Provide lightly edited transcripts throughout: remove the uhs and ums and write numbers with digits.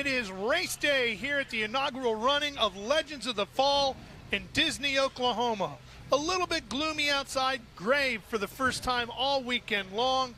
It is race day here at the inaugural running of Legends of the Fall in Disney, Oklahoma. A little bit gloomy outside, gray for the first time all weekend long.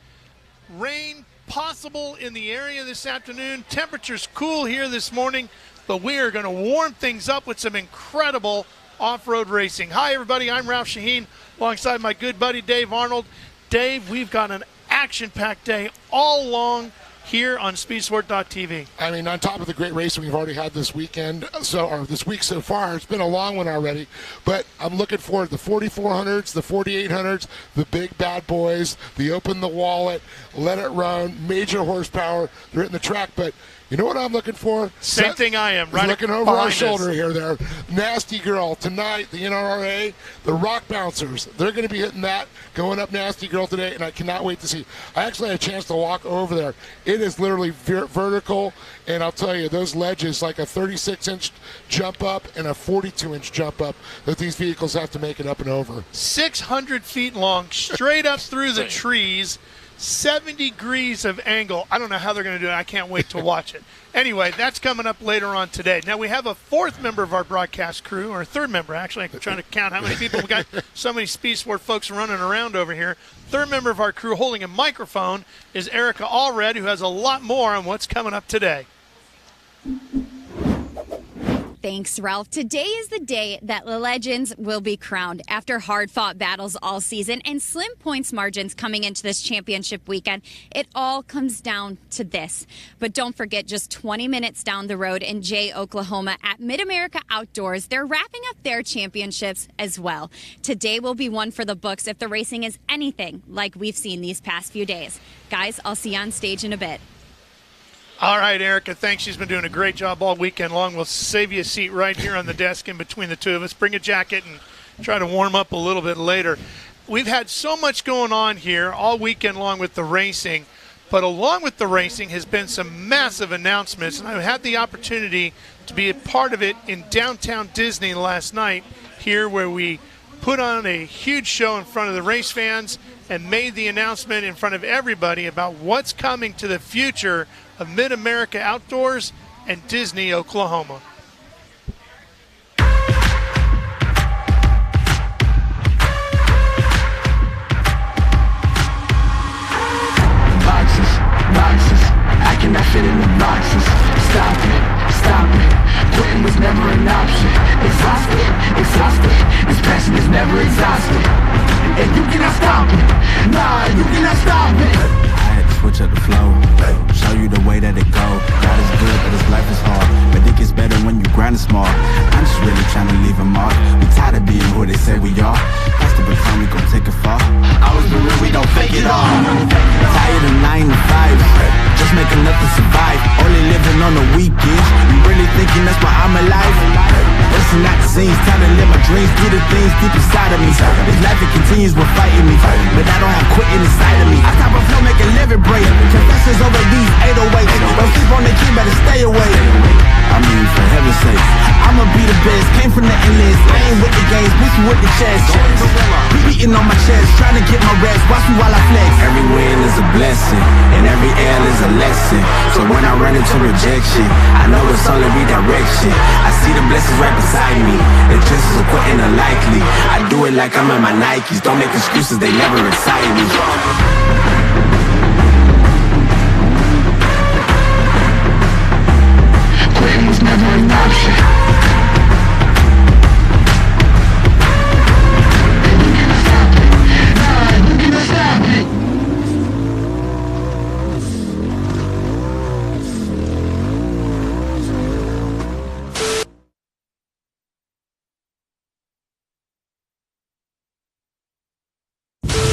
Rain possible in the area this afternoon. Temperatures cool here this morning, but we are going to warm things up with some incredible off-road racing. Hi, everybody. I'm Ralph Shaheen alongside my good buddy Dave Arnold. Dave, we've got an action-packed day all along here on SpeedSport.tv. I mean, on top of the great racing we've already had this weekend, or this week so far, it's been a long one already, but I'm looking forward to the 4400s, the 4800s, the big bad boys, the open the wallet, let it run, major horsepower. They're hitting the track, but you know what I'm looking for? Same thing I am. Right looking over our shoulder here there. Nasty Girl tonight, the NRRA, the Rock Bouncers. They're going to be hitting that, going up Nasty Girl today, and I cannot wait to see. I actually had a chance to walk over there. It is literally vertical, and I'll tell you, those ledges, like a 36-inch jump up and a 42-inch jump up that these vehicles have to make it up and over. 600 feet long, straight up through the trees. 7 degrees of angle. I don't know how they're going to do it. I can't wait to watch it. Anyway, that's coming up later on today. Now, we have a fourth member of our broadcast crew, or a third member, actually. I'm trying to count how many people. We got so many SpeedSport folks running around over here. Third member of our crew holding a microphone is Erica Allred, who has a lot more on what's coming up today. Thanks, Ralph. Today is the day that the legends will be crowned after hard-fought battles all season and slim points margins coming into this championship weekend. It all comes down to this. But don't forget, just 20 minutes down the road in Jay, Oklahoma at Mid-America Outdoors, they're wrapping up their championships as well. Today will be one for the books if the racing is anything like we've seen these past few days. Guys, I'll see you on stage in a bit. All right, Erica, thanks. She's been doing a great job all weekend long. We'll save you a seat right here on the desk in between the two of us. Bring a jacket and try to warm up a little bit later. We've had so much going on here all weekend long with the racing, but along with the racing has been some massive announcements, and I had the opportunity to be a part of it in downtown Disney last night here, where we put on a huge show in front of the race fans and made the announcement in front of everybody about what's coming to the future of Mid-America Outdoors and Disney, Oklahoma. Boxes, I cannot fit in the boxes. Stop it, quitting was never an option. Exhausted, this passion is never exhausted. And you cannot stop it, nah, you cannot stop it. I had to switch up the flow, show you the way that it go. God is good, but his life is hard, but it gets better when you grind it smart. I'm just really trying to leave a mark. We tired of being who they say we are. That's the time we gon' take it far. Always been real, we don't fake it all. Tired of 9 to 5, just making enough to survive. Only living on the weekends. You really thinking that's why I'm alive? Listen, not the scenes, time to live my dreams, do the things deep inside of me. This life, it continues with fighting me, but I don't have quitting inside of me. I stop a flow, make a living break. Confessions over these 808s. Don't sleep on the key, better stay away. I mean, for heaven's sake, I'ma be the best. Came from the endless, I ain't with the games, bitch with the chest. Beating on my chest, trying to get my rest. Watch me while I flex. Every win is a blessing, and every L is a lesson. So when I run into rejection, I know it's only redirection. I see the blessings right beside me. The chances of quitting are likely. I do it like I'm in my Nikes. Don't make excuses, they never excite me. Quitting was never an option. And you cannot stop it, nah, you cannot stop it.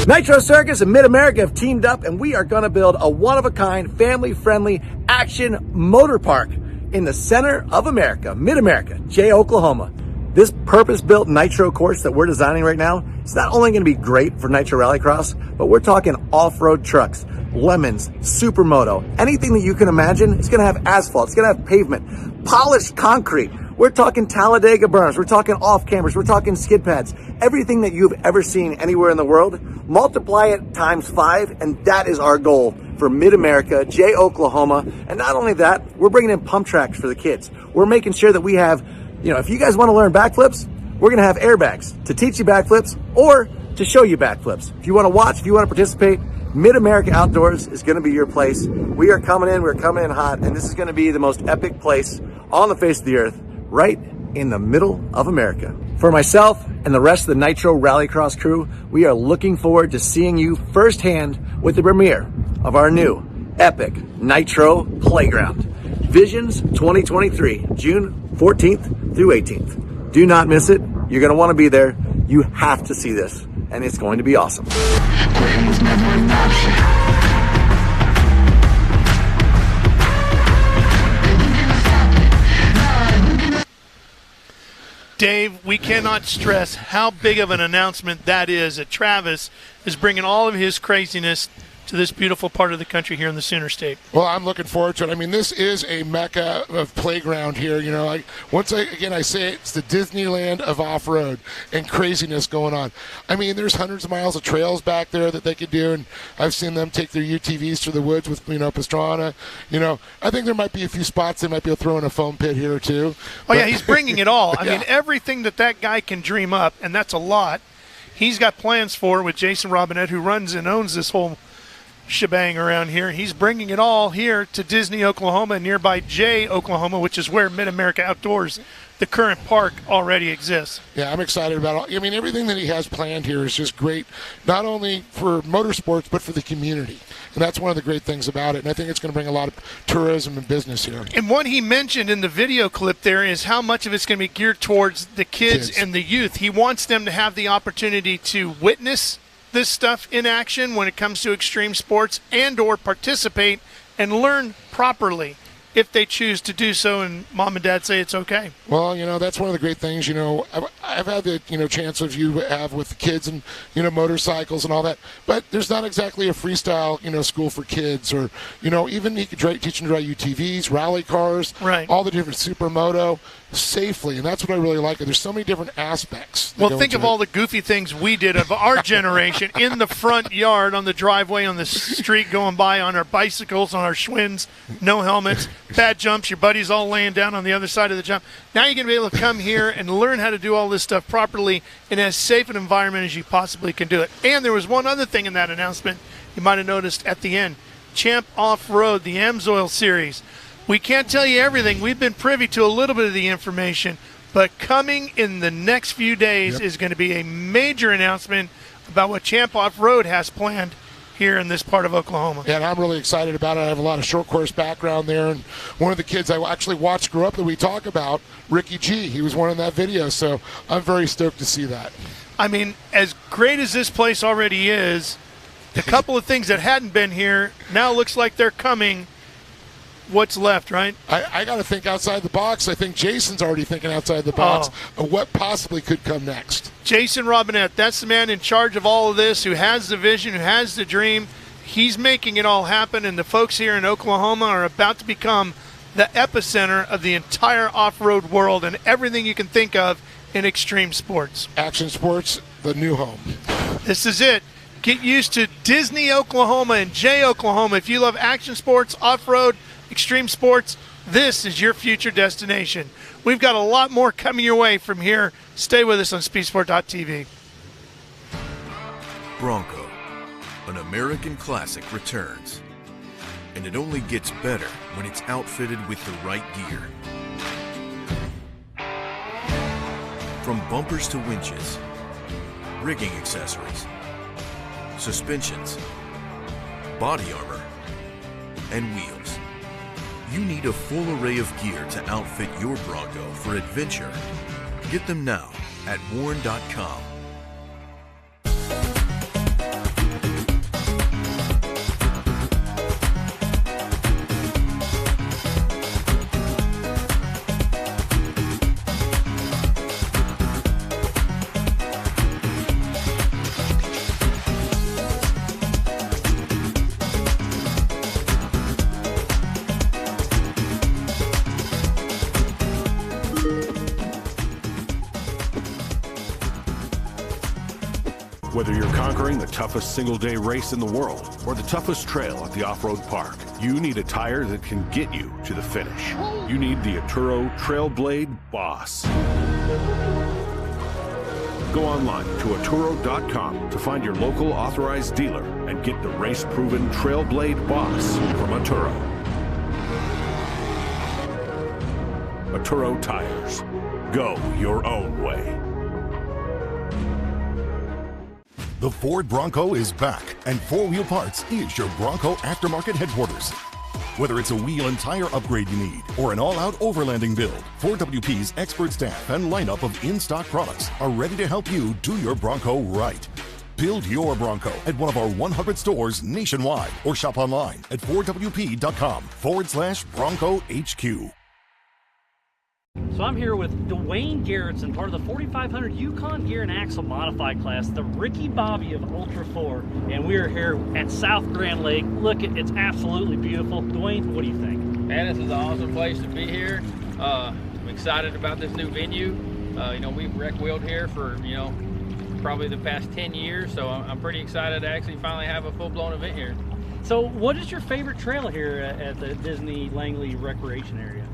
Nitro Circus and Mid-America have teamed up, and we are going to build a one-of-a-kind, family-friendly action motor park in the center of America, Mid-America, Jay, Oklahoma. This purpose-built nitro course that we're designing right now is not only going to be great for Nitro Rallycross, but we're talking off-road trucks, lemons, supermoto, anything that you can imagine. It's going to have asphalt, it's going to have pavement, polished concrete. We're talking Talladega berms, we're talking off-campers, we're talking skid pads. Everything that you've ever seen anywhere in the world, multiply it times 5, and that is our goal for Mid-America, Jay, Oklahoma. And not only that, we're bringing in pump tracks for the kids. We're making sure that we have, if you guys want to learn backflips, we're gonna have airbags to teach you backflips or to show you backflips. If you want to watch, if you want to participate, Mid-America Outdoors is going to be your place. We're coming in hot, and this is going to be the most epic place on the face of the earth, right in the middle of America. For myself and the rest of the Nitro Rallycross crew, we are looking forward to seeing you firsthand with the premiere of our new epic Nitro Playground. Visions 2023, June 14th through 18th. Do not miss it. You're going to want to be there. You have to see this, and it's going to be awesome. Quitting was never an option. Dave, we cannot stress how big of an announcement that is that Travis is bringing all of his craziness to this beautiful part of the country here in the Sooner State. Well, I'm looking forward to it. I mean, this is a mecca of playground here. I say it's the Disneyland of off-road and craziness going on. I mean, there's hundreds of miles of trails back there that they could do, and I've seen them take their UTVs through the woods with, Pastrana. I think there might be a few spots they might be able to throw in a foam pit here or two. Yeah, he's bringing it all. I Yeah. mean, everything that guy can dream up, and that's a lot, he's got plans for with Jason Robinette, who runs and owns this whole shebang around here. He's bringing it all here to Disney, Oklahoma, and nearby Jay, Oklahoma, which is where Mid-America Outdoors, the current park, already exists. Yeah, I'm excited about it. I mean, everything that he has planned here is just great, not only for motorsports, but for the community. And that's one of the great things about it. And I think it's going to bring a lot of tourism and business here. And what he mentioned in the video clip there is how much of it's going to be geared towards the kids and the youth. He wants them to have the opportunity to witness this stuff in action when it comes to extreme sports and or participate and learn properly if they choose to do so, and mom and dad say it's okay. Well, that's one of the great things, I've had the, chance of you have with the kids and, motorcycles and all that, but there's not exactly a freestyle, school for kids or, even he could teach them to drive UTVs, rally cars, right, all the different supermoto safely, and that's what I really like. There's so many different aspects. Well, think of all the goofy things we did of our generation in the front yard, on the driveway, on the street, going by on our bicycles, on our Schwinn's, no helmets, bad jumps, your buddies all laying down on the other side of the jump. Now you're going to be able to come here and learn how to do all this stuff properly in as safe an environment as you possibly can do it. And there was one other thing in that announcement you might have noticed at the end. Champ Off-Road, the Amsoil series. We can't tell you everything. We've been privy to a little bit of the information, but coming in the next few days is going to be a major announcement about what Champ Off-Road has planned here in this part of Oklahoma. Yeah, and I'm really excited about it. I have a lot of short course background there, and one of the kids I actually watched grow up that we talk about, Ricky G, he was one in that video, so I'm very stoked to see that. I mean, as great as this place already is, the couple of things that hadn't been here now looks like they're coming. What's left, right? I got to think outside the box. I think Jason's already thinking outside the box of what possibly could come next. Jason Robinette, that's the man in charge of all of this, who has the vision, who has the dream. He's making it all happen, and the folks here in Oklahoma are about to become the epicenter of the entire off-road world and everything you can think of in extreme sports. Action sports, the new home. This is it. Get used to Disney, Oklahoma, and Jay, Oklahoma. If you love action sports, off-road, extreme sports, this is your future destination. We've got a lot more coming your way from here. Stay with us on SpeedSport.tv. Bronco, an American classic, returns. And it only gets better when it's outfitted with the right gear. From bumpers to winches, rigging accessories, suspensions, body armor, and wheels. You need a full array of gear to outfit your Bronco for adventure. Get them now at warn.com. Whether you're conquering the toughest single-day race in the world or the toughest trail at the off-road park, you need a tire that can get you to the finish. You need the Atturo Trailblade Boss. Go online to Atturo.com to find your local authorized dealer and get the race-proven Trailblade Boss from Atturo. Atturo Tires. Go your own way. The Ford Bronco is back, and 4 Wheel Parts is your Bronco aftermarket headquarters. Whether it's a wheel and tire upgrade you need or an all-out overlanding build, 4WP's expert staff and lineup of in-stock products are ready to help you do your Bronco right. Build your Bronco at one of our 100 stores nationwide or shop online at 4WP.com/Bronco HQ. So I'm here with Dwayne Garrettson, part of the 4500 Yukon Gear and Axle Modified class, the Ricky Bobby of Ultra 4, and we are here at South Grand Lake. Look, it's absolutely beautiful. Dwayne, what do you think? Man, this is an awesome place to be here. I'm excited about this new venue. You know, we've wreck-wheeled here for, you know, probably the past 10 years, so I'm pretty excited to actually finally have a full-blown event here. So what is your favorite trail here at the Disney Langley Recreation Area?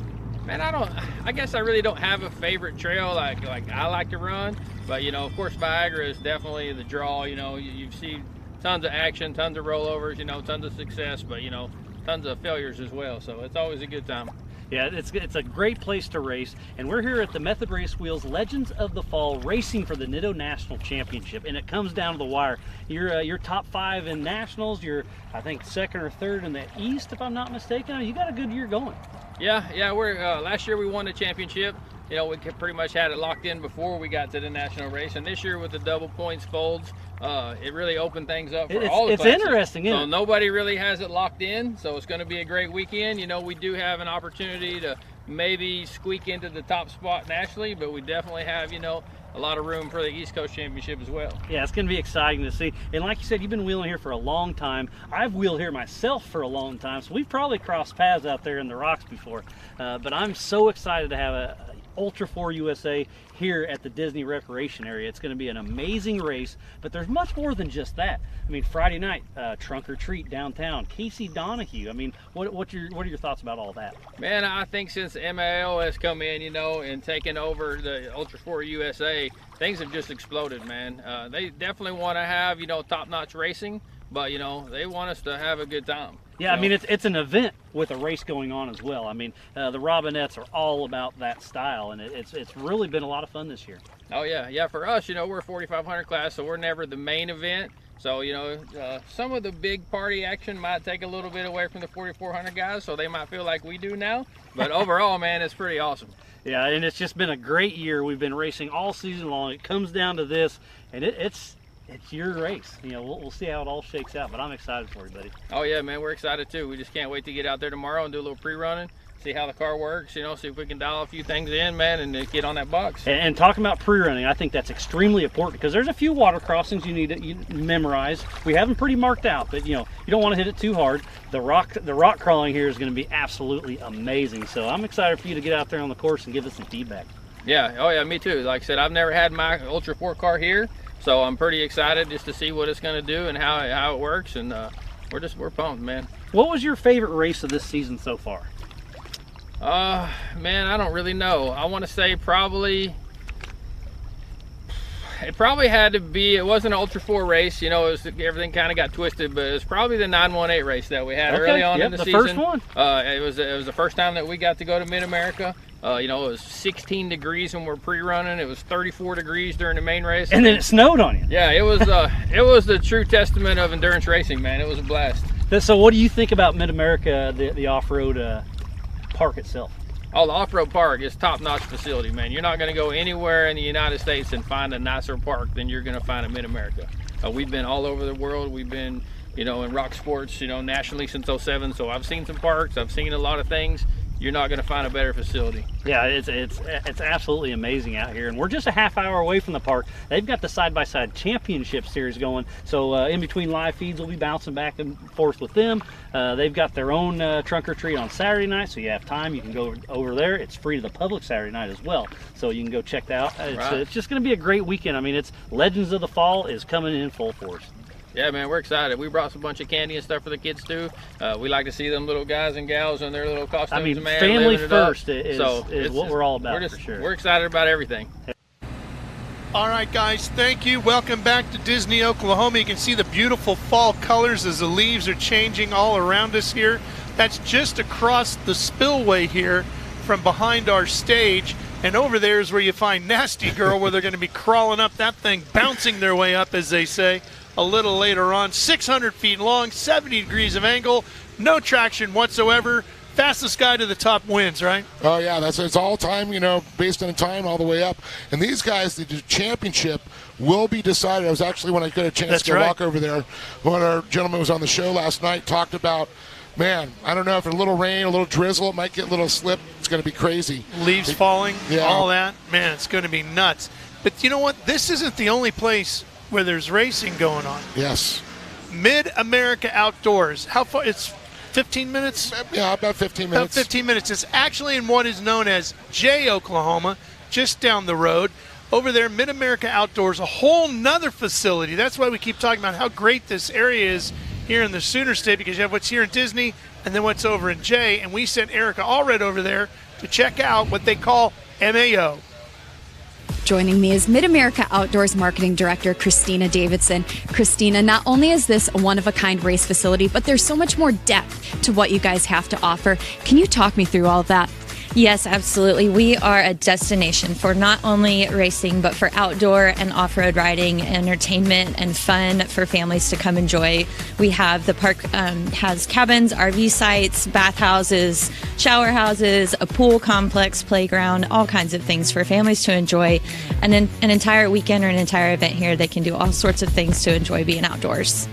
Man, I guess I really don't have a favorite trail like I like to run, but you know, of course Viagra is definitely the draw. You know, you see tons of action, tons of rollovers, you know, tons of success, but you know, tons of failures as well, so it's always a good time. Yeah, it's a great place to race, and we're here at the Method Race Wheels Legends of the Fall racing for the Nitto National Championship, and it comes down to the wire. You're top 5 in nationals. You're, I think, 2nd or 3rd in the East, if I'm not mistaken. You got a good year going. Yeah, we're last year we won the championship. You know, we pretty much had it locked in before we got to the national race, and this year with the double points folds, it really opened things up for all the classes. It's interesting, isn't it? So nobody really has it locked in, so it's going to be a great weekend. You know, we do have an opportunity to maybe squeak into the top spot nationally, but we definitely have, you know, a lot of room for the East Coast Championship as well. Yeah, it's going to be exciting to see. And like you said, you've been wheeling here for a long time. I've wheeled here myself for a long time, so we've probably crossed paths out there in the rocks before. But I'm so excited to have a Ultra 4 USA here at the Disney Recreation Area. It's going to be an amazing race, but there's much more than just that. I mean, Friday night, trunk or treat downtown. Casey Donahue. I mean, what are your thoughts about all that? Man, I think since MAO has come in, you know, and taken over the Ultra 4 USA, things have just exploded, man. They definitely want to have, you know, top-notch racing, but, you know, they want us to have a good time. Yeah, so, I mean, it's an event with a race going on as well. I mean, the Robinettes are all about that style, and it's really been a lot of fun this year. Oh, yeah. For us, you know, we're a 4500 class, so we're never the main event. So, you know, some of the big party action might take a little bit away from the 4400 guys, so they might feel like we do now. But overall, man, it's pretty awesome. Yeah, and it's just been a great year. We've been racing all season long. It comes down to this, and it's your race. You know, we'll see how it all shakes out, but I'm excited for you, buddy. Oh yeah, man, we're excited too. We just can't wait to get out there tomorrow and do a little pre-running, see how the car works, you know, see if we can dial a few things in, man, and get on that box. And talking about pre-running, I think that's extremely important because there's a few water crossings you need to memorize. We have them pretty marked out, but you know, you don't want to hit it too hard. The rock crawling here is going to be absolutely amazing. So I'm excited for you to get out there on the course and give us some feedback. Yeah, oh yeah, me too. Like I said, I've never had my Ultra 4 car here. So I'm pretty excited just to see what it's going to do and how it works, and we're pumped, man. What was your favorite race of this season so far? Man, I don't really know. I want to say probably had to be. It wasn't an Ultra 4 race, you know. Everything kind of got twisted, but it was probably the 918 race that we had early on in the season. First one. It was the first time that we got to go to Mid-America. You know, it was 16 degrees when we're pre-running. It was 34 degrees during the main race. And then it snowed on you. Yeah, it was the true testament of endurance racing, man. It was a blast. So what do you think about Mid-America, the off-road park itself? Oh, the off-road park is top-notch facility, man. You're not going to go anywhere in the United States and find a nicer park than you're going to find in Mid-America. We've been all over the world. We've been, you know, in rock sports, you know, nationally since '07. So I've seen some parks. I've seen a lot of things. you're not going to find a better facility. Yeah, it's absolutely amazing out here, and we're just a half hour away from the park. They've got the side-by-side championship series going, so in between live feeds, we'll be bouncing back and forth with them. They've got their own trunk or treat on Saturday night, so you have time, you can go over there. It's free to the public Saturday night as well, so you can go check that out. It's just going to be a great weekend. I mean, it's Legends of the Fall is coming in full force. Yeah, man, we're excited. We brought some bunch of candy and stuff for the kids too. We like to see them little guys and gals in their little costumes. I mean, man, family first is what we're all about, for sure. We're excited about everything. All right, guys, thank you. Welcome back to Disney, Oklahoma. You can see the beautiful fall colors as the leaves are changing all around us here. That's just across the spillway here from behind our stage. And over there is where you find Nasty Girl, where they're going to be crawling up that thing, bouncing their way up, as they say, a little later on. 600 feet long, 70 degrees of angle, no traction whatsoever. Fastest guy to the top wins, right? Oh, yeah, it's all time, based on time all the way up. And these guys, the championship will be decided. I was actually, when I got a chance to walk over there, when our gentleman was on the show last night, talked about, man, I don't know if a little rain, a little drizzle, it might get a little slip. It's going to be crazy. Leaves falling, all that. Man, it's going to be nuts. But you know what? This isn't the only place where there's racing going on. Yes. Mid-America Outdoors. How far? It's 15 minutes? Yeah, about 15 minutes. About 15 minutes. It's actually in what is known as Jay, Oklahoma, just down the road. Over there, Mid-America Outdoors, a whole nother facility. That's why we keep talking about how great this area is here in the Sooner State, because you have what's here in Disney and then what's over in Jay. And we sent Erica Allred over there to check out what they call MAO. Joining me is Mid-America Outdoors Marketing Director Christina Davidson. Christina, not only is this a one-of-a-kind race facility, but there's so much more depth to what you guys have to offer. Can you talk me through all of that? Yes, absolutely. We are a destination for not only racing, but for outdoor and off-road riding, entertainment, and fun for families to come enjoy. We have the park has cabins, RV sites, bathhouses, shower houses, a pool complex, playground, all kinds of things for families to enjoy. And then an entire weekend or an entire event here, they can do all sorts of things to enjoy being outdoors.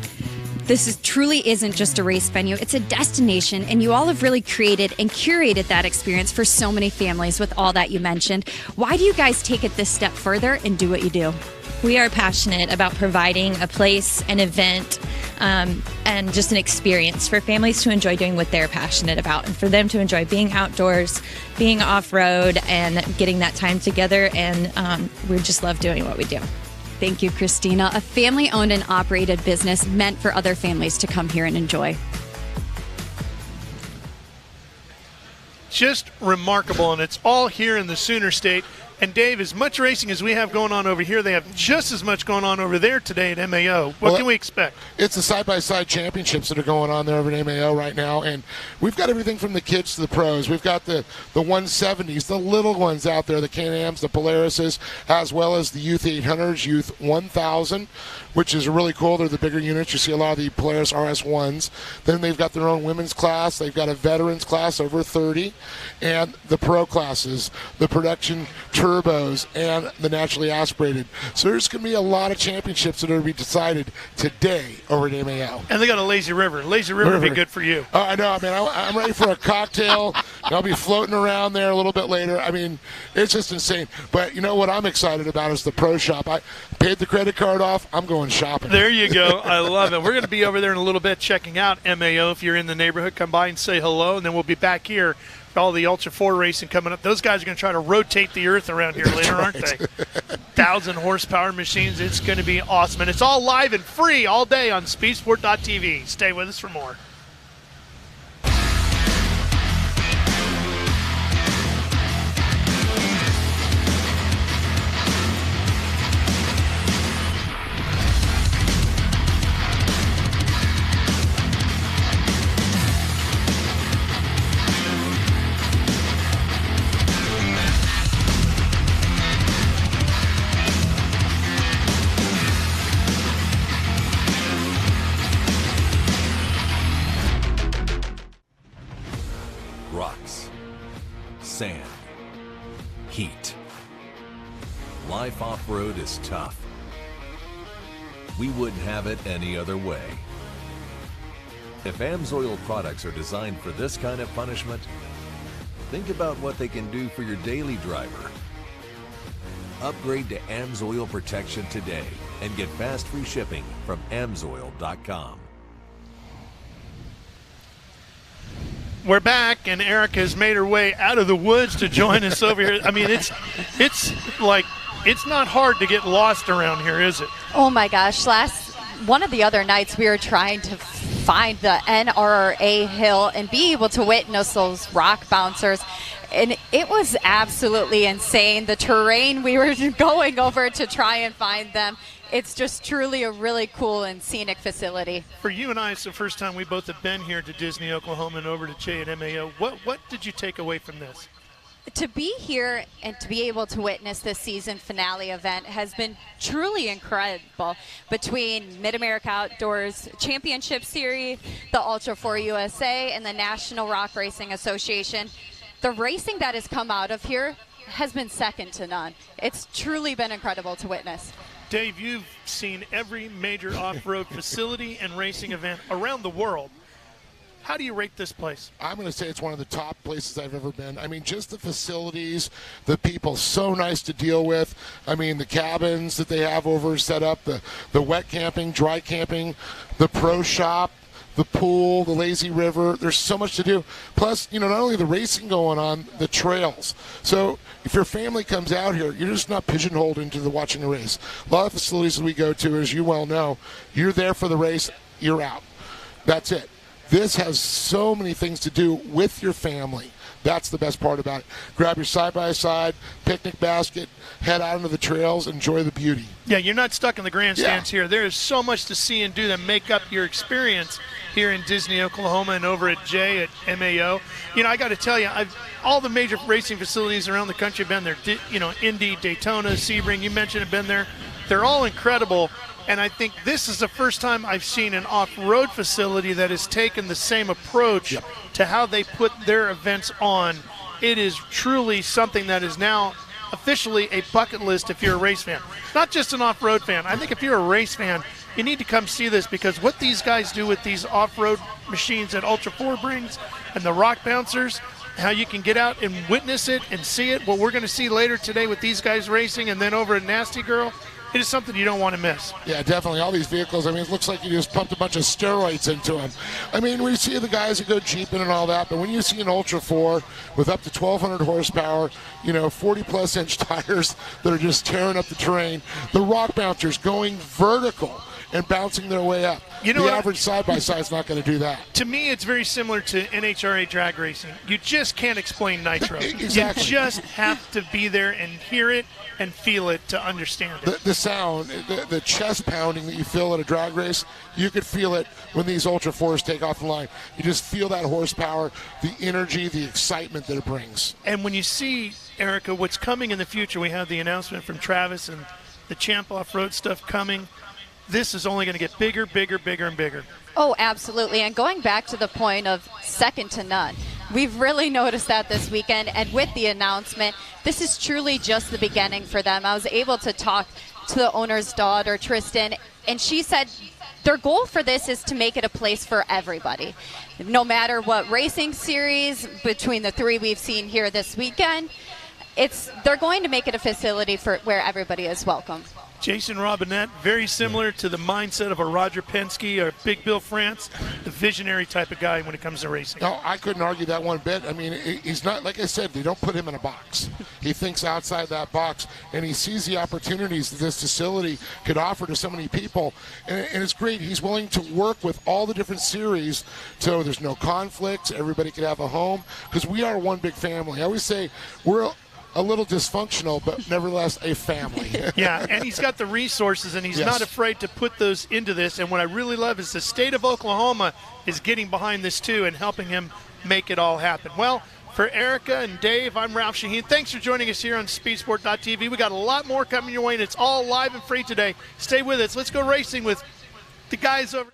This truly isn't just a race venue, it's a destination, and you all have really created and curated that experience for so many families with all that you mentioned. Why do you guys take it this step further and do what you do? We are passionate about providing a place, an event, and just an experience for families to enjoy doing what they're passionate about, and for them to enjoy being outdoors, being off-road, and getting that time together, and we just love doing what we do. Thank you, Christina. A family-owned and operated business meant for other families to come here and enjoy. Just remarkable, and it's all here in the Sooner State. And Dave, as much racing as we have going on over here, they have just as much going on over there today at MAO. What can we expect? It's the side-by-side championships that are going on there over at MAO right now, and we've got everything from the kids to the pros. We've got the 170s, the little ones out there, the Can-Ams, the Polarises, as well as the Youth 800s, Youth 1000, which is really cool. They're the bigger units. You see a lot of the Polaris RS1s. Then they've got their own women's class. They've got a veterans class over 30, and the pro classes, the production turbos, and the naturally aspirated. So there's going to be a lot of championships that are going to be decided today over at MAO. And they got a Lazy River. Lazy River would be good for you. I know. I mean, I'm ready for a cocktail. I'll be floating around there a little bit later. I mean, it's just insane. But you know what I'm excited about is the pro shop. I paid the credit card off. I'm going shopping. There you go. I love it. We're going to be over there in a little bit checking out MAO. If you're in the neighborhood, come by and say hello, and then we'll be back here. All the Ultra 4 racing coming up. Those guys are going to try to rotate the earth around here later, aren't they? 1,000 horsepower machines. It's going to be awesome. And it's all live and free all day on SpeedSport.tv. Stay with us for more. Rocks, sand, heat. Life off-road is tough. We wouldn't have it any other way. If AMSOIL products are designed for this kind of punishment, Think about what they can do for your daily driver. Upgrade to AMSOIL protection today and get fast free shipping from AMSOIL.com. We're back, and Erica has made her way out of the woods to join us over here. I mean, it's like it's not hard to get lost around here, is it? Oh my gosh! One of the other nights we were trying to find the NRRA hill and be able to witness those rock bouncers. And it was absolutely insane, the terrain we were going over to try and find them. It's just truly a really cool and scenic facility. For you and I, it's the first time we both have been here to Disney, Oklahoma, and over to Jay at MAO. What did you take away from this? To be here and to be able to witness this season finale event has been truly incredible. Between Mid-America Outdoors Championship Series, the Ultra 4 USA, and the National Rock Racing Association, the racing that has come out of here has been second to none. It's truly been incredible to witness. Dave, you've seen every major off-road facility and racing event around the world. How do you rate this place? I'm going to say it's one of the top places I've ever been. I mean, just the facilities, the people, so nice to deal with. I mean, the cabins that they have over set up, the wet camping, dry camping, the pro shop, the pool, the lazy river. There's so much to do. Plus, not only the racing going on, the trails. So if your family comes out here, you're just not pigeonholed into watching the race. A lot of facilities that we go to, as you well know, you're there for the race, you're out. That's it. This has so many things to do with your family. That's the best part about it. Grab your side-by-side, picnic basket, head out into the trails, enjoy the beauty. Yeah, you're not stuck in the grandstands here. There is so much to see and do that make up your experience here in Disney, Oklahoma, and over at Jay at MAO. I got to tell you, all the major racing facilities around the country have been there. Indy, Daytona, Sebring, you mentioned have been there. They're all incredible. And I think this is the first time I've seen an off-road facility that has taken the same approach to how they put their events on. It is truly something that is now officially a bucket list if you're a race fan. Not just an off-road fan. I think if you're a race fan, you need to come see this, because what these guys do with these off-road machines that Ultra 4 brings and the rock bouncers, how you can get out and witness it and see it, what we're going to see later today with these guys racing, and then over at Nasty Girl, it is something you don't want to miss. Yeah, definitely. All these vehicles, I mean, it looks like you just pumped a bunch of steroids into them. I mean, we see the guys that go jeeping and all that, but when you see an Ultra 4 with up to 1,200 horsepower, 40-plus inch tires that are just tearing up the terrain, the rock bouncers going vertical and bouncing their way up. The average side-by-side is not going to do that. To me, it's very similar to NHRA drag racing. You just can't explain nitro. Exactly. You just have to be there and hear it and feel it to understand it. The sound, the chest pounding that you feel at a drag race, you could feel it when these Ultra 4s take off the line. You just feel that horsepower, the energy, the excitement that it brings. And when you see, Erica, what's coming in the future, we have the announcement from Travis and the Champ Off-Road stuff coming. This is only going to get bigger, bigger, bigger, and bigger. Oh, absolutely. And going back to the point of second to none, we've really noticed that this weekend. And with the announcement, this is truly just the beginning for them. I was able to talk to the owner's daughter, Tristan, and she said their goal for this is to make it a place for everybody. No matter what racing series, between the three we've seen here this weekend, they're going to make it a facility for where everybody is welcome. Jason Robinette, very similar to the mindset of a Roger Penske or Big Bill France, the visionary type of guy when it comes to racing. No, I couldn't argue that one bit. I mean, he's not, like I said, they don't put him in a box. He thinks outside that box, and he sees the opportunities that this facility could offer to so many people. And it's great. He's willing to work with all the different series so there's no conflicts. Everybody can have a home, because we are one big family. I always say we're a little dysfunctional, but nevertheless a family. Yeah, and he's got the resources, and he's not afraid to put those into this. And what I really love is the state of Oklahoma is getting behind this too and helping him make it all happen. Well, for Erica and Dave, I'm Ralph Shaheen. Thanks for joining us here on SpeedSport.tv. We got a lot more coming your way, and it's all live and free today. Stay with us. Let's go racing with the guys over.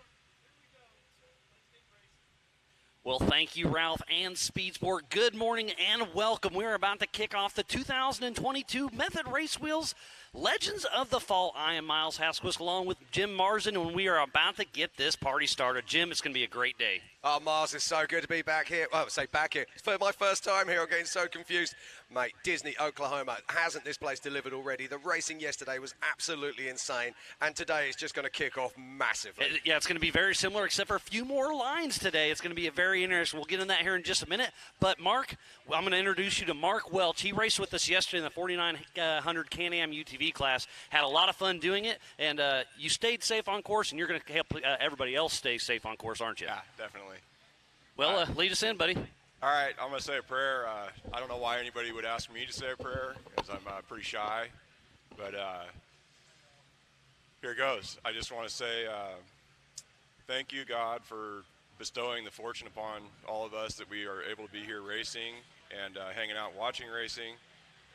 Well, thank you, Ralph and SpeedSport. Good morning and welcome. We're about to kick off the 2022 Method Race Wheels Legends of the Fall. I am Miles Haskell along with Jim Marsden, and we are about to get this party started. Jim, it's going to be a great day. Oh, Mars, it's so good to be back here. Well, I say back here. It's for my first time here. I'm getting so confused. Mate, Disney, Oklahoma, hasn't this place delivered already? The racing yesterday was absolutely insane, and today is just going to kick off massively. Yeah, it's going to be very similar, except for a few more lines today. It's going to be a very interesting. We'll get in that here in just a minute. But, Mark, I'm going to introduce you to Mark Welch. He raced with us yesterday in the 4900 Can-Am UTV class. Had a lot of fun doing it, and you stayed safe on course, and you're going to help everybody else stay safe on course, aren't you? Yeah, definitely. Well, lead us in, buddy. All right, I'm going to say a prayer. I don't know why anybody would ask me to say a prayer, because I'm pretty shy. But here it goes. I just want to say thank you, God, for bestowing the fortune upon all of us that we are able to be here racing and hanging out and watching racing.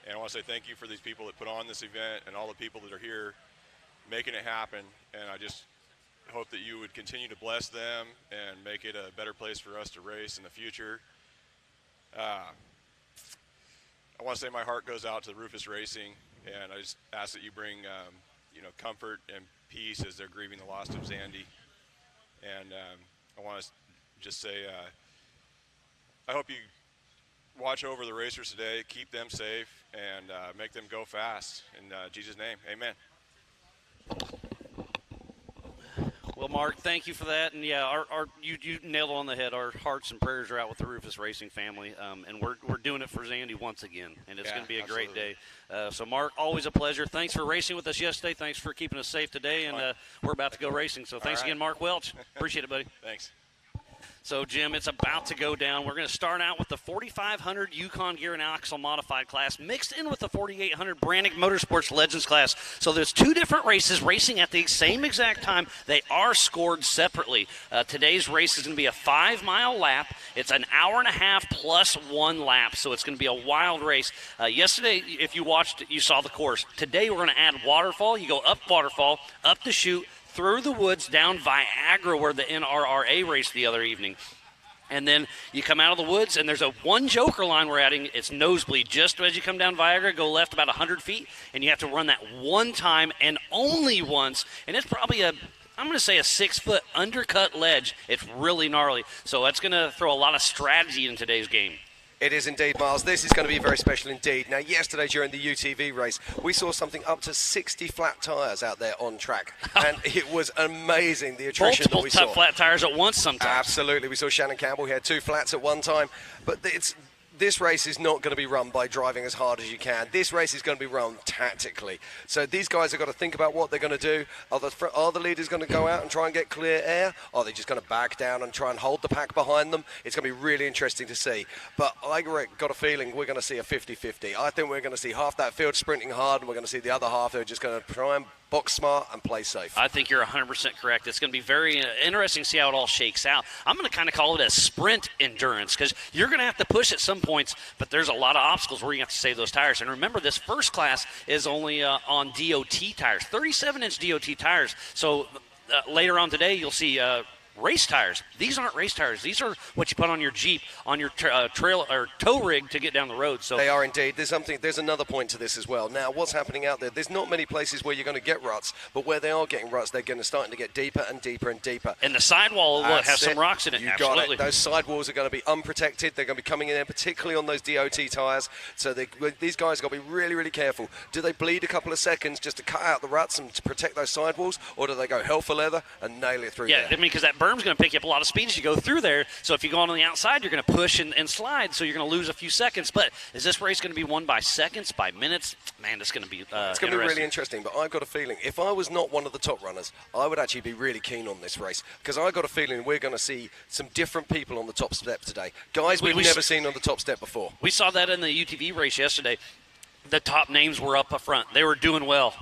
And I want to say thank you for these people that put on this event and all the people that are here making it happen. And I just hope that you would continue to bless them and make it a better place for us to race in the future. I want to say my heart goes out to Rufus Racing, and I just ask that you bring comfort and peace as they're grieving the loss of Zandy. And I want to just say I hope you watch over the racers today, keep them safe, and make them go fast. In Jesus' name, amen. Well, Mark, thank you for that. And, yeah, you nailed it on the head. Our hearts and prayers are out with the Rufus Racing family, and we're doing it for Zandy once again, and it's going to be a great day. So, Mark, always a pleasure. Thanks for racing with us yesterday. Thanks for keeping us safe today, and we're about to go racing. So thanks again, Mark Welch. Appreciate it, buddy. Thanks. So, Jim, it's about to go down. We're going to start out with the 4500 Yukon Gear and Axle Modified class mixed in with the 4800 Brannick Motorsports Legends class. So there's two different races racing at the same exact time. They are scored separately. Today's race is going to be a 5-mile lap. It's an hour and a half plus 1 lap, so it's going to be a wild race. Yesterday, if you watched it, you saw the course. Today, we're going to add waterfall. You go up waterfall, up the chute, through the woods, down Viagra, where the NRRA raced the other evening. And then you come out of the woods, and there's a one joker line we're adding. It's nosebleed. Just as you come down Viagra, go left about 100 feet, and you have to run that one time and only once. And it's probably I'm going to say a 6-foot undercut ledge. It's really gnarly. So that's going to throw a lot of strategy in today's game. It is indeed, Miles. This is going to be very special indeed. Now, yesterday during the UTV race, we saw something up to 60 flat tyres out there on track, and it was amazing, the attrition that we saw. Multiple flat tyres at once sometimes. Absolutely. We saw Shannon Campbell. He had 2 flats at one time, but this race is not going to be run by driving as hard as you can. This race is going to be run tactically. So these guys have got to think about what they're going to do. Are the leaders going to go out and try and get clear air? Are they just going to back down and try and hold the pack behind them? It's going to be really interesting to see. But I got a feeling we're going to see a 50-50. I think we're going to see half that field sprinting hard, and we're going to see the other half who are just going to try and box smart and play safe. I think you're 100% correct. It's going to be very interesting to see how it all shakes out. I'm going to kind of call it a sprint endurance, because you're going to have to push at some points, but there's a lot of obstacles where you have to save those tires. And remember, this first class is only on DOT tires, 37-inch DOT tires. So later on today, you'll see race tires. These aren't race tires. These are what you put on your Jeep, on your trail or tow rig to get down the road. So they are indeed. There's another point to this as well. Now, what's happening out there? There's not many places where you're going to get ruts, but where they are getting ruts, they're going to starting to get deeper and deeper and deeper. And the sidewall will have some rocks in it. You Absolutely. got it. Those sidewalls are going to be unprotected. They're going to be coming in there, particularly on those DOT tires. So these guys have got to be really, really careful. Do they bleed a couple of seconds just to cut out the ruts and to protect those sidewalls, or do they go hell for leather and nail it through there? I mean, because that berm's going to pick you up a lot of speed as you go through there. So if you go on the outside, you're going to push and slide, so you're going to lose a few seconds. But is this race going to be won by seconds, by minutes? Man, it's going to be it's going to be really interesting. But I've got a feeling if I was not one of the top runners, I would actually be really keen on this race, because I've got a feeling we're going to see some different people on the top step today. Guys we've never seen on the top step before. We saw that in the UTV race yesterday. The top names were up front. They were doing well.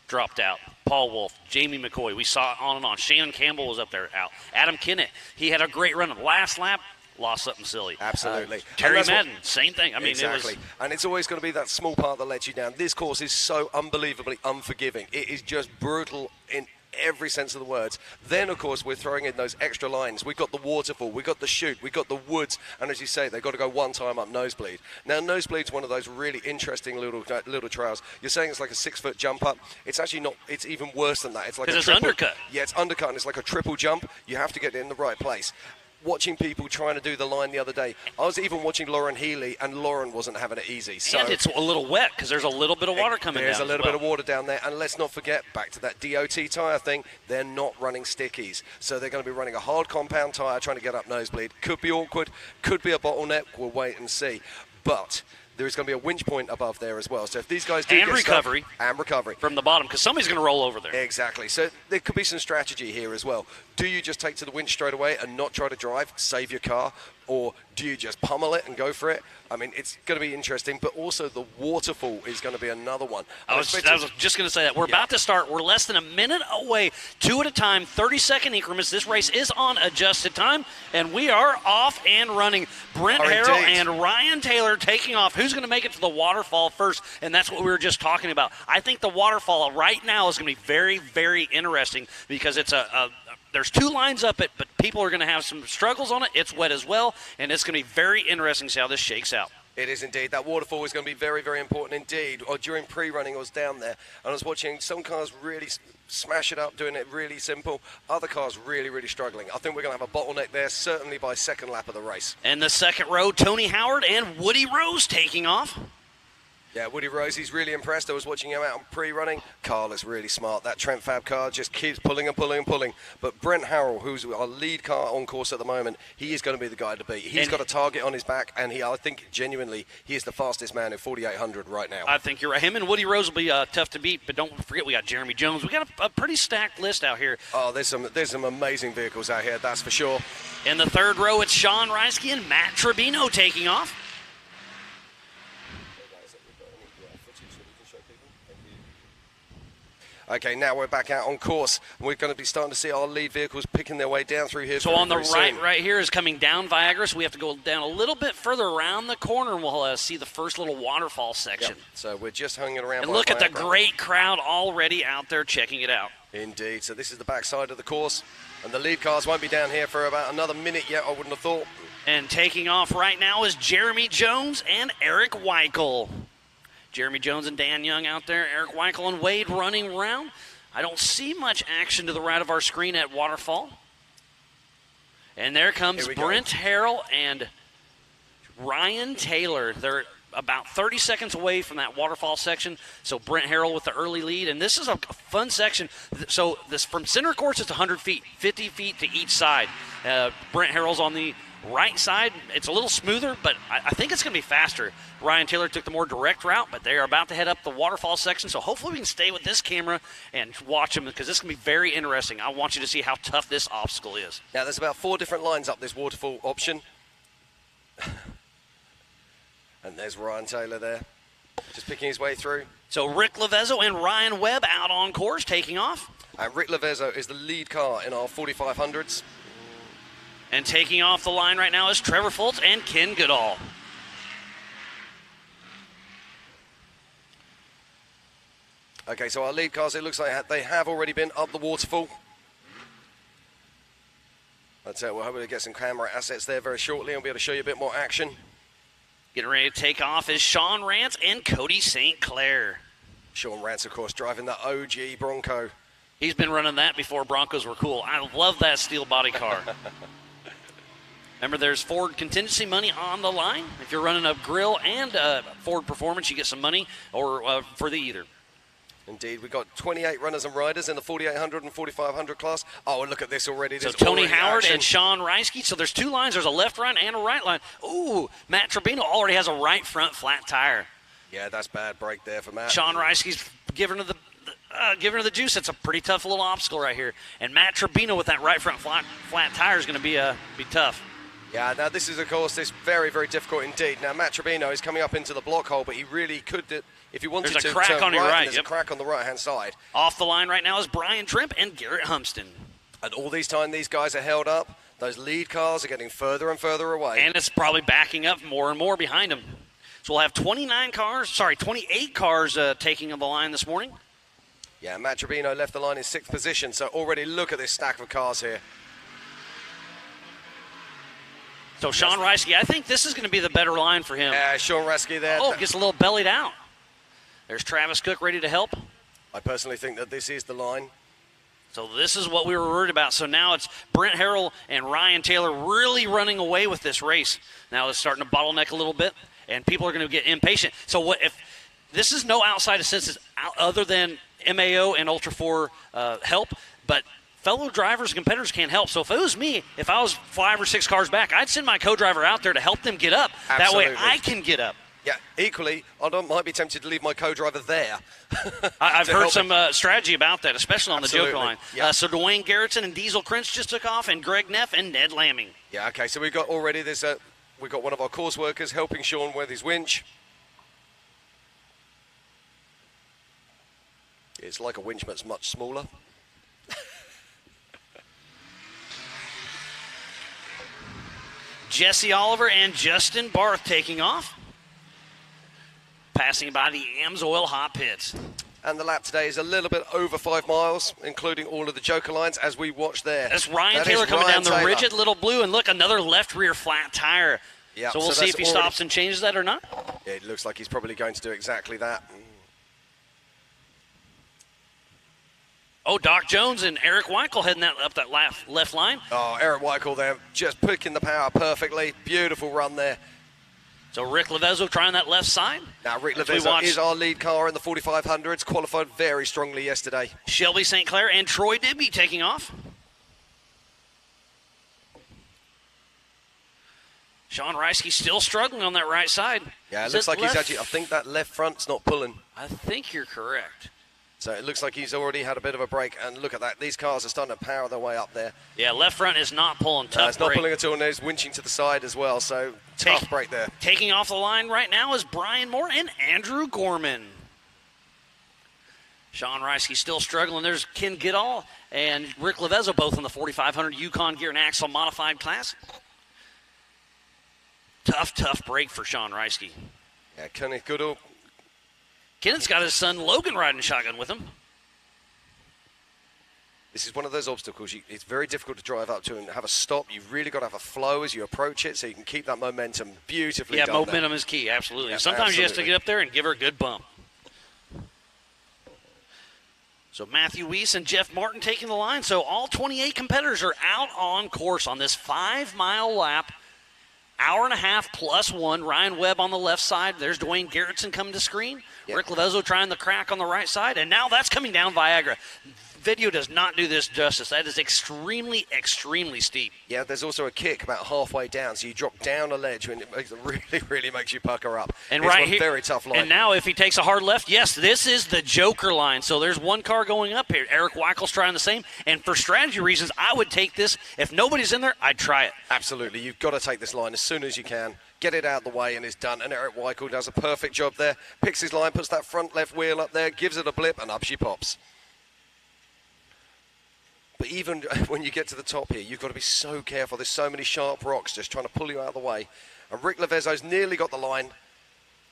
Dropped out. Paul Wolf, Jamie McCoy. We saw it on and on. Shannon Campbell was up there out. Adam Kennett, he had a great run. Last lap, lost something silly. Absolutely. Terry Madden, same thing. I mean, exactly. And it's always going to be that small part that lets you down. This course is so unbelievably unforgiving. It is just brutal in every sense of the words. Then, of course, we're throwing in those extra lines. We've got the waterfall, we've got the chute, we've got the woods, and as you say, they've got to go one time up Nosebleed. Now, Nosebleed's one of those really interesting little trails. You're saying it's like a 6-foot jump up. It's actually not. It's even worse than that. It's like it's undercut. Yeah, it's undercut, and it's like a triple jump. You have to get it in the right place. Watching people trying to do the line the other day, I was even watching Lauren Healy, and Lauren wasn't having it easy. So and it's a little wet because there's a little bit of water coming down. There's a little bit of water down there, and let's not forget, back to that DOT tyre thing, they're not running stickies. So they're going to be running a hard compound tyre trying to get up Nosebleed. Could be awkward, could be a bottleneck, we'll wait and see. But there is going to be a winch point above there as well. So if these guys do and recovery from the bottom, because somebody's going to roll over there. Exactly. So there could be some strategy here as well. Do you just take to the winch straight away and not try to drive, save your car, or do you just pummel it and go for it? I mean, it's going to be interesting, but also the waterfall is going to be another one. I was just going to say that. We're about to start. We're less than a minute away, 2 at a time, 30-second increments. This race is on adjusted time, and we are off and running. Brent Harrell and Ryan Taylor taking off. Who's going to make it to the waterfall first? And that's what we were just talking about. I think the waterfall right now is going to be very, very interesting because it's there's 2 lines up it, but people are going to have some struggles on it. It's wet as well, and it's going to be very interesting to see how this shakes out. It is indeed. That waterfall is going to be very, very important indeed. Or during pre-running, I was down there, and I was watching some cars really smash it up, doing it really simple. Other cars really, really struggling. I think we're going to have a bottleneck there, certainly by second lap of the race. And the second row, Tony Howard and Woody Rose taking off. Yeah, Woody Rose, he's really impressed. I was watching him out on pre-running. Carl is really smart. That Trent Fab car just keeps pulling and pulling and pulling. But Brent Harrell, who's our lead car on course at the moment, he is going to be the guy to beat. He's got a target on his back, and I think genuinely he is the fastest man in 4,800 right now. I think you're right. Him and Woody Rose will be tough to beat, but don't forget we got Jeremy Jones. We got a pretty stacked list out here. Oh, there's some amazing vehicles out here, that's for sure. In the third row, it's Sean Reisky and Matt Trevino taking off. Okay, now we're back out on course. We're going to be starting to see our lead vehicles picking their way down through here. So on the right here is coming down Viagra, so we have to go down a little bit further around the corner, and we'll see the first little waterfall section. Yep. So we're just hanging around. And look at the great crowd already out there checking it out. Indeed. So this is the backside of the course, and the lead cars won't be down here for about another minute yet, I wouldn't have thought. And taking off right now is Jeremy Jones and Eric Weichel. Jeremy Jones and Dan Young out there. Eric Weichel and Wade running around. I don't see much action to the right of our screen at Waterfall. And there comes Brent Harrell and Ryan Taylor. They're about 30 seconds away from that waterfall section. So Brent Harrell with the early lead. And this is a fun section. So this from center course, it's 100 feet, 50 feet to each side. Brent Harrell's on the right side. It's a little smoother, but I think it's going to be faster. Ryan Taylor took the more direct route, but they are about to head up the waterfall section, so hopefully we can stay with this camera and watch them because this is going to be very interesting. I want you to see how tough this obstacle is. Now, there's about 4 different lines up this waterfall option. And there's Ryan Taylor there, just picking his way through. So Rick Lavezzo and Ryan Webb out on course, taking off. And Rick Lavezzo is the lead car in our 4500s. And taking off the line right now is Trevor Fultz and Ken Goodall. Okay, so our lead cars, it looks like they have already been up the waterfall. That's it. We're hoping to get some camera assets there very shortly and be able to show you a bit more action. Getting ready to take off is Sean Rance and Cody St. Clair. Sean Rance, of course, driving the OG Bronco. He's been running that before Broncos were cool. I love that steel body car. Remember, there's Ford contingency money on the line. If you're running a grill and a Ford Performance, you get some money or for the either. Indeed. We've got 28 runners and riders in the 4,800 and 4,500 class. Oh, and look at this already. So Tony Howard and Sean Reisky. So there's 2 lines. There's a left line and a right line. Ooh, Matt Trevino already has a right front flat tire. Yeah, that's bad break there for Matt. Sean Reisky's giving her the juice. It's a pretty tough little obstacle right here. And Matt Trevino with that right front flat tire is going to be tough. Yeah, now this is, of course, this very, very difficult indeed. Now, Matt Trevino is coming up into the block hole, but he really could, if he wanted to, there's a crack on your right. There's a crack on the right-hand side. Off the line right now is Brian Trimp and Garrett Humston. And all this time, these guys are held up. Those lead cars are getting further and further away. And it's probably backing up more and more behind them. So we'll have 28 cars taking on the line this morning. Yeah, Matt Trevino left the line in 6th position, so already look at this stack of cars here. So Sean Reisky, I think this is going to be the better line for him. Yeah, Sean Reisky there. Oh, gets a little bellied out. There's Travis Cook ready to help. I personally think that this is the line. So this is what we were worried about. So now it's Brent Harrell and Ryan Taylor really running away with this race. Now it's starting to bottleneck a little bit, and people are going to get impatient. So what if this is no outside assistance other than MAO and Ultra 4 help, but fellow drivers and competitors can't help. So if it was me, if I was 5 or 6 cars back, I'd send my co-driver out there to help them get up. Absolutely. That way I can get up. Yeah, equally, I might be tempted to leave my co-driver there. I've heard some strategy about that, especially on the Joker line. Yeah. So Dwayne Garrettson and Diesel Crinch just took off, and Greg Neff and Ned Lamming. Yeah, okay, so we've got already this, we've got one of our course workers helping Sean with his winch. It's like a winch, but it's much smaller. Jesse Oliver and Justin Barth taking off. Passing by the AMSOIL hot pits. And the lap today is a little bit over 5 miles, including all of the Joker lines, as we watch there. That's Ryan Taylor coming down the ridge at Little Blue, and look, another left rear flat tire. Yeah, so we'll see if he stops and changes that or not. Yeah, it looks like he's probably going to do exactly that. Oh, Doc Jones and Eric Weichel heading up that left line. Oh, Eric Weichel there, just picking the power perfectly. Beautiful run there. So Rick Levezzo trying that left side. Now, Rick Levezzo is our lead car in the 4500s, qualified very strongly yesterday. Shelby St. Clair and Troy Digby taking off. Sean Reisky still struggling on that right side. Yeah, it looks like he's actually, I think that left front's not pulling. I think you're correct. So it looks like he's already had a bit of a break, and look at that. These cars are starting to power their way up there. Yeah, left front is not pulling. Tough it's not pulling at all, and there's winching to the side as well, so tough break there. Taking off the line right now is Brian Moore and Andrew Gorman. Sean Reisky still struggling. There's Ken Goodall and Rick Levezzo both in the 4500 Yukon Gear and Axle modified class. Tough break for Sean Reisky. Yeah, Kenneth Goodall. Kenneth's got his son Logan riding shotgun with him. This is one of those obstacles. It's very difficult to drive up to and have a stop. You've really got to have a flow as you approach it so you can keep that momentum beautifully done. Yeah, momentum is key, absolutely. Yeah, Sometimes you have to get up there and give her a good bump. So Matthew Weiss and Jeff Martin taking the line. So all 28 competitors are out on course on this 5-mile lap. Hour and a half plus one. Ryan Webb on the left side. There's Dwayne Garrettson coming to screen. Yep. Rick Levezzo trying the crack on the right side. And now that's coming down Viagra. Video does not do this justice. That is extremely steep. Yeah, there's also a kick about halfway down, so you drop down a ledge and it really makes you pucker up. And it's right here, very tough line. And now if he takes a hard left, yes, this is the Joker line. So there's one car going up here. Eric Weichel's trying the same. And for strategy reasons, I would take this. If nobody's in there, I'd try it. Absolutely. You've got to take this line as soon as you can. Get it out of the way, and it's done. And Eric Weichel does a perfect job there. Picks his line, puts that front left wheel up there, gives it a blip, and up she pops. But even when you get to the top here, you've got to be so careful. There's so many sharp rocks just trying to pull you out of the way. And Rick Levezzo's nearly got the line.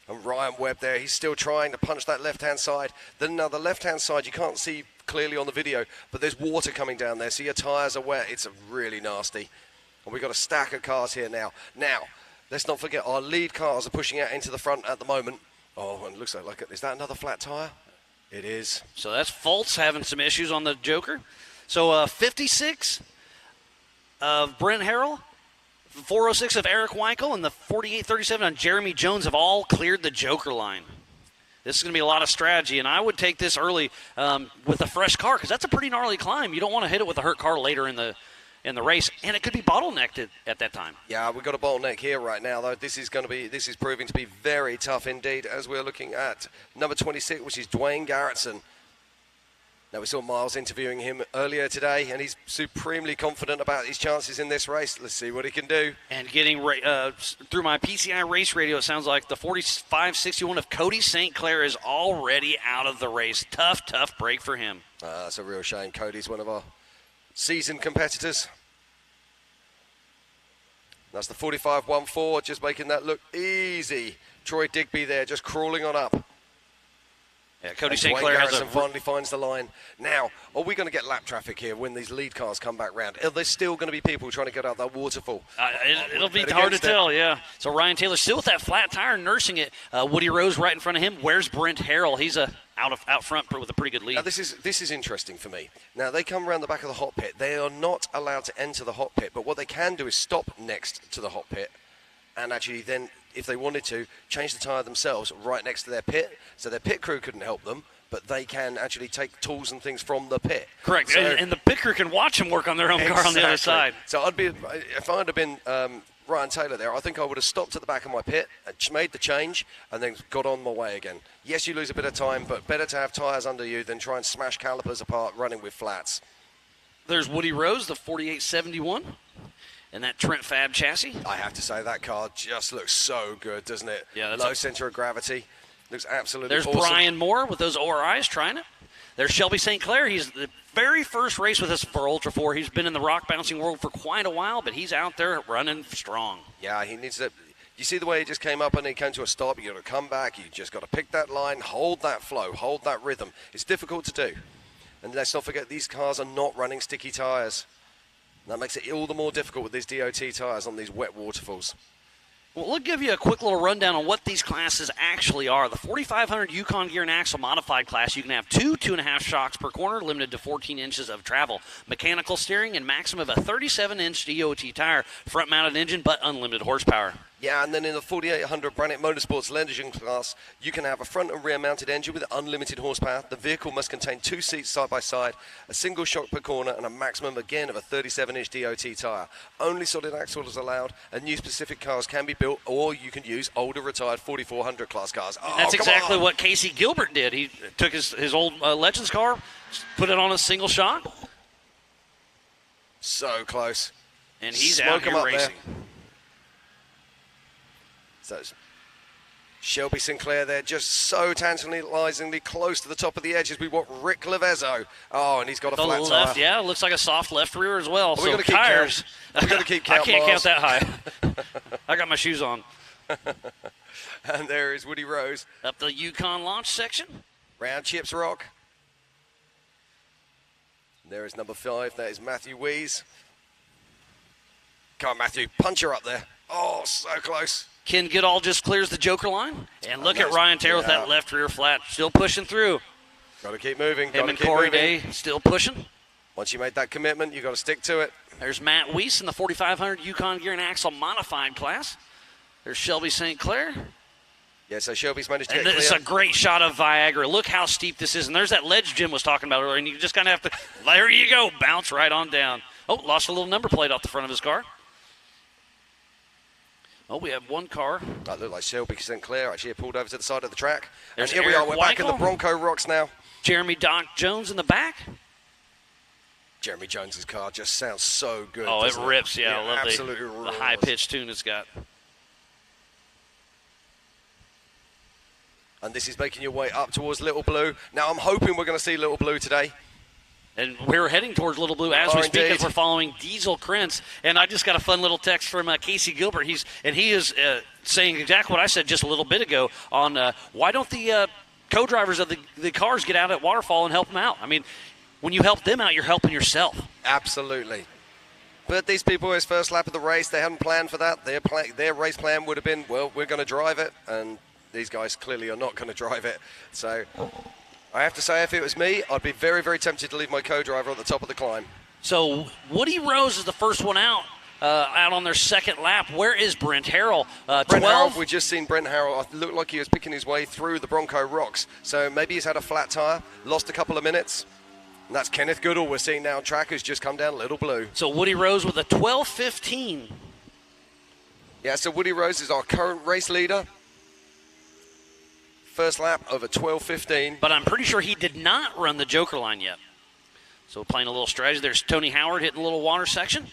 And Ryan Webb there, he's still trying to punch that left-hand side. Then now the left-hand side, you can't see clearly on the video, but there's water coming down there, so your tyres are wet. It's really nasty. And we've got a stack of cars here now. Now, let's not forget, our lead cars are pushing out into the front at the moment. Oh, and it looks like is that another flat tyre? It is. So that's Fultz having some issues on the Joker. So 56 of Brent Harrell, 406 of Eric Weichel, and the 4837 on Jeremy Jones have all cleared the Joker line. This is going to be a lot of strategy, and I would take this early with a fresh car because that's a pretty gnarly climb. You don't want to hit it with a hurt car later in the race, and it could be bottlenecked at that time. Yeah, we've got a bottleneck here right now, though. This is proving to be very tough indeed, as we're looking at number 26, which is Dwayne Garrettson. Now, we saw Miles interviewing him earlier today, and he's supremely confident about his chances in this race. Let's see what he can do. And getting through my PCI race radio, it sounds like the 4561 of Cody St. Clair is already out of the race. Tough break for him. That's a real shame. Cody's one of our seasoned competitors. That's the 4514, just making that look easy. Troy Digby there, just crawling on up. Yeah, Cody And St. Dwayne Clair has Garrison a finally finds the line. Now, are we going to get lap traffic here when these lead cars come back round? Are there still going to be people trying to get out that waterfall? It'll be bet hard to against it. tell, yeah. So Ryan Taylor still with that flat tire, nursing it. Woody Rose right in front of him. Where's Brent Harrell? He's out front with a pretty good lead. Now, this is interesting for me. Now, they come around the back of the hot pit. They are not allowed to enter the hot pit, but what they can do is stop next to the hot pit and actually then, if they wanted to, change the tyre themselves right next to their pit. So their pit crew couldn't help them, but they can actually take tools and things from the pit. Correct, So, and the pit crew can watch them work on their own car on the other side. So if I'd have been Ryan Taylor there, I think I would have stopped at the back of my pit, and made the change, and then got on my way again. Yes, you lose a bit of time, but better to have tyres under you than try and smash calipers apart running with flats. There's Woody Rose, the 4871, and that Trent Fab chassis. I have to say, that car just looks so good, doesn't it? Yeah, that's low center of gravity. Looks absolutely There's awesome. Brian Moore with those ORIs trying it. There's Shelby St. Clair. He's the very first race with us for Ultra 4. He's been in the rock bouncing world for quite a while, but he's out there running strong. Yeah, he needs to. You see the way he just came up and he came to a stop? You got to come back. You just got to pick that line, hold that flow, hold that rhythm. It's difficult to do. And let's not forget, these cars are not running sticky tyres. That makes it all the more difficult with these DOT tyres on these wet waterfalls. Well, we'll give you a quick little rundown on what these classes actually are. The 4500 Yukon Gear and Axle Modified class, you can have 2.5 shocks per corner, limited to 14 inches of travel. Mechanical steering and maximum of a 37-inch DOT tire. Front-mounted engine, but unlimited horsepower. Yeah, and then in the 4800 Brannick Motorsports Legend class, you can have a front and rear mounted engine with unlimited horsepower. The vehicle must contain 2 seats side by side, a single shock per corner, and a maximum, again, of a 37-inch DOT tyre. Only solid axle is allowed, and new specific cars can be built, or you can use older retired 4400 class cars. Oh, That's come exactly on. what Casey Gilbert did. He took his old Legends car, put it on a single shock. So close. And he's Smoke out him here up racing. there. So it's Shelby Sinclair there, just so tantalizingly close to the top of the edge as we watch Rick Levezzo. Oh, and he's got a The flat left, tire. yeah, looks like a soft left rear as well. Are we So gonna keep tires. count? Are we gonna keep count, I can't Miles? count that high. I got my shoes on. And there is Woody Rose. Up the Yukon launch section. Round Chips Rock. There is number 5. That is Matthew Wees. Come on, Matthew. Punch her up there. Oh, so close. Ken Goodall just clears the joker line. And look at nice. Ryan Taylor with Yeah. that left rear flat. Still pushing through. Got to keep moving. Him Got to and keep Corey moving. Day still pushing. Once you made that commitment, you got to stick to it. There's Matt Weiss in the 4500 Yukon Gear and Axle Modified class. There's Shelby St. Clair. Yeah, so Shelby's managed to And get this is clear. a great shot of Viagra. Look how steep this is. And there's that ledge Jim was talking about earlier. And you just kind of have to, there you go, bounce right on down. Oh, lost a little number plate off the front of his car. Oh, we have one car. That looked like Shelby St. Clair actually pulled over to the side of the track. There's and here Eric we are. We're back in the Weichel. Bronco Rocks now. Jeremy Doc Jones in the back. Jeremy Jones's car just sounds so good. Oh, it doesn't rips, yeah. I love absolutely the roars. high-pitched tune it's got. And this is making your way up towards Little Blue. Now, I'm hoping we're going to see Little Blue today. And we're heading towards Little Blue as we speak, indeed. as we're following Diesel Krentz. And I just got a fun little text from Casey Gilbert. He is saying exactly what I said just a little bit ago on why don't the co-drivers of the cars get out at Waterfall and help them out? I mean, when you help them out, you're helping yourself. Absolutely. But these people, it's first lap of the race. They hadn't planned for that. Their race plan would have been, well, we're going to drive it. And these guys clearly are not going to drive it. So I have to say, if it was me, I'd be very, very tempted to leave my co-driver at the top of the climb. So Woody Rose is the first one out on their second lap. Where is Brent Harrell? Brent 12. Harrell, we've just seen Brent Harrell. It looked like he was picking his way through the Bronco Rocks. So maybe he's had a flat tire, lost a couple of minutes. And that's Kenneth Goodall we're seeing now on track, who's just come down Little Blue. So Woody Rose with a 12:15. Yeah, so Woody Rose is our current race leader. First lap of a 12:15. But I'm pretty sure he did not run the joker line yet. So playing a little strategy. There's Tony Howard hitting a little water section.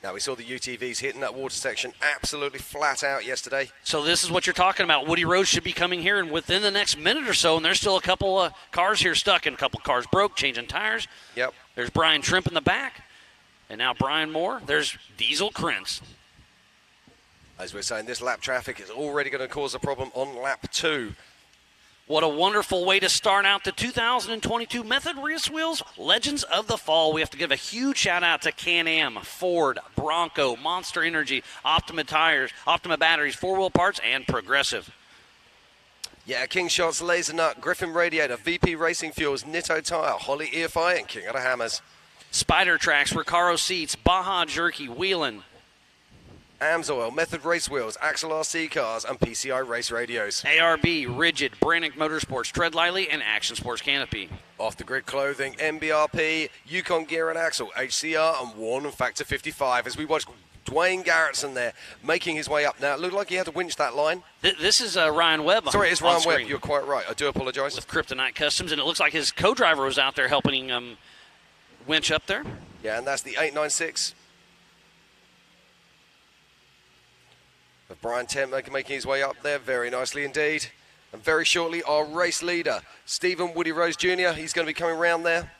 Now, we saw the UTVs hitting that water section absolutely flat out yesterday. So this is what you're talking about. Woody Rose should be coming here and within the next minute or so, and there's still a couple of cars here stuck, and a couple cars broke, changing tires. Yep. There's Brian Trimp in the back, and now Brian Moore. There's Diesel Krentz. As we're saying, this lap traffic is already going to cause a problem on lap 2. What a wonderful way to start out the 2022 Method Race Wheels Legends of the Fall. We have to give a huge shout out to Can-Am, Ford, Bronco, Monster Energy, Optima Tires, Optima Batteries, 4-Wheel Parts, and Progressive. Yeah, King Shots, Laser Nut, Griffin Radiator, VP Racing Fuels, Nitto Tire, Holly EFI, and King of the Hammers. Spider Tracks, Recaro Seats, Baja Jerky, Wheelin', AMSOIL, Method Race Wheels, Axel RC Cars, and PCI Race Radios. ARB, Rigid, Brannick Motorsports, Tread Lightly, and Action Sports Canopy. Off the Grid Clothing, MBRP, Yukon Gear and Axle, HCR, and Warn and Factor 55. As we watch Dwayne Garrettson there making his way up. Now, it looked like he had to winch that line. This is Ryan Webb. Sorry, it's Ryan Webb. You're quite right. I do apologize. With Kryptonite Customs, and it looks like his co-driver was out there helping him winch up there. Yeah, and that's the 896. Of Brian Tent making his way up there very nicely indeed. And very shortly, our race leader, Stephen Woody Rose Jr., he's going to be coming around there.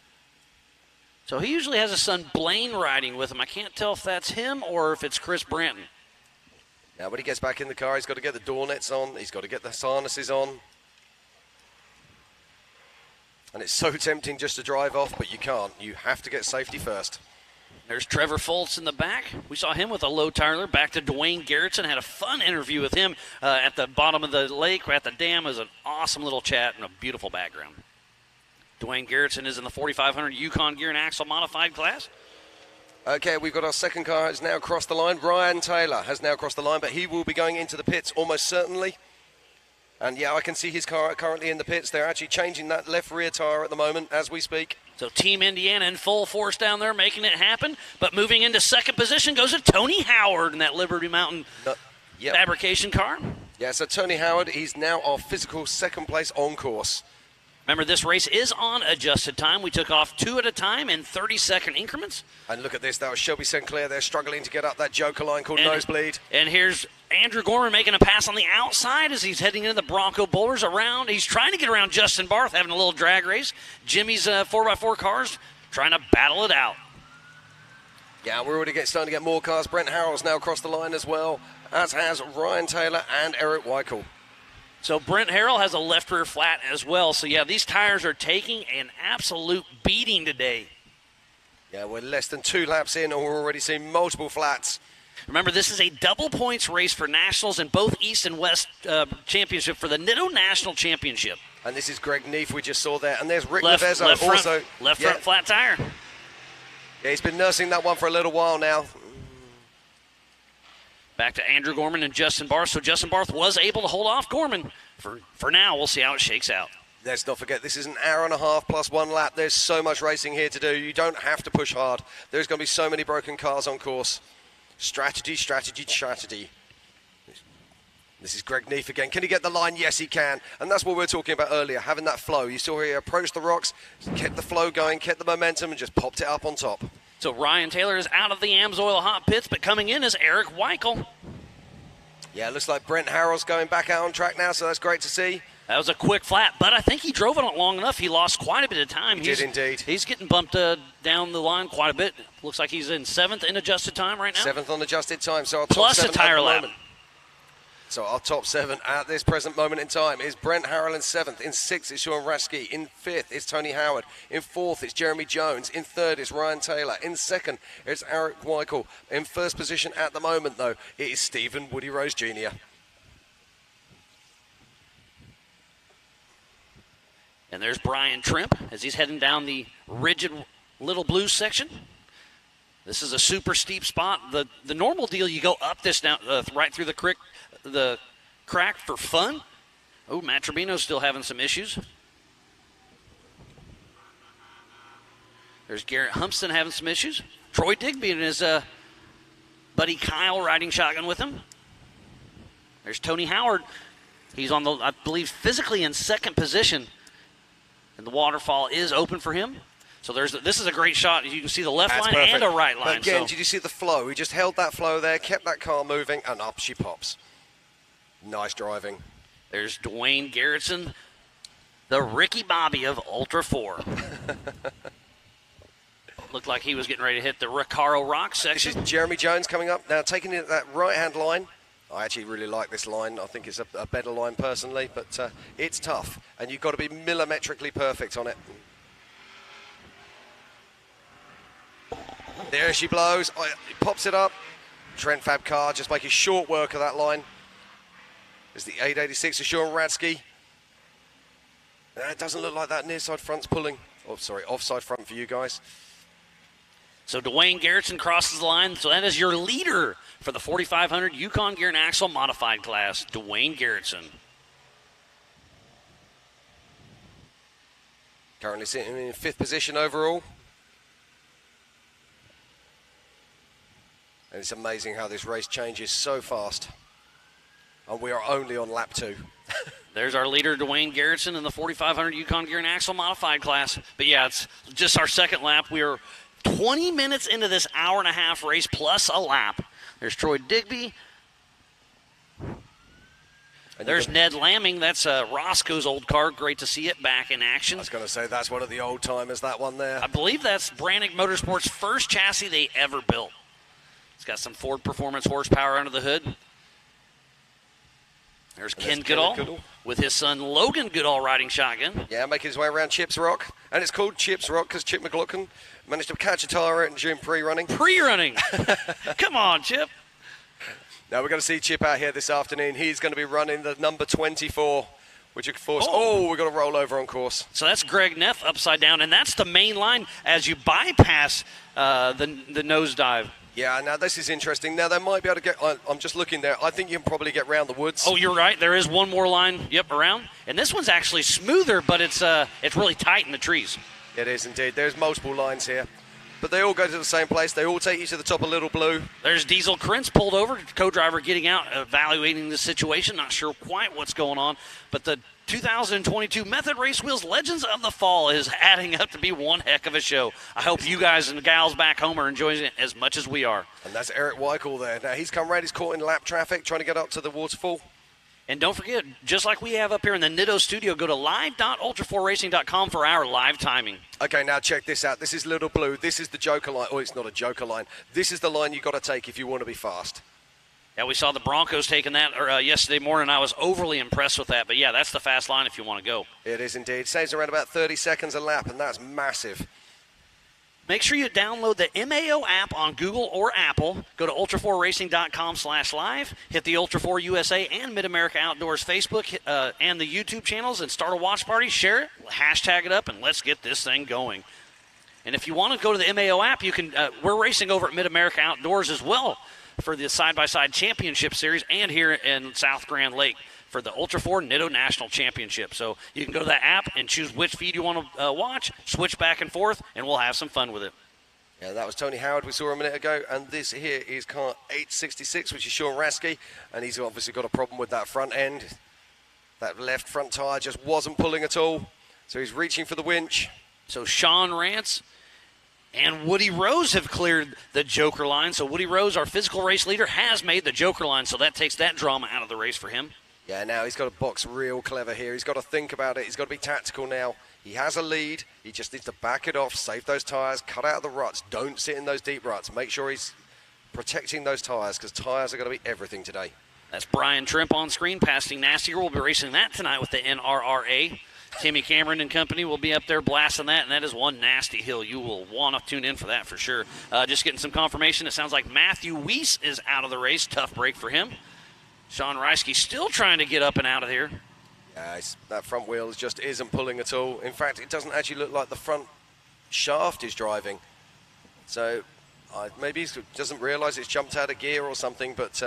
So he usually has his son Blaine riding with him. I can't tell if that's him or if it's Chris Branton. Now, when he gets back in the car, he's got to get the door nets on. He's got to get the harnesses on. And it's so tempting just to drive off, but you can't. You have to get safety first. There's Trevor Foltz in the back. We saw him with a low tire. Back to Dwayne Garrettson. Had a fun interview with him at the bottom of the lake, at the dam. It was an awesome little chat and a beautiful background. Dwayne Garrettson is in the 4500 Yukon Gear and Axle modified class. Okay, we've got our second car has now crossed the line. Ryan Taylor has now crossed the line, but he will be going into the pits almost certainly. And yeah, I can see his car currently in the pits. They're actually changing that left rear tire at the moment as we speak. So Team Indiana in full force down there making it happen. But moving into second position goes to Tony Howard in that Liberty Mountain fabrication car. Yeah, so Tony Howard, he's now our physical second place on course. Remember, this race is on adjusted time. We took off 2 at a time in 30-second increments. And look at this. That was Shelby Sinclair. They're struggling to get up that joker line called Nosebleed. And here's Andrew Gorman making a pass on the outside as he's heading into the Bronco Bowlers around. He's trying to get around Justin Barth, having a little drag race. Jimmy's 4x4 cars trying to battle it out. Yeah, we're already starting to get more cars. Brent Harrell's now across the line as well, as has Ryan Taylor and Eric Weichel. So Brent Harrell has a left rear flat as well. So, yeah, these tires are taking an absolute beating today. Yeah, we're less than 2 laps in, and we're already seeing multiple flats. Remember, this is a double points race for Nationals and both East and West Championship for the Nitto National Championship. And this is Greg Neef we just saw there. And there's Rick left Levezzo also. Left front flat tire. Yeah, he's been nursing that one for a little while now. Back to Andrew Gorman and Justin Barth. So Justin Barth was able to hold off Gorman. For now, we'll see how it shakes out. Let's not forget, this is an hour and a half plus 1 lap. There's so much racing here to do. You don't have to push hard. There's going to be so many broken cars on course. Strategy, strategy, strategy. This is Greg Neef again. Can he get the line? Yes, he can. And that's what we were talking about earlier, having that flow. You saw he approached the rocks, kept the flow going, kept the momentum, and just popped it up on top. So Ryan Taylor is out of the AMSOIL hot pits, but coming in is Eric Weichel. Yeah, it looks like Brent Harrell's going back out on track now, so that's great to see. That was a quick flat, but I think he drove it long enough. He lost quite a bit of time. He did indeed. He's getting bumped down the line quite a bit. Looks like he's in 7th in adjusted time right now. 7th on adjusted time, so our top plus 7 a tire lap. So our top 7 at this present moment in time is Brent Harrell in 7th. In 6th is Sean Rasky. In 5th is Tony Howard. In 4th is Jeremy Jones. In 3rd is Ryan Taylor. In 2nd it's Eric Weichel. In 1st position at the moment, though, it is Stephen Woody Rose Jr. And there's Brian Trimp as he's heading down the rigid Little Blue section. This is a super steep spot. The normal deal, you go up this down right through the crack for fun. Oh, Matt Tribino's still having some issues. There's Garrett Humpston having some issues. Troy Digby and his buddy Kyle riding shotgun with him. There's Tony Howard. He's on I believe, physically in 2nd position. And the waterfall is open for him. So this is a great shot. You can see the left line and a right line. But again, did you see the flow? He just held that flow there, kept that car moving, and up she pops. Nice driving. There's Dwayne Garrettson, the Ricky Bobby of Ultra 4. Looked like he was getting ready to hit the Recaro Rock section. This is Jeremy Jones coming up. Now taking it at that right-hand line. I actually really like this line. I think it's a better line personally, but it's tough, and you've got to be millimetrically perfect on it. There she blows. He pops it up. Trent Fabcar just making short work of that line. There's the 886 of Sean Radsky. It doesn't look like that near side front's pulling. Oh, sorry, offside front for you guys. So Dwayne Garrettson crosses the line. So that is your leader for the 4,500 Yukon Gear and Axle Modified class, Dwayne Garrettson. Currently sitting in 5th position overall. And it's amazing how this race changes so fast. And we are only on lap 2. There's our leader, Dwayne Garrettson, in the 4,500 Yukon Gear and Axle Modified class. But yeah, it's just our second lap. We are 20 minutes into this hour-and-a-half race plus a lap. There's Troy Digby. There's Ned Lamming. That's Roscoe's old car. Great to see it back in action. I was going to say that's one of the old timers, that one there. I believe that's Brannick Motorsports' first chassis they ever built. It's got some Ford Performance horsepower under the hood. There's Ken Goodall with his son Logan Goodall riding shotgun. Yeah, making his way around Chips Rock. And it's called Chips Rock because Chip McLaughlin managed to catch a tire during pre-running. Pre-running? Come on, Chip. Now we're going to see Chip out here this afternoon. He's going to be running the number 24, which of course, we're going to roll over on course. So that's Greg Neff upside down, and that's the main line as you bypass the nosedive. Yeah, now this is interesting. Now they might be able to get, I'm just looking there, I think you can probably get round the woods. Oh, you're right. There is one more line, around. And this one's actually smoother, but it's really tight in the trees. It is indeed. There's multiple lines here. But they all go to the same place. They all take you to the top of Little Blue. There's Diesel Krentz pulled over, co-driver getting out, evaluating the situation. Not sure quite what's going on. But the 2022 Method Race Wheels Legends of the Fall is adding up to be one heck of a show. I hope you guys and the gals back home are enjoying it as much as we are. And that's Eric Weichel there. Now he's come around, he's caught in lap traffic, trying to get up to the waterfall. And don't forget, just like we have up here in the Nitto studio, go to live.ultra4racing.com for our live timing. Okay, now check this out. This is Little Blue. This is the Joker line. Oh, it's not a Joker line. This is the line you've got to take if you want to be fast. Yeah, we saw the Broncos taking that yesterday morning. I was overly impressed with that. But, yeah, that's the fast line if you want to go. It is indeed. Saves around about 30 seconds a lap, and that's massive. Make sure you download the MAO app on Google or Apple. Go to ultra4racing.com/live. Hit the Ultra4 USA and Mid-America Outdoors Facebook and the YouTube channels and start a watch party. Share it, hashtag it up, and let's get this thing going. And if you want to go to the MAO app, you can. We're racing over at Mid-America Outdoors as well for the side-by-side championship series and here in South Grand Lake for the Ultra4 Nitto National Championship. So you can go to that app and choose which feed you want to watch, switch back and forth, and we'll have some fun with it. Yeah, that was Tony Howard we saw a minute ago, and this here is car 866, which is Sean Raskey, and he's obviously got a problem with that front end. That left front tyre just wasn't pulling at all, so he's reaching for the winch. So Sean Rance and Woody Rose have cleared the Joker line. So Woody Rose, our physical race leader, has made the Joker line, so that takes that drama out of the race for him. Yeah, now he's got to box real clever here. He's got to think about it. He's got to be tactical now. He has a lead. He just needs to back it off, save those tyres, cut out the ruts. Don't sit in those deep ruts. Make sure he's protecting those tyres because tyres are going to be everything today. That's Brian Trimp on screen, passing Nasty Girl. We'll be racing that tonight with the NRRA. Timmy Cameron and company will be up there blasting that, and that is one nasty hill. You will want to tune in for that for sure. Just getting some confirmation. It sounds like Matthew Weiss is out of the race. Tough break for him. Sean Reisky still trying to get up and out of here. That front wheel just isn't pulling at all. In fact, it doesn't actually look like the front shaft is driving. So maybe he doesn't realize it's jumped out of gear or something, but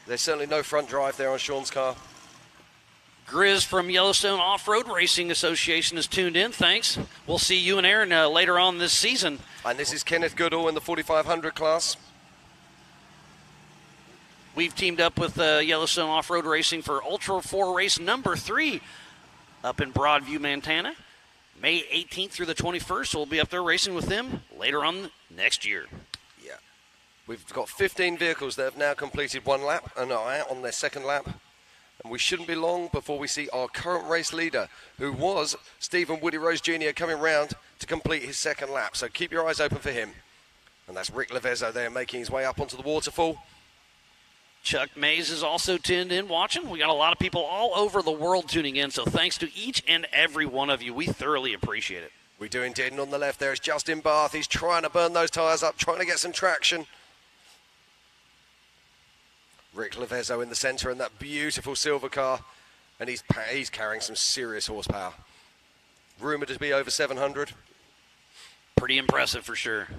there's certainly no front drive there on Sean's car. Grizz from Yellowstone Off-Road Racing Association is tuned in. Thanks. We'll see you and Aaron later on this season. And this is Kenneth Goodall in the 4500 class. We've teamed up with Yellowstone Off-Road Racing for Ultra 4 race number 3 up in Broadview, Montana. May 18th through the 21st. So we'll be up there racing with them later on next year. Yeah. We've got 15 vehicles that have now completed one lap and are out on their second lap. And we shouldn't be long before we see our current race leader, who was Stephen Woody Rose Jr., coming round to complete his second lap. So keep your eyes open for him. And that's Rick Lavezzo there making his way up onto the waterfall. Chuck Mays is also tuned in watching. We got a lot of people all over the world tuning in, so thanks to each and every one of you. We thoroughly appreciate it. We do indeed. And on the left there is Justin Barth. He's trying to burn those tyres up, trying to get some traction. Rick Lavezzo in the centre in that beautiful silver car. And he's carrying some serious horsepower. Rumoured to be over 700. Pretty impressive for sure.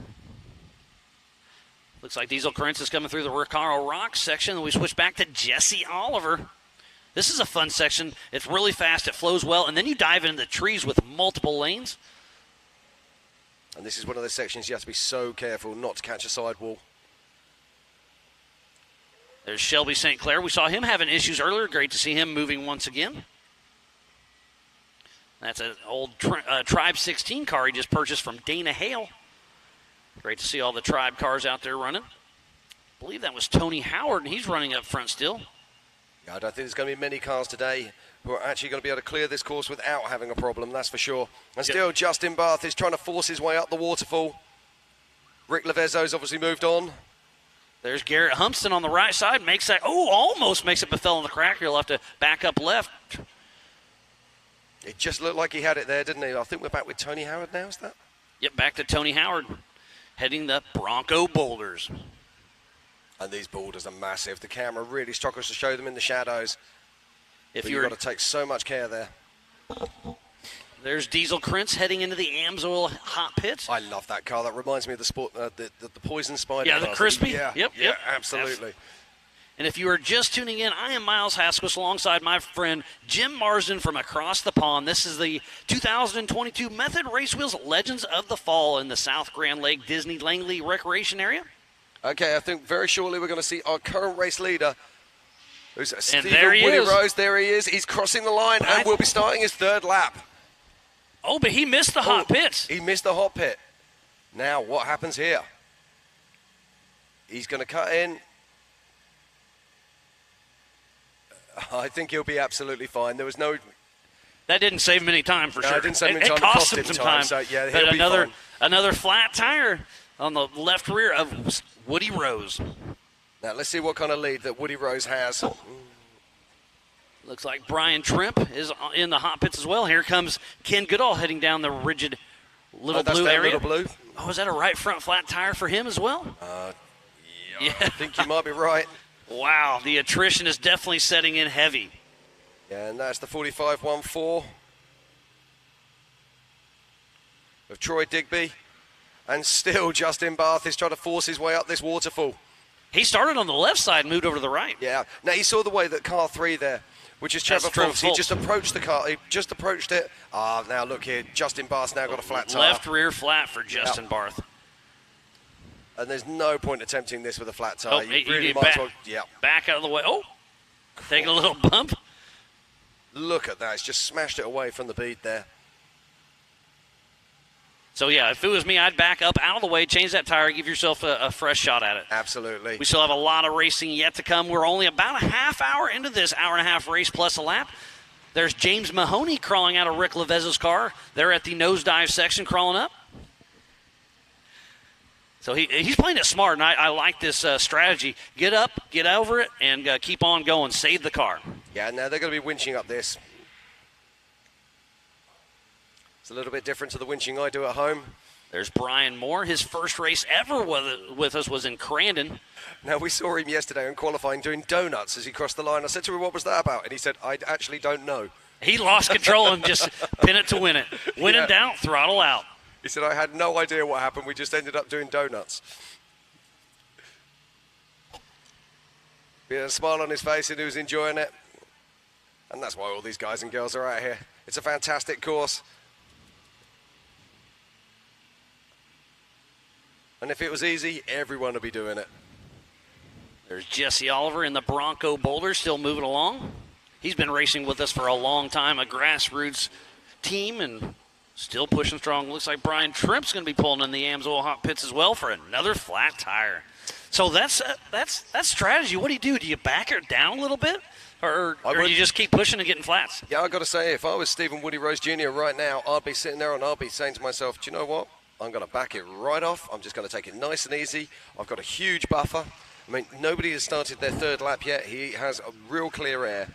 Looks like Diesel Krentz is coming through the Recaro Rock section. We switch back to Jesse Oliver. This is a fun section. It's really fast. It flows well. And then you dive into the trees with multiple lanes. And this is one of those sections you have to be so careful not to catch a sidewall. There's Shelby St. Clair. We saw him having issues earlier. Great to see him moving once again. That's an old Tribe 16 car he just purchased from Dana Hale. Great to see all the Tribe cars out there running. I believe that was Tony Howard, and he's running up front still. Yeah, I don't think there's going to be many cars today who are actually going to be able to clear this course without having a problem, that's for sure. And still, Justin Barth is trying to force his way up the waterfall. Rick Lavezzo's obviously moved on. There's Garrett Humpston on the right side. Makes that, almost makes it, but fell in the crack. He'll have to back up left. It just looked like he had it there, didn't he? I think we're back with Tony Howard now, is that? Yep, back to Tony Howard, heading the Bronco Boulders. And these boulders are massive. The camera really struggles to show them in the shadows. But you've got to take so much care there. There's Diesel Krentz heading into the AMSOIL hot pits. I love that car. That reminds me of the sport, the Poison Spider. Yeah, the Crispy. Yep, absolutely. And if you are just tuning in, I am Miles Haskell alongside my friend Jim Marsden from across the pond. This is the 2022 Method Race Wheels Legends of the Fall in the South Grand Lake Disney Langley Recreation Area. Okay, I think very shortly we're going to see our current race leader, who's Stephen there he Woody is. Rose. There he is. He's crossing the line and will be starting his third lap. Oh, but he missed the hot pits. He missed the hot pit. Now, what happens here? He's going to cut in. I think he'll be absolutely fine. There was no... That didn't save him any time for sure. It didn't save him any time. It cost him some time. So, yeah, but he'll be fine. Another flat tire on the left rear of Woody Rose. Now, let's see what kind of lead that Woody Rose has. Looks like Brian Trimp is in the hot pits as well. Here comes Ken Goodall heading down the rigid Little Blue area. Little Blue. Oh, is that a right front flat tire for him as well? Yeah, I think you might be right. Wow, the attrition is definitely setting in heavy. Yeah, and that's the 45-1-4 of Troy Digby. And still Justin Barth is trying to force his way up this waterfall. He started on the left side and moved over to the right. Yeah. Now, he saw the way that car 3 there, which is Trevor Fultz. He just approached the car. He just approached it. Now look here. Justin Barth's now got a flat tire. Left rear flat for Justin Barth. And there's no point attempting this with a flat tire. You really might back, as well. Back out of the way. Oh, taking a little bump. Look at that. It's just smashed it away from the bead there. So, yeah, if it was me, I'd back up out of the way, change that tire, give yourself a fresh shot at it. Absolutely. We still have a lot of racing yet to come. We're only about a half hour into this hour-and-a-half race plus a lap. There's James Mahoney crawling out of Rick Lavezzo's car. They're at the nosedive section crawling up. So he's playing it smart, and I like this strategy. Get up, get over it, and keep on going. Save the car. Yeah, now they're going to be winching up this. It's a little bit different to the winching I do at home. There's Brian Moore. His first race ever with us was in Crandon. Now, we saw him yesterday in qualifying doing donuts as he crossed the line. I said to him, what was that about? And he said, I actually don't know. He lost control and just pin it to win it. Win it down, throttle out. He said, I had no idea what happened. We just ended up doing donuts. He had a smile on his face and he was enjoying it. And that's why all these guys and girls are out here. It's a fantastic course. And if it was easy, everyone would be doing it. There's Jesse Oliver in the Bronco Boulder, still moving along. He's been racing with us for a long time, a grassroots team, and still pushing strong. Looks like Brian Trimp's going to be pulling in the AMSOIL hot pits as well for another flat tire. So that's strategy. What do? Do you back it down a little bit? Or you just keep pushing and getting flats? Yeah, I've got to say, if I was Stephen Woody Rose Jr. right now, I'd be sitting there and I'd be saying to myself, do you know what? I'm going to back it right off. I'm just going to take it nice and easy. I've got a huge buffer. I mean, nobody has started their third lap yet. He has a real clear air.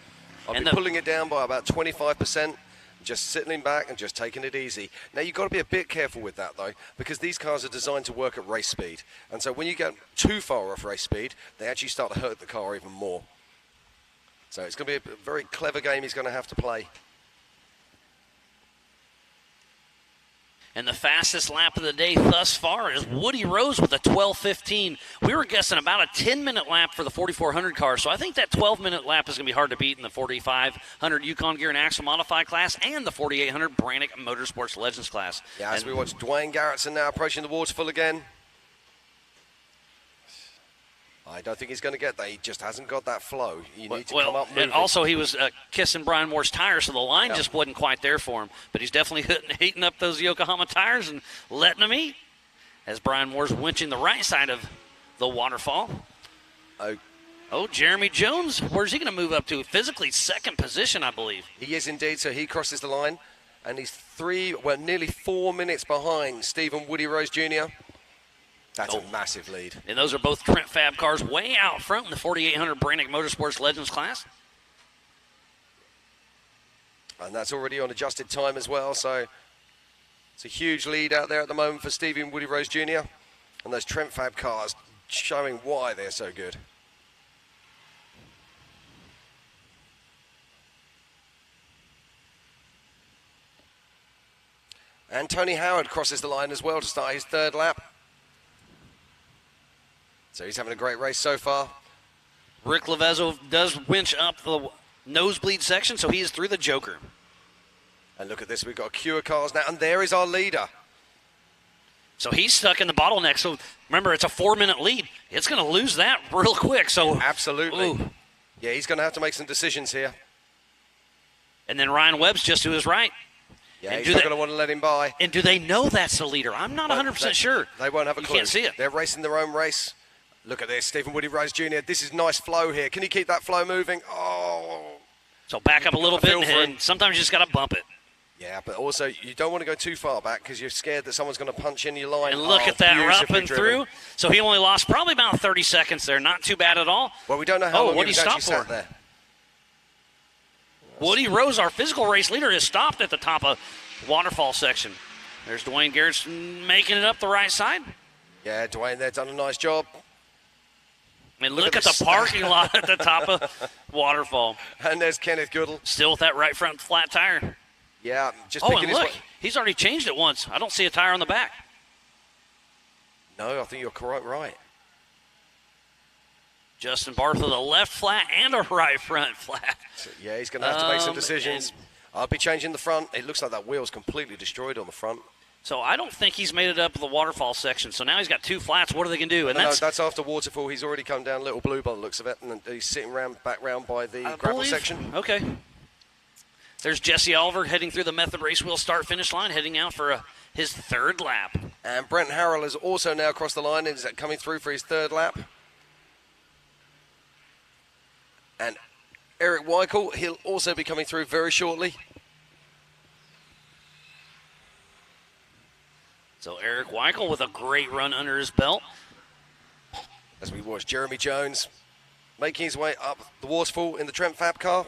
I've been pulling it down by about 25%, just sitting back and just taking it easy. Now, you've got to be a bit careful with that, though, because these cars are designed to work at race speed. And so when you get too far off race speed, they actually start to hurt the car even more. So it's going to be a very clever game he's going to have to play. And the fastest lap of the day thus far is Woody Rose with a 12:15. We were guessing about a 10-minute lap for the 4400 car, so I think that 12-minute lap is going to be hard to beat in the 4500 Yukon Gear and Axle Modified class and the 4800 Brannick Motorsports Legends class. Yeah, as we watch Dwayne Garrettson now approaching the waterfall again. I don't think he's going to get that. He just hasn't got that flow. You need to come up moving. And also he was kissing Brian Moore's tires, so the line just wasn't quite there for him. But he's definitely heating up those Yokohama tires and letting them eat as Brian Moore's winching the right side of the waterfall. Oh, Jeremy Jones, where's he going to move up to? Physically second position, I believe. He is indeed, so he crosses the line. And he's nearly 4 minutes behind Stephen Woody Rose Jr. That's a massive lead. And those are both Trent Fab cars way out front in the 4800 Brannick Motorsports Legends class. And that's already on adjusted time as well, so it's a huge lead out there at the moment for Stephen Woody Rose Jr. And those Trent Fab cars showing why they're so good. And Tony Howard crosses the line as well to start his third lap. So he's having a great race so far. Rick Levezzo does winch up the nosebleed section, so he is through the Joker. And look at this, we've got a queue of cars now, and there is our leader. So he's stuck in the bottleneck. So remember, it's a 4-minute lead. It's going to lose that real quick. So absolutely. Ooh. Yeah, he's going to have to make some decisions here. And then Ryan Webb's just to his right. Yeah, he's not going to want to let him by. And do they know that's the leader? I'm not 100% sure. They won't have a clue. You can't see it. They're racing their own race. Look at this, Stephen Woody Rose Jr. This is nice flow here. Can he keep that flow moving? Oh. So back up a little bit, and sometimes you just got to bump it. Yeah, but also you don't want to go too far back because you're scared that someone's going to punch in your line. And look at that, up and through. So he only lost probably about 30 seconds there. Not too bad at all. Well, we don't know how long what he actually stopped sat for. there. Woody Rose, our physical race leader, has stopped at the top of waterfall section. There's Dwayne Garrett making it up the right side. Yeah, Dwayne there done a nice job. And look at the parking lot at the top of waterfall. And there's Kenneth Goodall. Still with that right front flat tire. Yeah, just and picking his look, way. He's already changed it once. I don't see a tire on the back. No, I think you're quite right. Justin Barth with a left flat and a right front flat. So, yeah, he's going to have to make some decisions. I'll be changing the front. It looks like that wheel's completely destroyed on the front. So I don't think he's made it up the waterfall section. So now he's got two flats. What are they going to do? And that's after waterfall. He's already come down Little Blue by the looks of it, and he's sitting back round by the gravel section. Okay. There's Jesse Oliver heading through the Method Race Wheel start-finish line, heading out for his third lap. And Brent Harrell has also now crossed the line and is coming through for his third lap. And Eric Weichel, he'll also be coming through very shortly. So Eric Weichel with a great run under his belt. As we watch Jeremy Jones making his way up the waterfall in the Trent Fab car,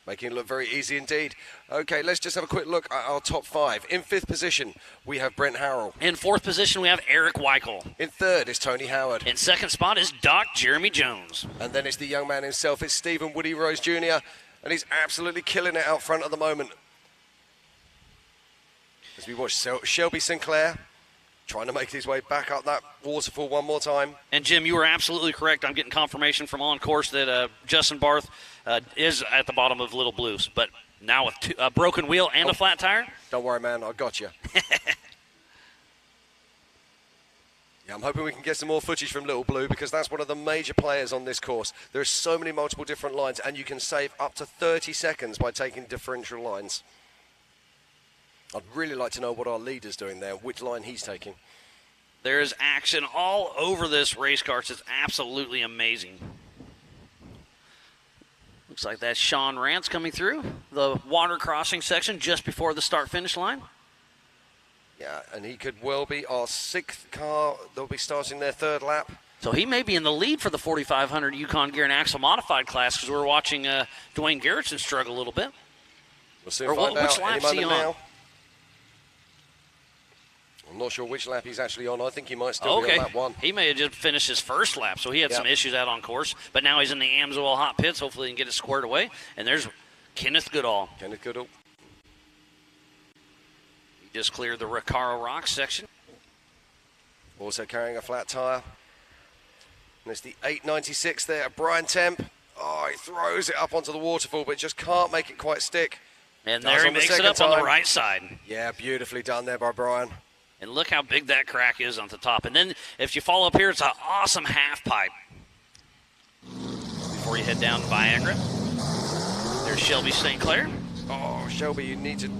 making it look very easy indeed. Okay, let's just have a quick look at our top five. In fifth position, we have Brent Harrell. In fourth position, we have Eric Weichel. In third is Tony Howard. In second spot is Doc Jeremy Jones. And then it's the young man himself, it's Stephen Woody Rose Jr., and he's absolutely killing it out front at the moment. As we watch Shelby Sinclair trying to make his way back up that waterfall one more time. And, Jim, you were absolutely correct. I'm getting confirmation from on course that Justin Barth is at the bottom of Little Blues. But now with a broken wheel and a flat tire. Don't worry, man. I got you. Yeah, I'm hoping we can get some more footage from Little Blue because that's one of the major players on this course. There are so many multiple different lines, and you can save up to 30 seconds by taking differential lines. I'd really like to know what our leader's doing there, which line he's taking. There's action all over this race car. It's absolutely amazing. Looks like that's Sean Rance coming through the water crossing section just before the start-finish line. Yeah, and he could well be our sixth car. They'll be starting their third lap. So he may be in the lead for the 4,500 Yukon Gear and Axle Modified class because we're watching Dwayne Garrettson struggle a little bit. We'll soon find out. Which lap's he on? Now. I'm not sure which lap he's actually on. I think he might still be on lap 1. He may have just finished his first lap, so he had some issues out on course. But now he's in the Amsoil hot pits. Hopefully he can get it squared away. And there's Kenneth Goodall. Kenneth Goodall. He just cleared the Recaro Rock section. Also carrying a flat tire. And it's the 896 there, Brian Temp. Oh, he throws it up onto the waterfall, but just can't make it quite stick. And there he makes it up on the right side. Yeah, beautifully done there by Brian. And look how big that crack is on the top. And then if you follow up here, it's an awesome half pipe. Before you head down to Viagra. There's Shelby St. Clair. Oh, Shelby, you need to...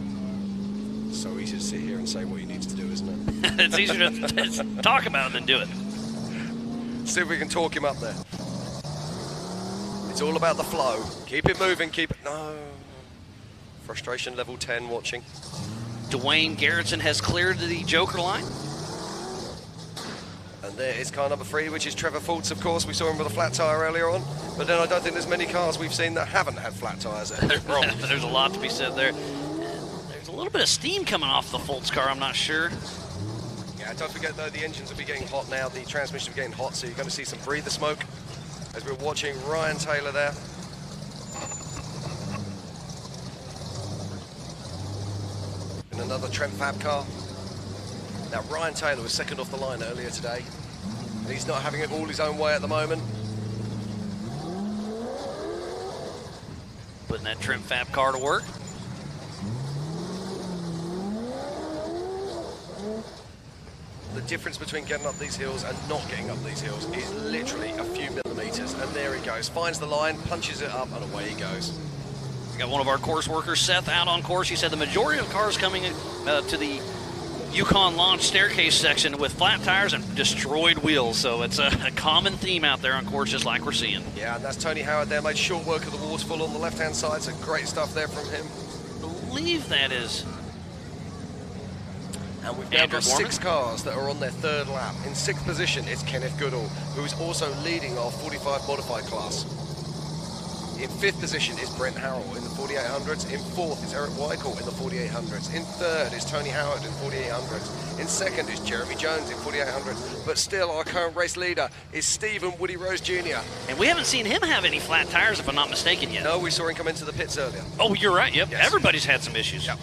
So easy to sit here and say what you need to do, isn't it? It's easier to talk about it than do it. See if we can talk him up there. It's all about the flow. Keep it moving, keep it... No. Frustration level 10 watching. Dwayne Garrettson has cleared the Joker line. And there is car number 3, which is Trevor Fultz, of course. We saw him with a flat tyre earlier on. But then I don't think there's many cars we've seen that haven't had flat tyres. There's a lot to be said there. There's a little bit of steam coming off the Fultz car, I'm not sure. Yeah, don't forget, though, the engines will be getting hot now. The transmission will be getting hot, so you're going to see some breather smoke. As we're watching Ryan Taylor there. In another Trent Fab car. Now, Ryan Taylor was second off the line earlier today. And he's not having it all his own way at the moment. Putting that Trent Fab car to work. The difference between getting up these hills and not getting up these hills is literally a few millimeters. And there he goes. Finds the line, punches it up, and away he goes. We got one of our course workers, Seth, out on course. He said the majority of cars coming to the Yukon launch staircase section with flat tires and destroyed wheels. So it's a common theme out there on course, just like we're seeing. Yeah, and that's Tony Howard there. Made short work of the waterfall on the left-hand side. So great stuff there from him. I believe that is... And we've now got 6 cars that are on their 3rd lap. In 6th position, it's Kenneth Goodall, who is also leading our 45 modified class. In 5th position is Brent Harrell in the 4800s. In 4th is Eric Weichel in the 4800s. In 3rd is Tony Howard in 4800s. In 2nd is Jeremy Jones in 4800s. But still, our current race leader is Stephen Woody Rose Jr. And we haven't seen him have any flat tires, if I'm not mistaken, yet. No, we saw him come into the pits earlier. Oh, you're right. Yep. Yes. Everybody's had some issues. Yep.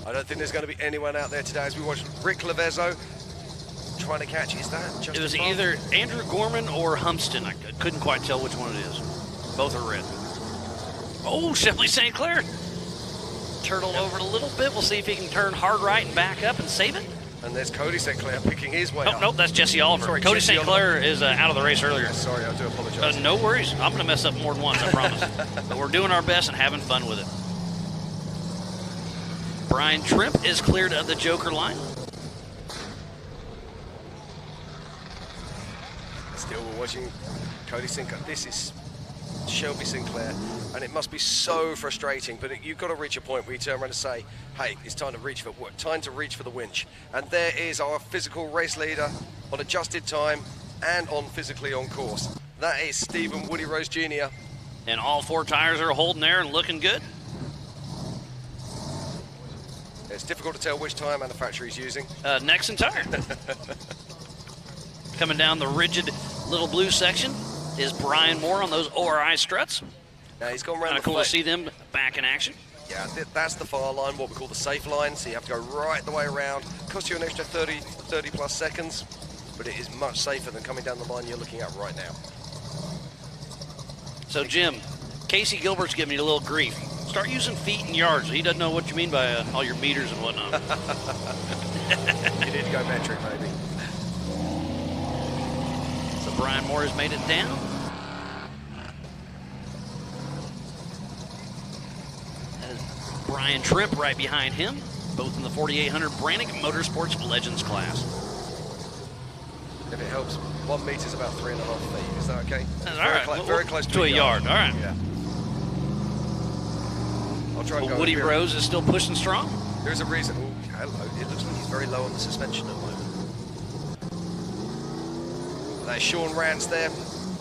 I don't think there's going to be anyone out there today as we watch Rick Lavezzo trying to catch. Is that Justin It was Farr? either Andrew Gorman or Humston. I couldn't quite tell which one it is. Both are red. Oh, Shelby St. Clair. Turtle over a little bit. We'll see if he can turn hard right and back up and save it. And there's Cody St. Clair picking his way up. Nope, that's Jesse Oliver. Sorry, Cody Jesse St. Clair is out of the race earlier. Sorry, I do apologize. No worries. I'm going to mess up more than once, I promise. But we're doing our best and having fun with it. Brian Trimp is cleared of the Joker line. Still, we're watching Cody Sinclair. This is Shelby Sinclair, and it must be so frustrating, but you've got to reach a point where you turn around and say, hey, it's time to reach for the winch. And there is our physical race leader on adjusted time and on physically on course. That is Stephen Woody Rose Jr. And all 4 tires are holding there and looking good. It's difficult to tell which tire manufacturer he's using. Nexon Tire. Coming down the rigid little blue section is Brian Moore on those ORI struts. Now he's gone around the cool to see them back in action. Yeah, that's the far line, what we call the safe line. So you have to go right the way around. Costs you an extra 30 plus seconds, but it is much safer than coming down the line you're looking at right now. So Jim, Casey Gilbert's giving you a little grief. Start using feet and yards. He doesn't know what you mean by all your meters and whatnot. You need to go metric, maybe. So Brian Moore has made it down. That is Brian Tripp right behind him, both in the 4800 Brannick Motorsports Legends class. If it helps, 1 meter is about 3.5 feet. Is that okay? That's all right. Very close to a yard. All right. Yeah. I'll try and go Woody here. Rose is still pushing strong. There's a reason. Oh, hello. It looks like he's very low on the suspension at the moment. That's Sean Rance there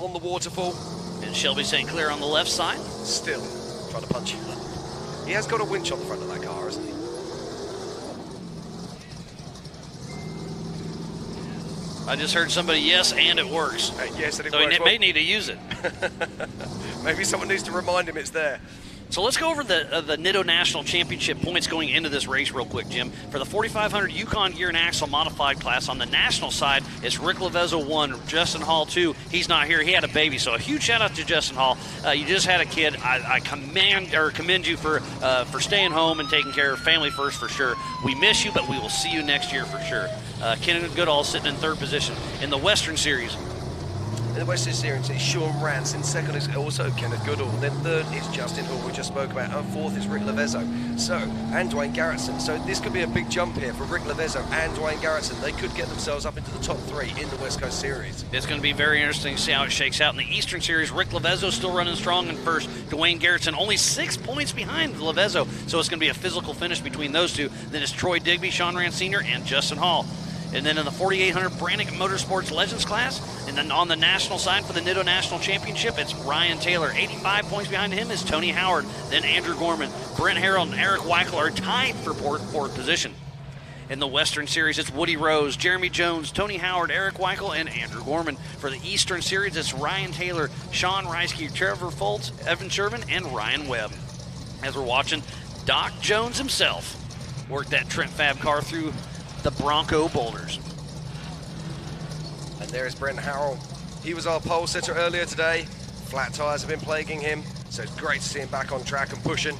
on the waterfall. And Shelby St. Clair on the left side. Still trying to punch it. He has got a winch on the front of that car, hasn't he? I just heard somebody, yes, and it works. Yes, and it so works. he may need to use it. Maybe someone needs to remind him it's there. So let's go over the Nitto National Championship points going into this race real quick, Jim. For the 4,500 Yukon Gear and Axle modified class on the national side, it's Rick Levezzo 1, Justin Hall 2. He's not here. He had a baby, so a huge shout out to Justin Hall. You just had a kid. I commend you for staying home and taking care of family first for sure. We miss you, but we will see you next year for sure. Kenneth Goodall sitting in third position. In the Western Series, in the Western Series, it's Sean Rance. In second is also Kenneth Goodall. Then third is Justin Hall, we just spoke about. And fourth is Rick Levezzo. And Dwayne Garrettson. So this could be a big jump here for Rick Levezzo and Dwayne Garrettson. They could get themselves up into the top 3 in the West Coast Series. It's going to be very interesting to see how it shakes out. In the Eastern Series, Rick Levezzo still running strong in first. Dwayne Garrettson only 6 points behind Levezzo. So it's going to be a physical finish between those two. Then it's Troy Digby, Sean Rance Sr., and Justin Hall. And then in the 4,800 Brannick Motorsports Legends class, and then on the national side for the Nitto National Championship, it's Ryan Taylor. 85 points behind him is Tony Howard, then Andrew Gorman. Brent Harrell and Eric Weichel are tied for fourth position. In the Western Series, it's Woody Rose, Jeremy Jones, Tony Howard, Eric Weichel, and Andrew Gorman. For the Eastern Series, it's Ryan Taylor, Sean Reisky, Trevor Foltz, Evan Shervin, and Ryan Webb. As we're watching, Doc Jones himself work that Trent Fab car through the Bronco boulders. And there's Brent Harrell. He was our pole sitter earlier today. Flat tires have been plaguing him, so it's great to see him back on track and pushing.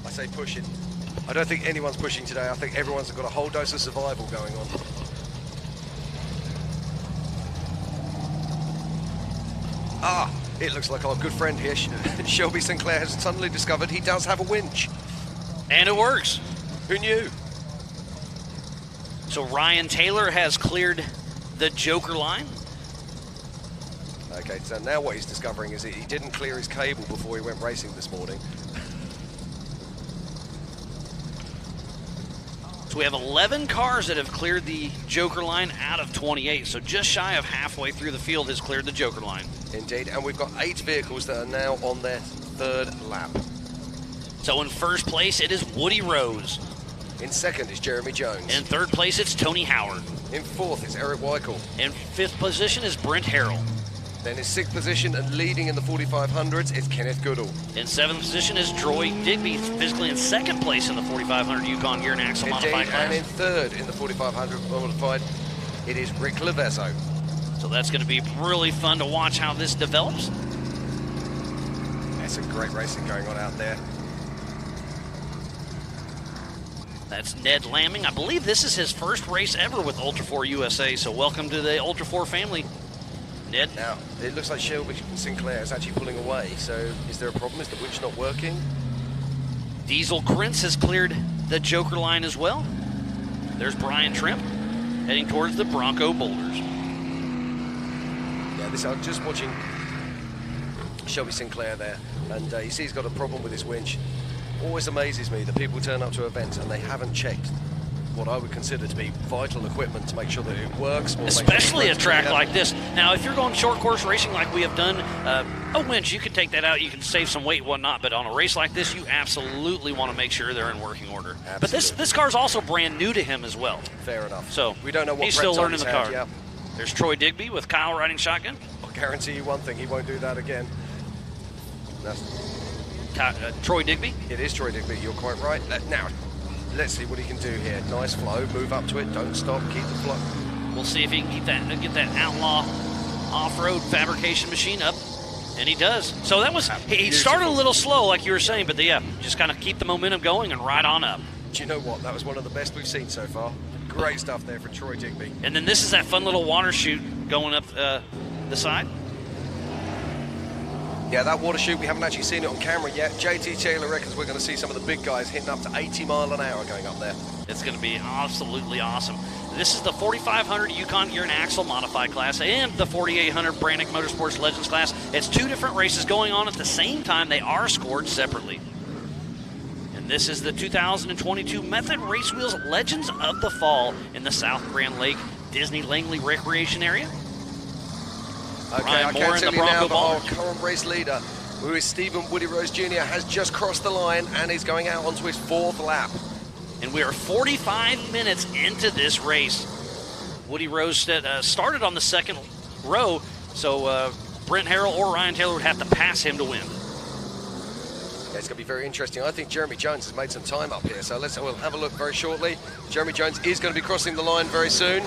I say pushing. I don't think anyone's pushing today. I think everyone's got a whole dose of survival going on. It looks like our good friend here, Shelby Sinclair, has suddenly discovered he does have a winch. And it works. Who knew? So Ryan Taylor has cleared the Joker line. Okay, so now what he's discovering is that he didn't clear his cable before he went racing this morning. So we have 11 cars that have cleared the Joker line out of 28. So just shy of halfway through the field has cleared the Joker line. Indeed, and we've got 8 vehicles that are now on their 3rd lap. So in first place, it is Woody Rose. In second is Jeremy Jones. In third place, it's Tony Howard. In fourth is Eric Weichel. In fifth position is Brent Harrell. Then in 6th position and leading in the 4500s is Kenneth Goodall. In 7th position is Troy Digby, physically in 2nd place in the 4500 Yukon Gear and Axle modified class. And in 3rd in the 4500 modified, it is Rick Levezzo. So that's going to be really fun to watch how this develops. There's some great racing going on out there. That's Ned Lamming. I believe this is his first race ever with Ultra 4 USA, so welcome to the Ultra 4 family, Ned. Now, it looks like Shelby Sinclair is actually pulling away, so is there a problem? Is the winch not working? Diesel Krentz has cleared the Joker line as well. There's Brian Trimp heading towards the Bronco boulders. Yeah, I'm just watching Shelby Sinclair there, and you see he's got a problem with his winch. Always amazes me that people turn up to events and they haven't checked what I would consider to be vital equipment to make sure that it works. Especially a track like this. Now, if you're going short course racing like we have done, a winch, you can take that out, you can save some weight and whatnot, but on a race like this, you absolutely want to make sure they're in working order. Absolutely. But this car's also brand new to him as well. Fair enough. So we don't know what he's still learning the car. Yeah. There's Troy Digby with Kyle riding shotgun. I'll guarantee you one thing, he won't do that again. Troy Digby? It is Troy Digby, you're quite right. Now, let's see what he can do here. Nice flow, move up to it, don't stop, keep the flow. We'll see if he can get that Outlaw off-road fabrication machine up, and he does. So that was, he started a little slow like you were saying, but yeah, just kind of keep the momentum going and ride on up. Do you know what? That was one of the best we've seen so far. Great stuff there from Troy Digby. And then this is that fun little water chute going up the side. Yeah, that water chute, we haven't actually seen it on camera yet. JT Taylor reckons we're going to see some of the big guys hitting up to 80 mile an hour going up there. It's going to be absolutely awesome. This is the 4,500 Yukon Gear and Axle modified class and the 4,800 Brannick Motorsports Legends class. It's 2 different races going on at the same time. They are scored separately. And this is the 2022 Method Race Wheels Legends of the Fall in the South Grand Lake Disney Langley Recreation Area. Okay, Ryan I Moore can in tell the you now Bronco that our current race leader, who is Stephen Woody Rose Jr., has just crossed the line and is going out onto his 4th lap. And we are 45 minutes into this race. Woody Rose started on the 2nd row, so Brent Harrell or Ryan Taylor would have to pass him to win. Yeah, it's going to be very interesting. I think Jeremy Jones has made some time up here, so we'll have a look very shortly. Jeremy Jones is going to be crossing the line very soon.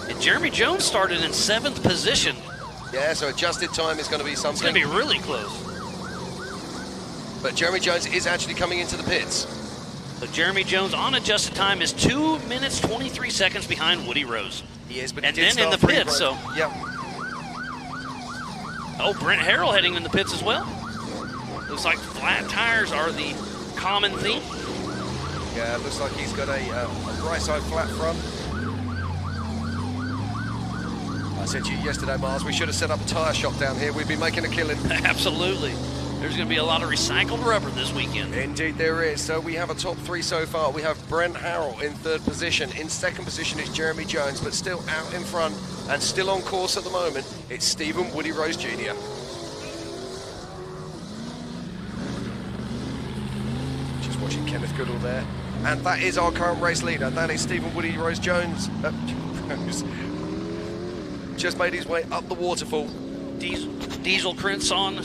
And Jeremy Jones started in 7th position. Yeah, so adjusted time is going to be something. It's going to be really close. But Jeremy Jones is actually coming into the pits. So Jeremy Jones on adjusted time is 2 minutes 23 seconds behind Woody Rose. He is, but and he did then in the start pits, so. Yep. Oh, Brent Harrell heading in the pits as well. Looks like flat tires are the common theme. Yeah, it looks like he's got a right side flat front. I said to you yesterday, Miles, we should have set up a tyre shop down here. We'd be making a killing. Absolutely. There's going to be a lot of recycled rubber this weekend. Indeed there is. So we have a top 3 so far. We have Brent Harrell in 3rd position. In 2nd position is Jeremy Jones, but still out in front and still on course at the moment. It's Stephen Woody Rose Jr. Just watching Kenneth Goodall there. And that is our current race leader. That is Stephen Woody Rose Jones. Just made his way up the waterfall. Diesel Prince on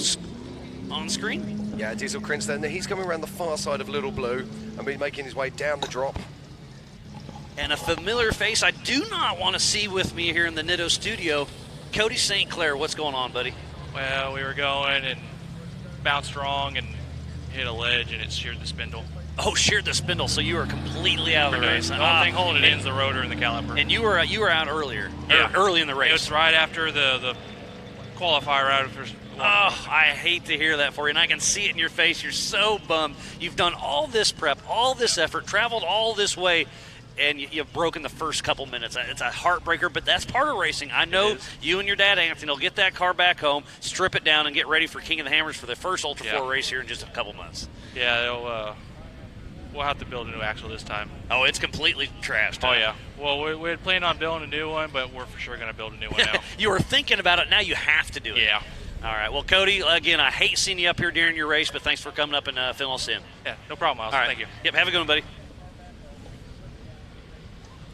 screen? Yeah, Diesel Prince then. He's coming around the far side of Little Blue and be making his way down the drop. And a familiar face I do not want to see with me here in the Nitto studio. Cody St. Clair, what's going on, buddy? Well, we were going and bounced wrong and hit a ledge and it sheared the spindle. Oh, sheared the spindle, so you were completely out of the race. The only thing holding it in is the rotor and the caliper. And you were out earlier, early in the race. It was right after the qualifier out of Oh, I hate to hear that for you, and I can see it in your face. You're so bummed. You've done all this prep, all this effort, traveled all this way, and you've broken the first couple minutes. It's a heartbreaker, but that's part of racing. I know you and your dad, Anthony, will get that car back home, strip it down, and get ready for King of the Hammers for the first Ultra 4 race here in just a couple months. Yeah, we'll have to build a new axle this time. Oh, it's completely trashed. Oh, yeah. Well, we had planned on building a new one, but we're for sure going to build a new one now. You were thinking about it. Now you have to do it. Yeah. All right. Well, Cody, again, I hate seeing you up here during your race, but thanks for coming up and filling us in. Yeah, no problem, Miles. All right. Thank you. Yep, have a good one, buddy.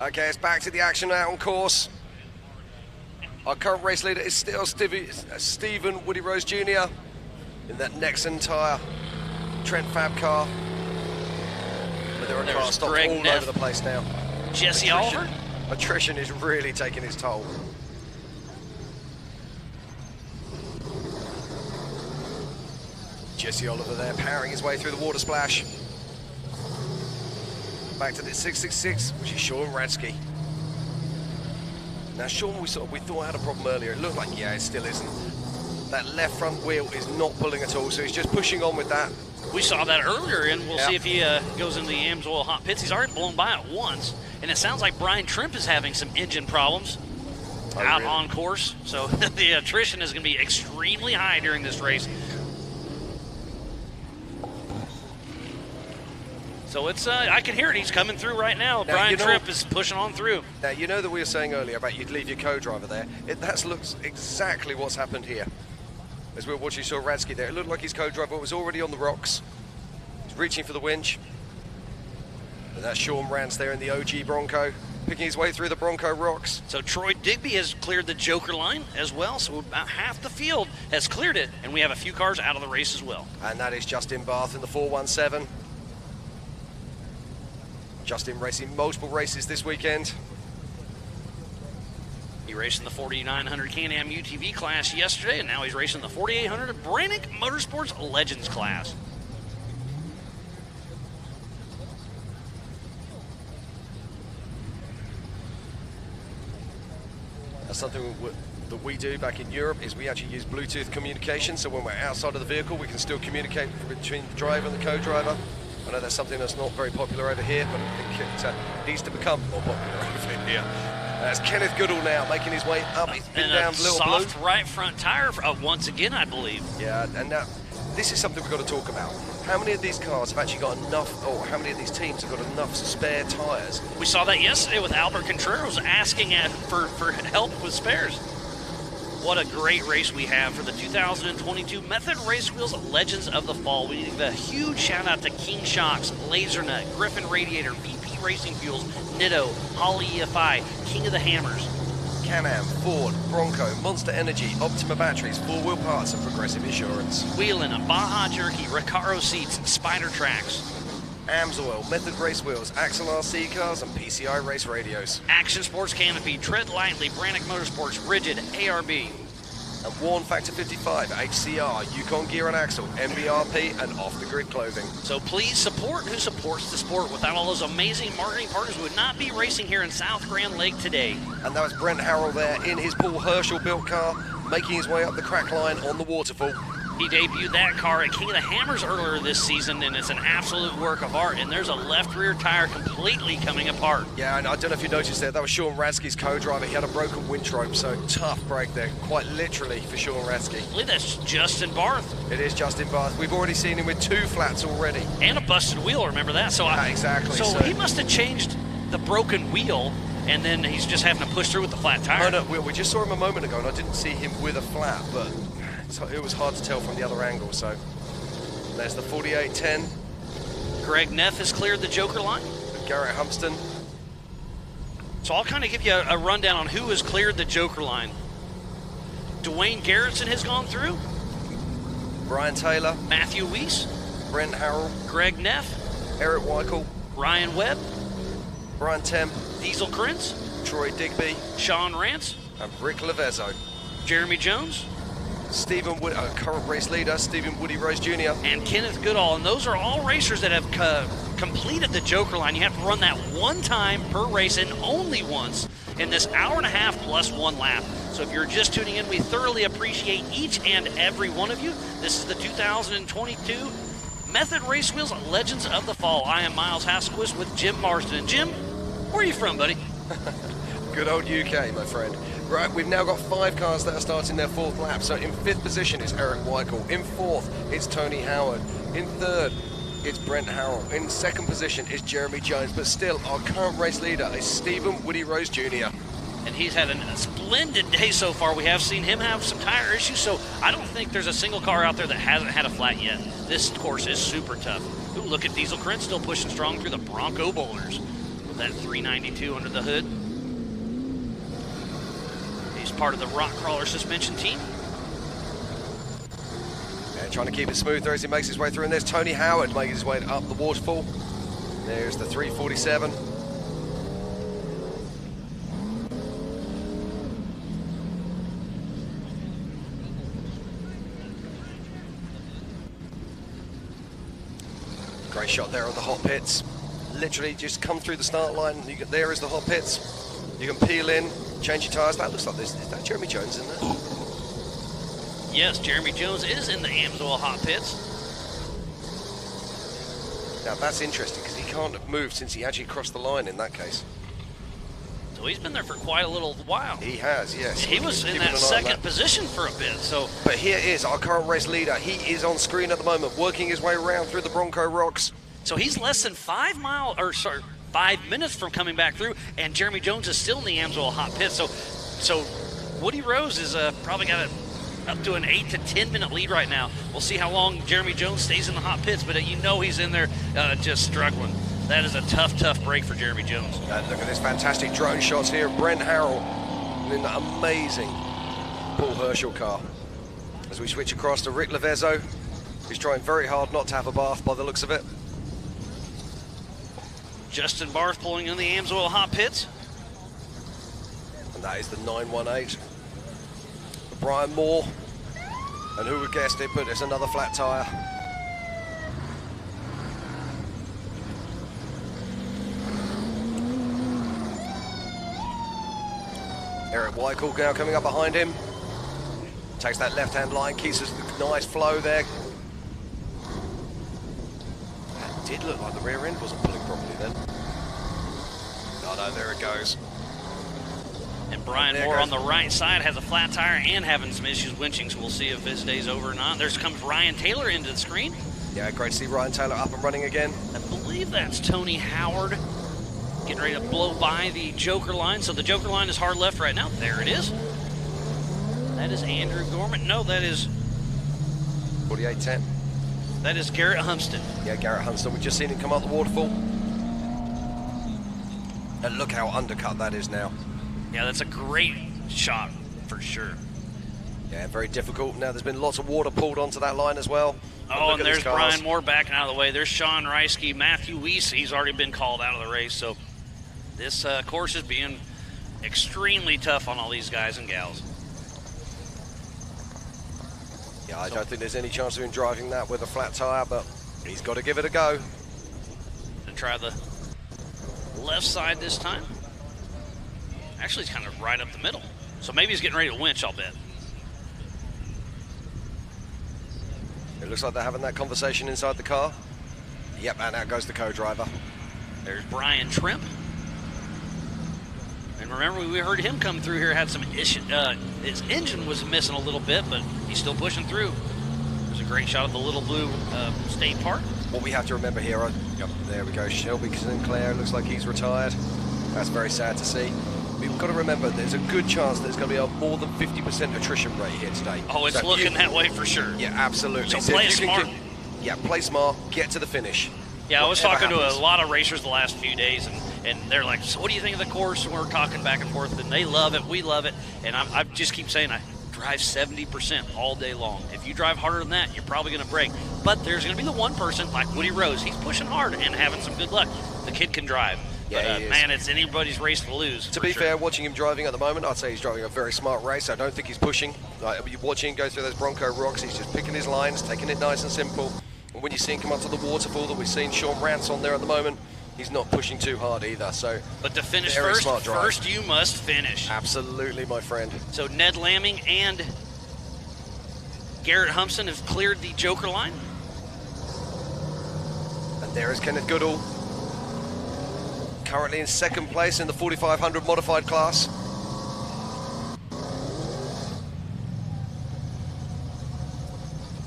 Okay, it's back to the action out on course. Our current race leader is still Stephen Woody Rose Jr. in that Nexon tyre Trent Fab car. But there are cars stopped Greg all Neff. over the place now. Jesse Oliver? Attrition is really taking its toll. Jesse Oliver there powering his way through the water splash. Back to the 666, which is Sean Radsky. Now Sean, we thought had a problem earlier. It looked like, yeah, it still isn't. That left front wheel is not pulling at all, so he's just pushing on with that. We saw that earlier, and we'll see if he goes into the AMSOIL hot pits. He's already blown by it once, and it sounds like Brian Trimp is having some engine problems out on course. So the attrition is going to be extremely high during this race. So it's, I can hear it. He's coming through right now. Brian Trimp is pushing on through. Now, you know that we were saying earlier about you'd leave your co-driver there. That looks exactly what's happened here. As we were watching, saw Radsky there. It looked like his co-driver was already on the rocks. He's reaching for the winch. And that's Sean Rance there in the OG Bronco, picking his way through the Bronco rocks. So Troy Digby has cleared the Joker line as well. So about half the field has cleared it. And we have a few cars out of the race as well. And that is Justin Barth in the 417. Justin racing multiple races this weekend. He raced in the 4900 Can-Am UTV class yesterday, and now he's racing the 4800 Brannick Motorsports Legends class. That's something that we do back in Europe, is we actually use Bluetooth communication, so when we're outside of the vehicle we can still communicate between the driver and the co-driver. I know that's something that's not very popular over here, but I think it needs to become more popular over here. That's Kenneth Goodall now making his way up. He's been down Little Blue. Soft right front tire once again, I believe. Yeah, and now this is something we've got to talk about. how many of these cars have actually got enough, or how many of these teams have got enough spare tyres? We saw that yesterday with Albert Contreras asking for help with spares. What a great race we have for the 2022 Method Race Wheels Legends of the Fall. We give a huge shout out to King Shocks, Lasernut, Griffin Radiator, VP Racing Fuels, Nitto, Holly EFI, King of the Hammers, Can-Am, Ford, Bronco, Monster Energy, Optima Batteries, 4-Wheel Parts, and Progressive Insurance. Wheelin', Baja Jerky, Recaro Seats, Spider Tracks, Amsoil, Method Race Wheels, Axel RC Cars, and PCI Race Radios. Action Sports Canopy, Tread Lightly, Brannick Motorsports, Rigid, ARB. And Warn Factor 55, HCR, Yukon Gear and Axle, MBRP, and Off the Grid Clothing. So please support who supports the sport. Without all those amazing marketing partners, we would not be racing here in South Grand Lake today. And that was Brent Harrell there in his Paul Herschel built car, making his way up the crack line on the waterfall. He debuted that car at King of the Hammers earlier this season, and it's an absolute work of art. And there's a left rear tire completely coming apart. Yeah, and I don't know if you noticed there, that was Sean Radsky's co-driver. He had a broken winch rope, so tough break there, quite literally for Sean Radsky. I believe that's Justin Barth. It is Justin Barth. We've already seen him with 2 flats already. And a busted wheel, remember that? So yeah, exactly. So he must have changed the broken wheel, and then he's just having to push through with the flat tire. No, we just saw him a moment ago, and I didn't see him with a flat, but it was hard to tell from the other angle. So there's the 4810. Greg Neff has cleared the Joker line. Garrett Humpston. So I'll kind of give you a rundown on who has cleared the Joker line. Dwayne Garrettson has gone through. Brian Taylor. Matthew Weiss. Brent Harrell. Greg Neff. Eric Weichel. Ryan Webb. Brian Temp. Diesel Krintz. Troy Digby. Sean Rance. And Rick Levezzo. Jeremy Jones. Stephen Wood, current race leader, Stephen Woody Rose Jr. And Kenneth Goodall. And those are all racers that have completed the Joker line. You have to run that one time per race and only once in this hour and a half plus 1 lap. So if you're just tuning in, we thoroughly appreciate each and every one of you. This is the 2022 Method Race Wheels Legends of the Fall. I am Miles Hasquist with Jim Marsden. And Jim, where are you from, buddy? Good old UK, my friend. Right, we've now got 5 cars that are starting their 4th lap. So in 5th position is Eric Weichel. In 4th, it's Tony Howard. In 3rd, it's Brent Harrell. In 2nd position is Jeremy Jones. But still, our current race leader is Stephen Woody Rose Jr. And he's had a splendid day so far. We have seen him have some tire issues, so I don't think there's a single car out there that hasn't had a flat yet. This course is super tough. Ooh, look at Diesel Krintz still pushing strong through the Bronco boulders with that 392 under the hood. He's part of the Rock Crawler suspension team. And trying to keep it smooth there as he makes his way through. And there's Tony Howard making his way up the waterfall. There's the 347. Great shot there on the hot pits. Literally just come through the start line. There is the hot pits. You can peel in, change your tyres. That looks like this. Is that Jeremy Jones in there? Yes, Jeremy Jones is in the Amsoil hot pits. Now that's interesting because he can't have moved since he actually crossed the line in that case. So he's been there for quite a little while. He has, yes. He was in that 2nd position for a bit. So, but here is our current race leader. He is on screen at the moment, working his way around through the Bronco rocks. So he's less than 5 minutes from coming back through, and Jeremy Jones is still in the Amsoil hot pit. So Woody Rose is probably got up to an 8 to 10 minute lead right now. We'll see how long Jeremy Jones stays in the hot pits, but you know he's in there just struggling. That is a tough break for Jeremy Jones. And look at this fantastic drone shots here. Brent Harrell in that amazing Paul Herschel car. As we switch across to Rick Levezzo, who's trying very hard not to have a bath by the looks of it. Justin Barth pulling in the Amsoil hot pits. And that is the 918. Brian Moore. And who would guess it, but it's another flat tyre. Eric Weichel now coming up behind him. Takes that left-hand line, keeps us the nice flow there. That did look like the rear end wasn't pulling properly then. Oh no, there it goes. And Brian Moore on the right side has a flat tire and having some issues winching, so we'll see if his day's over or not. There comes Ryan Taylor into the screen. Yeah, great to see Ryan Taylor up and running again. I believe that's Tony Howard getting ready to blow by the Joker line. So the Joker line is hard left right now. There it is. That is Andrew Gorman. No, that is 48.10. That is Garrett Humston. Yeah, Garrett Humston. We've just seen him come up the waterfall. And look how undercut that is now. Yeah, that's a great shot for sure. Yeah, very difficult. Now there's been lots of water pulled onto that line as well. Oh, and there's Brian Moore backing out of the way. There's Sean Reisky, Matthew Weiss. He's already been called out of the race. So this course is being extremely tough on all these guys and gals. Yeah, I don't think there's any chance of him driving that with a flat tire, but he's got to give it a go. And try the left side this time. Actually, it's kind of right up the middle. So maybe he's getting ready to winch, I'll bet. It looks like they're having that conversation inside the car. Yep, and out goes the co-driver. There's Brian Trimp. And remember, we heard him come through here, had some issue. His engine was missing a little bit, but he's still pushing through. There's a great shot of the Little Blue State Park. What we have to remember here, yep, there we go, Shelby Sinclair, looks like he's retired. That's very sad to see. We've got to remember there's a good chance there's going to be a more than 50% attrition rate here today. Oh, it's looking that way for sure. Yeah, absolutely. So play smart. Yeah, play smart, get to the finish. Yeah, I was talking to a lot of racers the last few days, and they're like, so what do you think of the course? And we're talking back and forth, and they love it, we love it. And I just keep saying I drive 70% all day long. If you drive harder than that, you're probably going to break. But there's going to be the one person like Woody Rose. He's pushing hard and having some good luck. The kid can drive. Yeah, but, man, it's anybody's race to lose. To be fair, watching him driving at the moment, I'd say he's driving a very smart race. I don't think he's pushing. Watching him go through those Bronco rocks, he's just picking his lines, taking it nice and simple. And when you see him come up to the waterfall that we've seen Sean Rance on there at the moment, he's not pushing too hard either. So, but to finish first you must finish. Absolutely, my friend. So Ned Lamming and Garrett Humston have cleared the Joker line. And there is Kenneth Goodall, currently in second place in the 4500 modified class.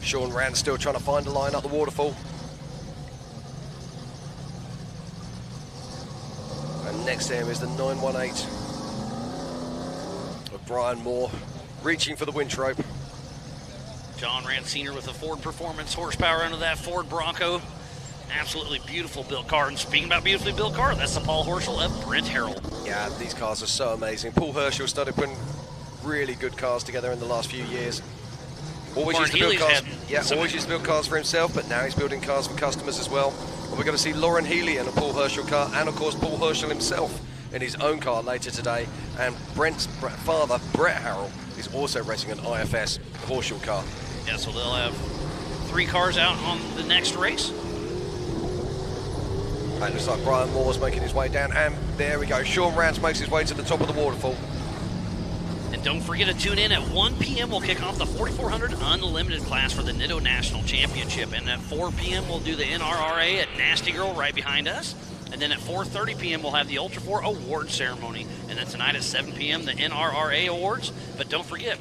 Sean Rand still trying to find a line up the waterfall. And next to him is the 918 of Brian Moore, reaching for the winch rope. John Rand Sr. with a Ford Performance horsepower under that Ford Bronco. Absolutely beautiful built car. And speaking about beautifully built car, that's the Paul Horschel of Brent Harrell. Yeah, these cars are so amazing. Paul Herschel started putting really good cars together in the last few years. Always used to build cars. Yeah, always used to build cars for himself, but now he's building cars for customers as well. And we're going to see Lauren Healy in a Paul Herschel car, and of course Paul Herschel himself in his own car later today. And Brent's father, Brett Harrell, is also racing an IFS Horschel car. Yeah, so they'll have 3 cars out on the next race. It looks like Brian Moore's making his way down, and there we go. Sean Rance makes his way to the top of the waterfall. And don't forget to tune in at 1 p.m. We'll kick off the 4400 Unlimited class for the Nitto National Championship. And at 4 p.m. we'll do the NRRA at Nasty Girl right behind us. And then at 4:30 p.m. we'll have the Ultra 4 award ceremony. And then tonight at 7 p.m. the NRRA awards. But don't forget,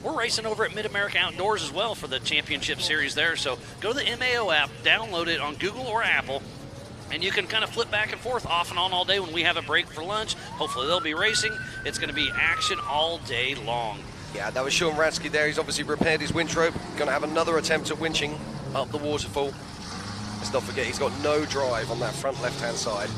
we're racing over at Mid-America Outdoors as well for the championship series there. So go to the MAO app, download it on Google or Apple, and you can kind of flip back and forth off and on all day when we have a break for lunch. Hopefully they'll be racing. It's going to be action all day long. Yeah, that was Sean Ransky there. He's obviously repaired his winch rope. Going to have another attempt at winching up the waterfall. Let's not forget, he's got no drive on that front left-hand side.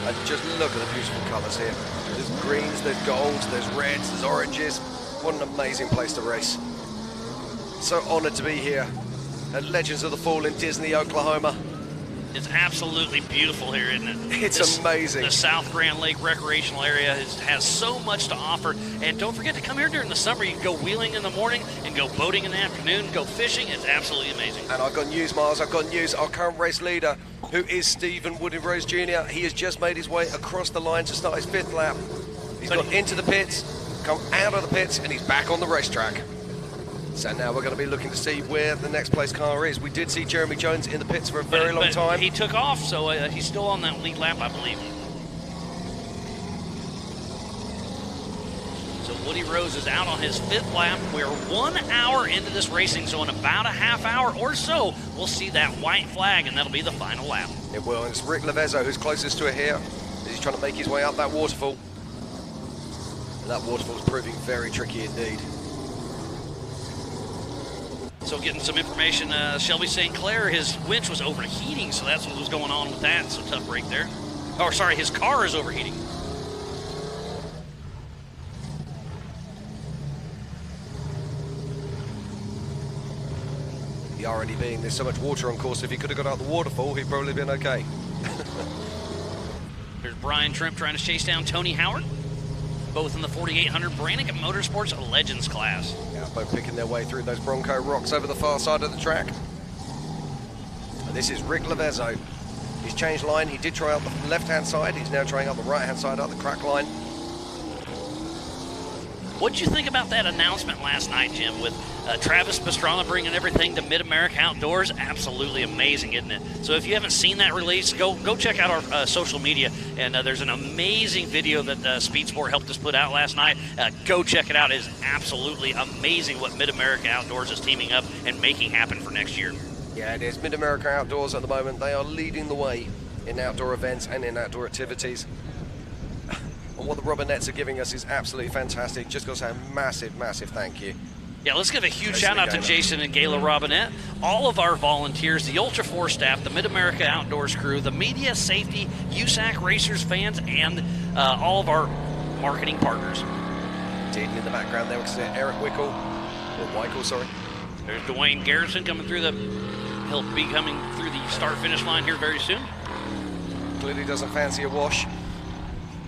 And just look at the beautiful colours here. There's greens, there's golds, there's reds, there's oranges. What an amazing place to race. So honoured to be here at Legends of the Fall in Disney, Oklahoma. It's absolutely beautiful here, isn't it? It's amazing. The South Grand Lake recreational area has so much to offer. And don't forget to come here during the summer. You can go wheeling in the morning and go boating in the afternoon, go fishing. It's absolutely amazing. And I've got news, Miles. I've got news. Our current race leader, who is Stephen Woodin Rose Jr., he has just made his way across the line to start his 5th lap. He's gone into the pits, come out of the pits, and he's back on the racetrack. So now we're going to be looking to see where the next place car is. We did see Jeremy Jones in the pits for a very long time. He took off, so he's still on that lead lap, I believe. So Woody Rose is out on his 5th lap. We're 1 hour into this racing, so in about a half hour or so, we'll see that white flag, and that'll be the final lap. It will, and it's Rick Lavezzo who's closest to it here. He's trying to make his way up that waterfall. And that waterfall is proving very tricky indeed. So getting some information, Shelby St. Clair, his winch was overheating, so that's what was going on with that. So tough break there. Oh, sorry, his car is overheating. The irony being there's so much water on course, if he could have got out the waterfall, he'd probably been okay. There's Brian Trimp trying to chase down Tony Howard, both in the 4800 Brannick Motorsports Legends class. Yeah, both picking their way through those Bronco rocks over the far side of the track. And this is Rick Lavezzo. He's changed line. He did try out the left-hand side. He's now trying out the right-hand side, out the crack line. What'd you think about that announcement last night, Jim, with Travis Pastrana bringing everything to Mid-America Outdoors? Absolutely amazing, isn't it? So if you haven't seen that release, go check out our social media. And there's an amazing video that SpeedSport helped us put out last night. Go check it out. It is absolutely amazing what Mid-America Outdoors is teaming up and making happen for next year. Yeah, it is. Mid-America Outdoors at the moment, they are leading the way in outdoor events and in outdoor activities. And what the Robinettes are giving us is absolutely fantastic. Just got to say a massive, massive thank you. Yeah, let's give a huge shout out to Jason and Gayla Robinette, all of our volunteers, the Ultra 4 staff, the Mid-America Outdoors crew, the media, safety, USAC racers, fans, and all of our marketing partners. Indeed, in the background there, we can see Eric Weichel, sorry. There's Dwayne Garrison coming through he'll be coming through the start-finish line here very soon. Clearly doesn't fancy a wash.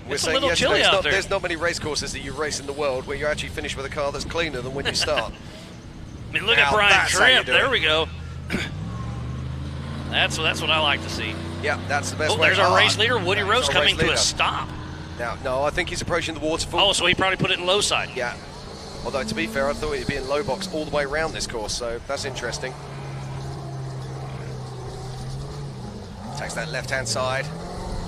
It's a little chilly out there. There's not many race courses that you race in the world where you actually finish with a car that's cleaner than when you start. I mean, look at Brian Tripp. There we go. That's what I like to see. Yeah, that's the best way. There's our race leader, Woody Rose, coming to a stop. Now, no, I think he's approaching the waterfall. Oh, so he probably put it in low side. Yeah. Although, to be fair, I thought he'd be in low box all the way around this course, so that's interesting. Takes that left-hand side.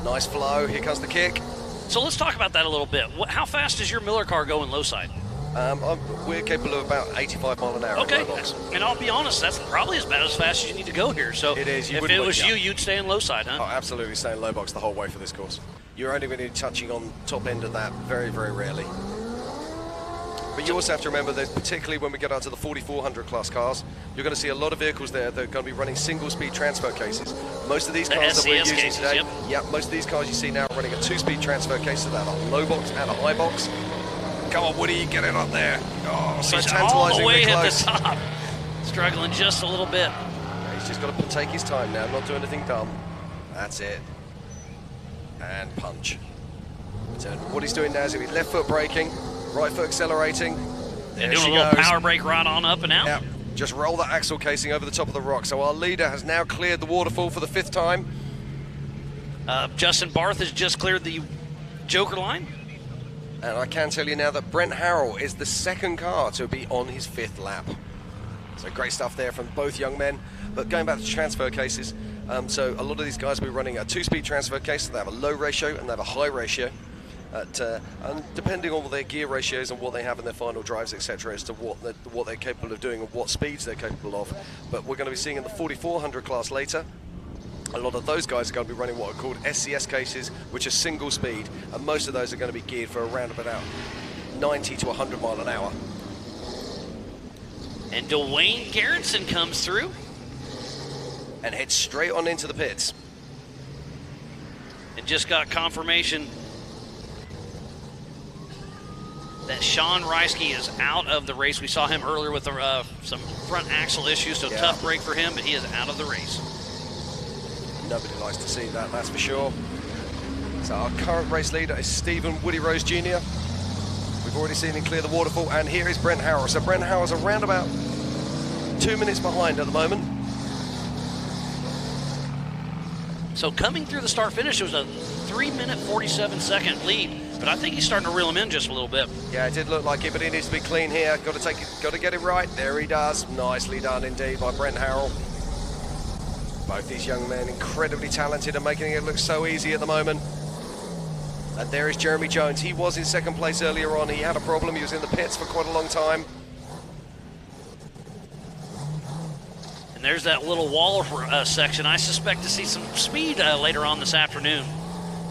Nice flow. Here comes the kick. So let's talk about that a little bit. How fast does your Miller car go in low side? We're capable of about 85 mile an hour. Okay, and I'll be honest, that's probably about as fast as you need to go here. So it is. If it was you, you'd stay in low side, huh? Oh, absolutely, stay in low box the whole way for this course. You're only going to be touching on top end of that very, very rarely. But you also have to remember that particularly when we get out to the 4400 class cars, you're going to see a lot of vehicles there that are going to be running single-speed transfer cases. Most of these cars that we're using cases, today, most of these cars you see now are running a 2-speed transfer case, so that a low box and a high box. Come on, Woody, get it up there. Oh, so tantalizingly all the way close. at the top. Struggling just a little bit. He's just got to take his time now, not do anything dumb. That's it. And punch. So what he's doing now is he's left foot braking, right foot accelerating. They're doing a little power brake right on up and out. Yeah, just roll that axle casing over the top of the rock. So our leader has now cleared the waterfall for the 5th time. Justin Barth has just cleared the Joker line. And I can tell you now that Brent Harrell is the 2nd car to be on his 5th lap. So great stuff there from both young men. But going back to transfer cases, so a lot of these guys will be running a 2-speed transfer case. So they have a low ratio and they have a high ratio. And depending on their gear ratios and what they have in their final drives, etc., as to what they're capable of doing and what speeds they're capable of. But we're going to be seeing in the 4400 class later, a lot of those guys are going to be running what are called SCS cases, which are single speed, and most of those are going to be geared for around about 90 to 100 mile an hour. And Dwayne Garrison comes through and heads straight on into the pits. And just got confirmation that Sean Reisky is out of the race. We saw him earlier with some front axle issues, so tough break for him, but he is out of the race. Nobody likes to see that, that's for sure. So our current race leader is Stephen Woody Rose Jr. We've already seen him clear the waterfall, and here is Brent Howell. So Brent Howell's around about 2 minutes behind at the moment. So coming through the start finish, it was a 3-minute 47-second lead. But I think he's starting to reel him in just a little bit. Yeah, it did look like it, but he needs to be clean here. Got to get it right. There he does. Nicely done indeed by Brent Harrell. Both these young men incredibly talented and making it look so easy at the moment. And there is Jeremy Jones. He was in second place earlier on. He had a problem. He was in the pits for quite a long time. And there's that little wall section. I suspect to see some speed later on this afternoon.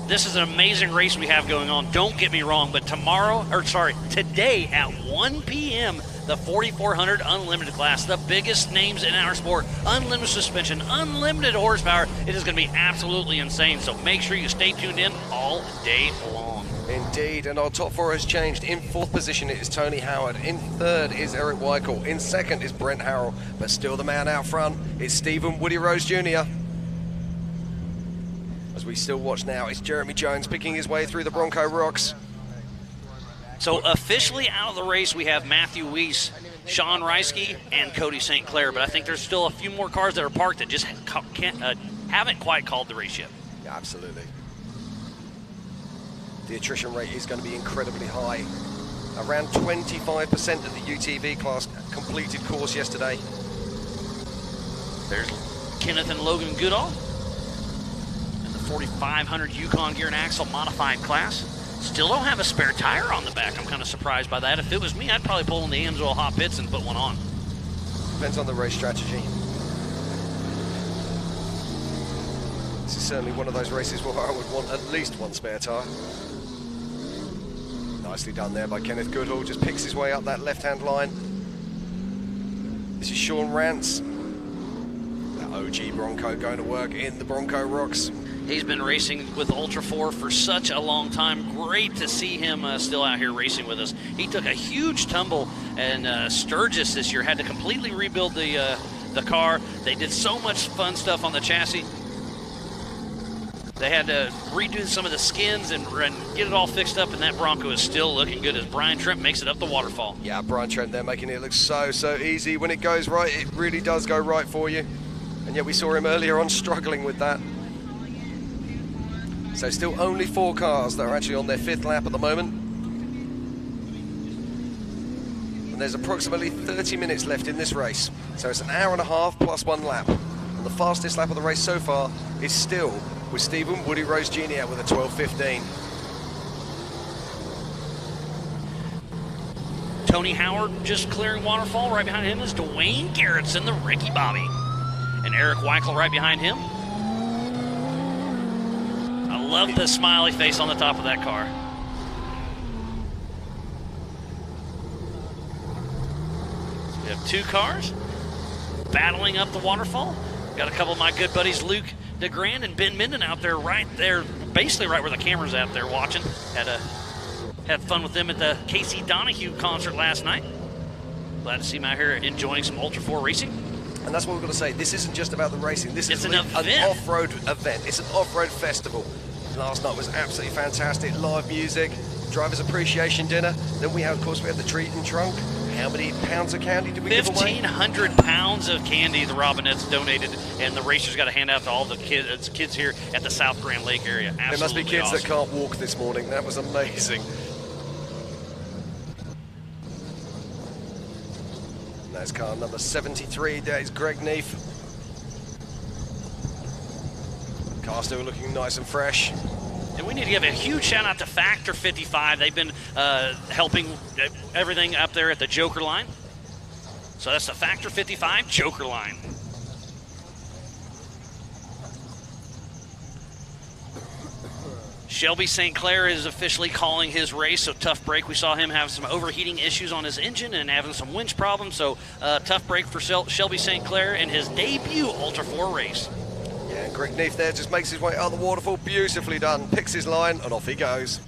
This is an amazing race we have going on. Don't get me wrong, but today at 1 p.m., the 4400 Unlimited class, the biggest names in our sport, unlimited suspension, unlimited horsepower. It is going to be absolutely insane, so make sure you stay tuned in all day long. Indeed, and our top four has changed. In fourth position it is Tony Howard. In third is Eric Weichel. In second is Brent Harrell, but still the man out front is Stephen Woody Rose Jr. As we still watch now, it's Jeremy Jones picking his way through the Bronco Rocks. So officially out of the race, we have Matthew Weiss, Sean Reisky, and Cody St. Clair. But I think there's still a few more cars that are parked that just haven't quite called the race yet. Yeah, absolutely. The attrition rate is going to be incredibly high. Around 25% of the UTV class completed course yesterday. There's Kenneth and Logan Goodall in the 4500 Yukon Gear and Axle modified class. Still don't have a spare tire on the back. I'm kind of surprised by that. If it was me, I'd probably pull in the Amsoil hot pits and put one on. Depends on the race strategy. This is certainly one of those races where I would want at least one spare tire. Nicely done there by Kenneth Goodall. Just picks his way up that left-hand line. This is Sean Rance. That OG Bronco going to work in the Bronco Rocks. He's been racing with Ultra 4 for such a long time. Great to see him still out here racing with us. He took a huge tumble in Sturgis this year, had to completely rebuild the car. They did so much fun stuff on the chassis. They had to redo some of the skins and get it all fixed up, and that Bronco is still looking good as Brian Trent makes it up the waterfall. Yeah, Brian Trent there making it look so easy. When it goes right, it really does go right for you. And yet we saw him earlier on struggling with that. So still only 4 cars that are actually on their 5th lap at the moment. And there's approximately 30 minutes left in this race. So it's an hour and a half plus 1 lap. And the fastest lap of the race so far is still with Stephen Woody Rose Jr. with a 12:15. Tony Howard just clearing waterfall. Right behind him is Dwayne Garrettson, the Ricky Bobby. And Eric Weichel right behind him. I love the smiley face on the top of that car. So we have 2 cars battling up the waterfall. Got a couple of my good buddies, Luke DeGrand and Ben Minden out there, right there, basically right where the camera's out there watching. Had fun with them at the Casey Donahue concert last night. Glad to see them out here enjoying some Ultra 4 racing. And that's what we're going to say. This isn't just about the racing. This is an event. off-road event. It's an off-road festival. Last night was absolutely fantastic. Live music, driver's appreciation dinner. Then we had, of course, we had the treat and trunk. How many pounds of candy did we give away? 1,500 pounds of candy the Robinettes donated, and the racers got to hand out to all the kids here at the South Grand Lake area. Absolutely there must be kids awesome. that can't walk this morning. That was amazing. That's car number 73. That is Greg Neef. Car still looking nice and fresh. And we need to give a huge shout out to Factor 55. They've been helping everything up there at the Joker line. So that's the Factor 55 Joker line. Shelby St. Clair is officially calling his race, so tough break. We saw him have some overheating issues on his engine and having some winch problems, so tough break for Shelby St. Clair in his debut Ultra 4 race. Yeah, and Greg Neef there just makes his way out the waterfall. Beautifully done. Picks his line, and off he goes.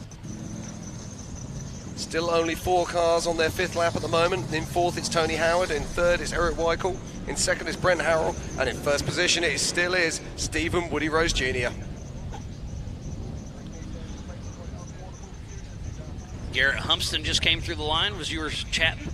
Still only 4 cars on their 5th lap at the moment. In 4th, it's Tony Howard. In 3rd, it's Eric Weichel. In 2nd, it's Brent Harrell. And in 1st position, it still is Stephen Woody Rose Jr. Garrett Humpston just came through the line as you were chatting.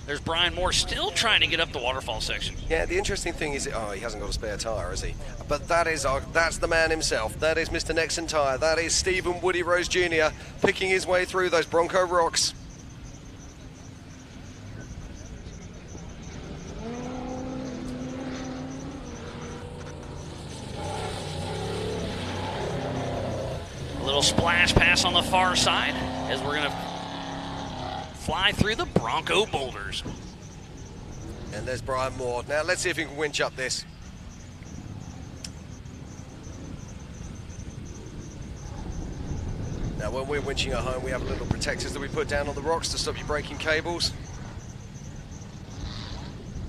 There's Brian Moore still trying to get up the waterfall section. Yeah, the interesting thing is, he hasn't got a spare tyre, has he? But that's the man himself. That is Mr. Nexon Tyre. That is Stephen Woody Rose Jr. picking his way through those Bronco rocks. A little splash pass on the far side as we're going to fly through the Bronco boulders. And there's Brian Moore. Now let's see if he can winch up this. Now when we're winching at home, we have little protectors that we put down on the rocks to stop you breaking cables.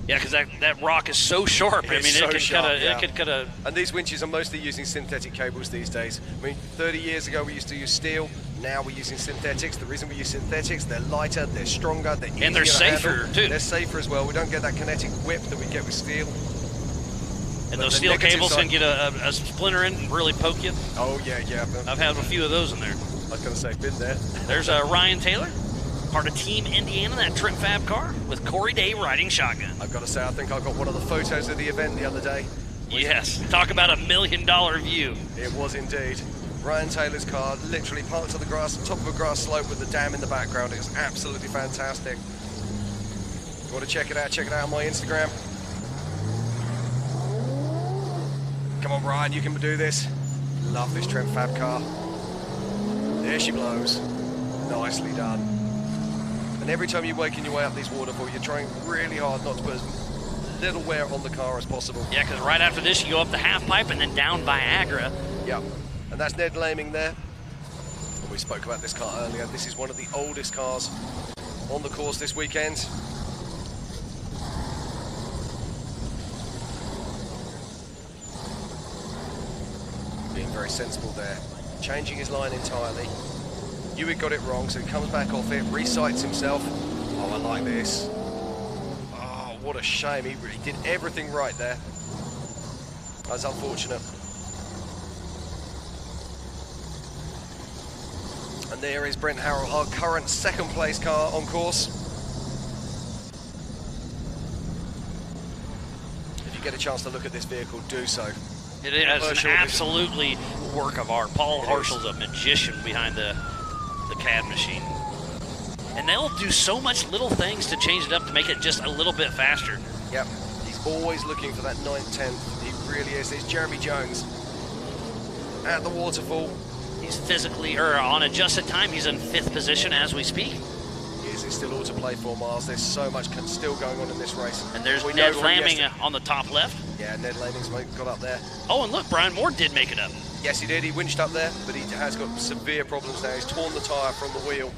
Yeah, because that rock is so sharp. It's I mean, so it could cut a. And these winches are mostly using synthetic cables these days. I mean, 30 years ago we used to use steel. Now we're using synthetics. The reason we use synthetics, they're lighter, they're stronger, they're easier And they're to safer, handle. too. They're safer as well. We don't get that kinetic whip that we get with steel. And But those the steel negative cables side- can get a splinter in and really poke you. Oh, yeah. I've had a few of those in there. I was going to say, been there. There's Ryan Taylor, part of Team Indiana, that Trip Fab car, with Corey Day riding shotgun. I've got to say, I think I got one of the photos of the event the other day. Yes, talk about $1 million view. It was indeed. Ryan Taylor's car literally parked on the grass, top of a grass slope with the dam in the background. It was absolutely fantastic. If you want to check it out on my Instagram. Come on, Ryan, you can do this. Love this Trent Fab car. There she blows. Nicely done. And every time you're working your way up these waterfalls, you're trying really hard not to put as little wear on the car as possible. Yeah, because right after this, you go up the half pipe and then down Viagra. Yep. And that's Ned Laming there. And we spoke about this car earlier. This is one of the oldest cars on the course this weekend. Being very sensible there. Changing his line entirely. Hewitt got it wrong, so he comes back off it, resights himself. Oh, I like this. Oh, what a shame. He did everything right there. That's unfortunate. And there is Brent Harrell, our current second place car on course. If you get a chance to look at this vehicle, do so. It is an absolutely work of art. Paul Harshall's a magician behind the CAD machine. And they'll do so much little things to change it up to make it just a little bit faster. Yep, he's always looking for that 9th, 10th. He really is. There's Jeremy Jones at the waterfall. He's physically, or on adjusted time, he's in 5th position as we speak. He is. It's still all to play for, Miles. There's so much still going on in this race. And there's Ned Laming on the top left. Yeah, Ned Laming's got up there. Oh, and look, Brian Moore did make it up. Yes, he did. He winched up there, but he has got severe problems now. He's torn the tyre from the wheel.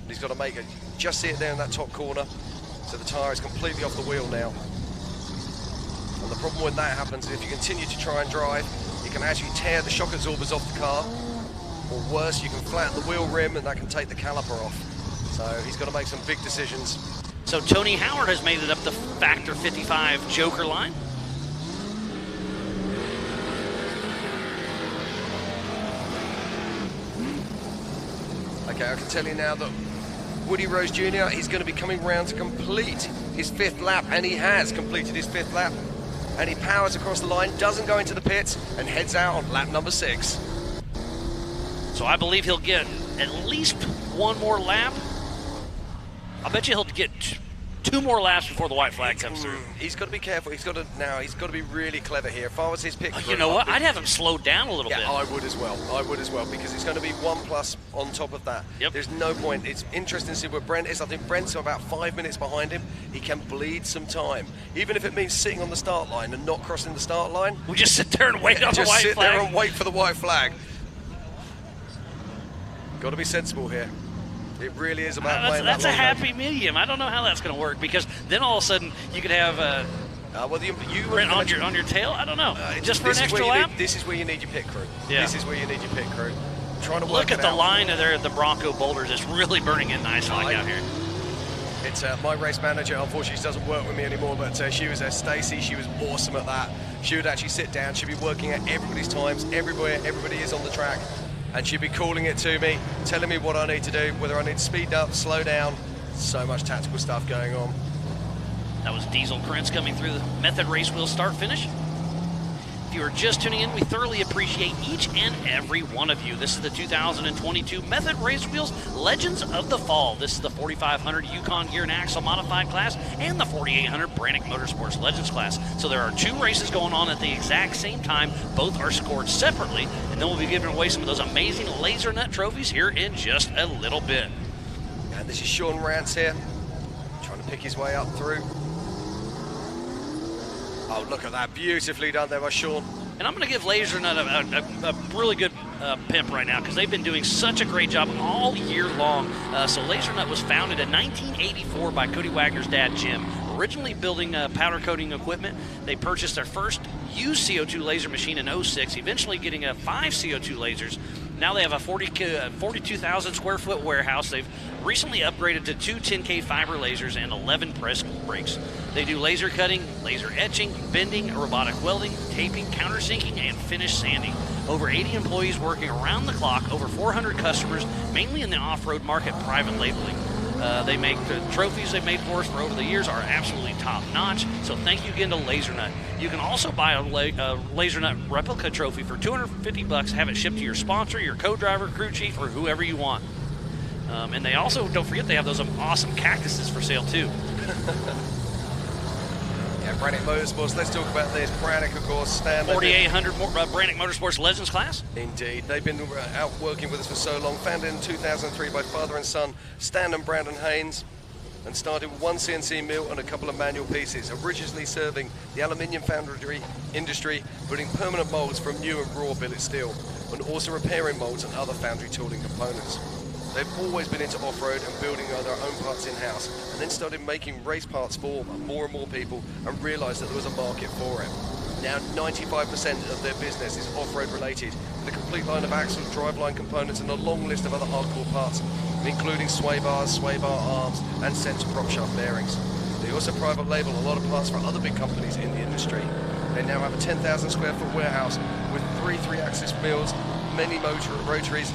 He's got to make it. Just see it there in that top corner. So the tyre is completely off the wheel now. And the problem when that happens is if you continue to try and drive, you can actually tear the shock absorbers off the car. Or worse, you can flatten the wheel rim and that can take the caliper off. So he's got to make some big decisions. So Tony Howard has made it up the Factor 55 Joker line. Okay, I can tell you now that Woody Rose Jr., he's going to be coming round to complete his 5th lap, and he has completed his 5th lap. And he powers across the line, doesn't go into the pits, and heads out on lap number 6. So I believe he'll get at least one more lap. I bet you he'll get 2 more laps before the white flag comes through. He's got to be careful. He's got to be really clever here. If I was his pick, You know what? I'd have him slowed down a little bit. Yeah, I would as well. I would as well, because it's going to be 1+ on top of that. Yep. There's no point. It's interesting to see where Brent is. I think Brent's about 5 minutes behind him. He can bleed some time, even if it means sitting on the start line and not crossing the start line. We just sit there and wait on the just white sit flag. there and wait for the white flag. Got to be sensible here. It really is about playing that's that a happy medium. I don't know how that's going to work, because then all of a sudden you could have Brent on your tail. I don't know. Just for an extra lap. This is where you need your pit crew. Yeah. This is where you need your pit crew. Trying to Look work at it the out. line of the Bronco boulders. It's really burning in nicely out here. It's my race manager. Unfortunately, she doesn't work with me anymore, but she was there. Stacy, she was awesome at that. She would actually sit down. She'd be working at everybody's times, everywhere. Everybody is on the track. And she'd be calling it to me, telling me what I need to do, whether I need to speed up, slow down. So much tactical stuff going on. That was Diesel Krentz coming through the Method Race Wheel start finish. If you are just tuning in, we thoroughly appreciate each and every one of you. This is the 2022 Method Race Wheels Legends of the Fall. This is the 4500 Yukon Gear and Axle Modified class and the 4800 Brannick Motorsports Legends class. So there are 2 races going on at the exact same time. Both are scored separately, and then we'll be giving away some of those amazing laser nut trophies here in just a little bit. And this is Sean Rance here, trying to pick his way up through. Oh, look at that. Beautifully done there by Sean. And I'm going to give Laser Nut a really good pimp right now because they've been doing such a great job all year long. So Laser Nut was founded in 1984 by Cody Wagner's dad, Jim. Originally building powder coating equipment, they purchased their first used CO2 laser machine in 06, eventually getting 5 CO2 lasers. Now they have a 42,000 square foot warehouse. They've recently upgraded to 2 10K fiber lasers and 11 press brakes. They do laser cutting, laser etching, bending, robotic welding, taping, countersinking, and finish sanding. Over 80 employees working around the clock, over 400 customers, mainly in the off-road market, private labeling. They make the trophies they've made for us for over the years are absolutely top-notch, so thank you again to Laser Nut. You can also buy a Laser Nut replica trophy for $250, have it shipped to your sponsor, your co-driver, crew chief, or whoever you want. And they also, don't forget, they have those awesome cactuses for sale, too. Yeah, Brannick Motorsports, let's talk about this. Brannick, of course, standard. 4800 Brannick Motorsports Legends class. Indeed. They've been out working with us for so long. Founded in 2003 by father and son, Stan and Brandon Haynes, and started with 1 CNC mill and a couple of manual pieces, originally serving the aluminium foundry industry, putting permanent molds from new and raw billet steel, and also repairing molds and other foundry tooling components. They've always been into off-road and building their own parts in-house, and then started making race parts for more and more people and realized that there was a market for it. Now 95% of their business is off-road related, with a complete line of axles, driveline components, and a long list of other hardcore parts, including sway bars, sway bar arms, and center prop shaft bearings. They also private label a lot of parts for other big companies in the industry. They now have a 10,000 square foot warehouse with 3 3-axis mills, many rotaries,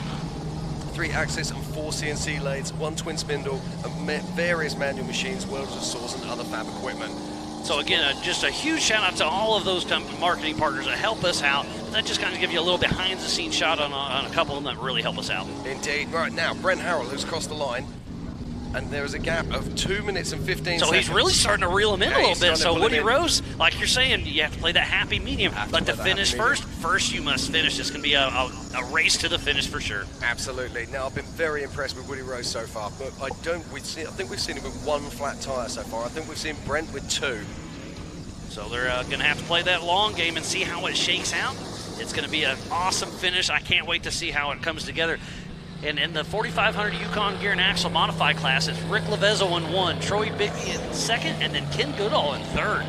3-axis and 4 CNC lathes, 1 twin spindle, and various manual machines, welders, saws, and other fab equipment. So again, just a huge shout out to all of those marketing partners that help us out. That just kind of give you a little behind the scenes shot on a couple of them that really help us out. Indeed. Right now, Brent Harrell has crossed the line, and there is a gap of 2 minutes and 15 seconds. So he's really starting to reel him in a little bit. So Woody Rose, like you're saying, you have to play that happy medium. But to finish first you must finish. It's going to be a race to the finish for sure. Absolutely. Now, I've been very impressed with Woody Rose so far, but I think we've seen him with 1 flat tire so far. I think we've seen Brent with 2. So they're going to have to play that long game and see how it shakes out. It's going to be an awesome finish. I can't wait to see how it comes together. And in the 4500 Yukon Gear and Axle Modified class, it's Rick Levezzo in 1, Troy Bigby in 2nd, and then Ken Goodall in 3rd.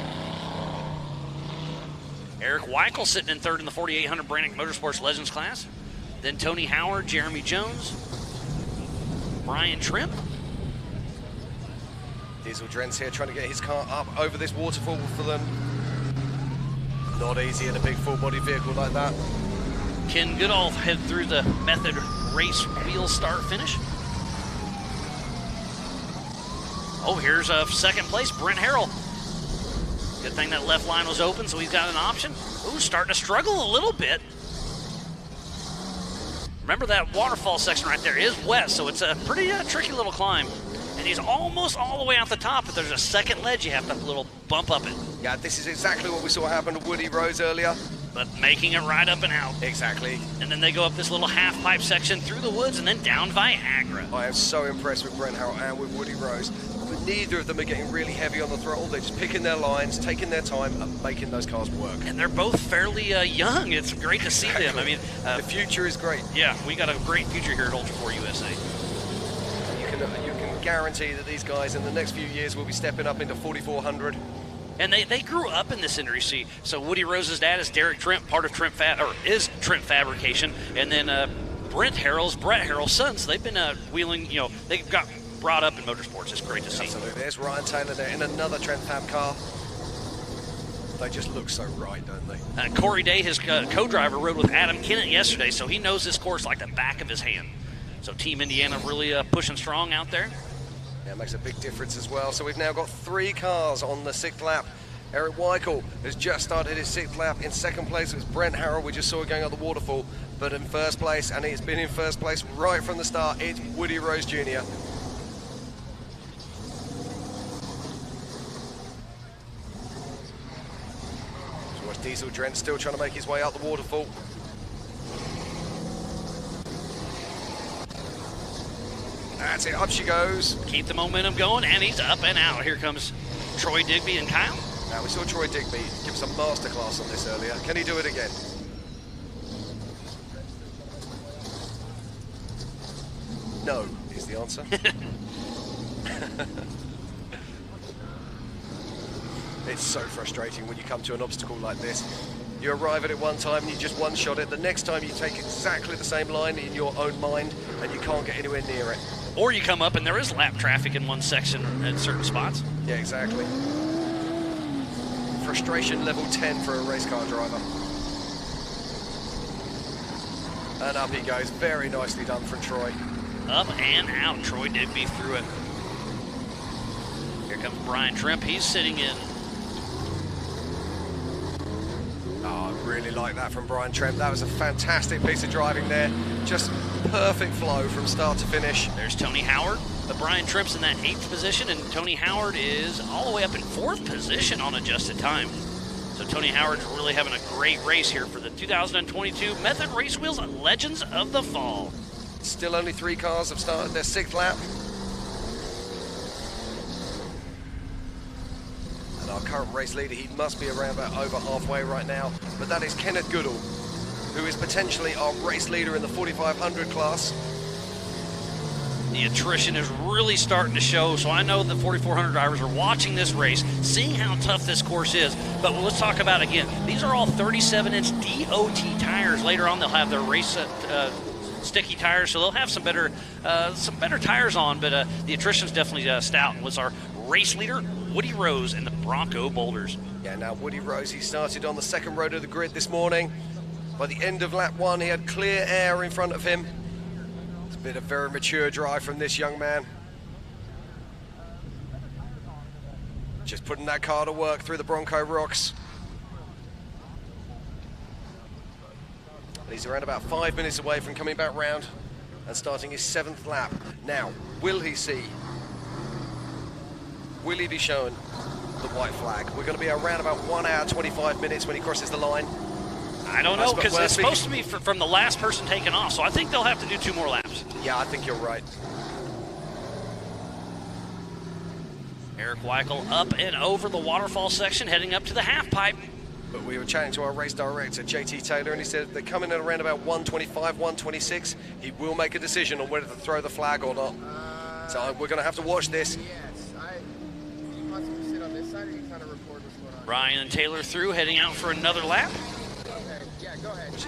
Eric Weichel sitting in 3rd in the 4800 Brannick Motorsports Legends class. Then Tony Howard, Jeremy Jones, Brian Trimp. Diesel Drentz here trying to get his car up over this waterfall for them. Not easy in a big full-body vehicle like that. Ken Goodall head through the Method Race Wheel Start Finish. Oh, here's a 2nd place, Brent Harrell. Good thing that left line was open, so he's got an option. Ooh, starting to struggle a little bit. Remember that waterfall section right there is wet, so it's a pretty tricky little climb. And he's almost all the way out the top, but there's a 2nd ledge you have to little bump up it. Yeah, this is exactly what we saw happen to Woody Rose earlier. But making it right up and out. Exactly. And then they go up this little half-pipe section through the woods and then down Viagra. I am so impressed with Brent Harrell and with Woody Rose. But neither of them are getting really heavy on the throttle. They're just picking their lines, taking their time, and making those cars work. And they're both fairly young. It's great to see them. I mean, the future is great. Yeah, we got a great future here at Ultra 4 USA. You can guarantee that these guys in the next few years will be stepping up into 4400. And they grew up in this industry. So Woody Rose's dad is Derek Trimp, part of Trimp Fabrication, and then Brett Harrell's son. So they've been wheeling. They got brought up in motorsports. It's great to see. Absolutely. There's Ryan Taylor there in another Trent Fab car. They just look so right, don't they? Corey Day, his co-driver, rode with Adam Kennett yesterday, so he knows this course like the back of his hand. So Team Indiana really pushing strong out there. Yeah, it makes a big difference as well. So we've now got 3 cars on the 6th lap. Eric Weichel has just started his 6th lap. In 2nd place was Brent Harrell. We just saw it going up the waterfall. But in 1st place, and he's been in 1st place right from the start, it's Woody Rose Jr. So watch Diesel Drent still trying to make his way up the waterfall. That's it, up she goes. Keep the momentum going, and he's up and out. Here comes Troy Digby and Kyle. Now we saw Troy Digby give us a masterclass on this earlier. Can he do it again? No, is the answer. It's so frustrating when you come to an obstacle like this. You arrive at it one time and you just one-shot it. The next time you take exactly the same line in your own mind and you can't get anywhere near it. Or you come up and there is lap traffic in one section at certain spots. Yeah, exactly. Frustration level 10 for a race car driver. And up he goes. Very nicely done from Troy. Up and out. Troy Digby through it. Here comes Brian Trimp. He's sitting in. Oh, I really like that from Brian Trimp. That was a fantastic piece of driving there. Just perfect flow from start to finish. There's Tony Howard. But Brian Trimp's in that 8th position, and Tony Howard is all the way up in 4th position on adjusted time. So Tony Howard's really having a great race here for the 2022 Method Race Wheels Legends of the Fall. Still only 3 cars have started their 6th lap. And our current race leader, he must be around about over halfway right now, but that is Kenneth Goodall, who is potentially our race leader in the 4500 class. The attrition is really starting to show, so I know the 4400 drivers are watching this race, seeing how tough this course is. But let's talk about it again. These are all 37-inch DOT tires. Later on, they'll have their race sticky tires, so they'll have some better tires on. But the attrition's definitely stout. Was our race leader Woody Rose and the Bronco Boulders. Yeah, now Woody Rose, he started on the 2nd row to the grid this morning. By the end of lap 1, he had clear air in front of him. It's been a very mature drive from this young man. Just putting that car to work through the Bronco rocks. And he's around about 5 minutes away from coming back round and starting his 7th lap. Now, will he see? Will he be shown the white flag? We're going to be around about 1 hour, 25 minutes when he crosses the line. I don't know, because it's supposed to be from the last person taking off, so I think they'll have to do 2 more laps. Yeah, I think you're right. Eric Weichel up and over the waterfall section, heading up to the half pipe. But we were chatting to our race director, JT Taylor, and he said if they're coming in around about 125, 126, he will make a decision on whether to throw the flag or not. So we're going to have to watch this. Ryan and Taylor through, heading out for another lap.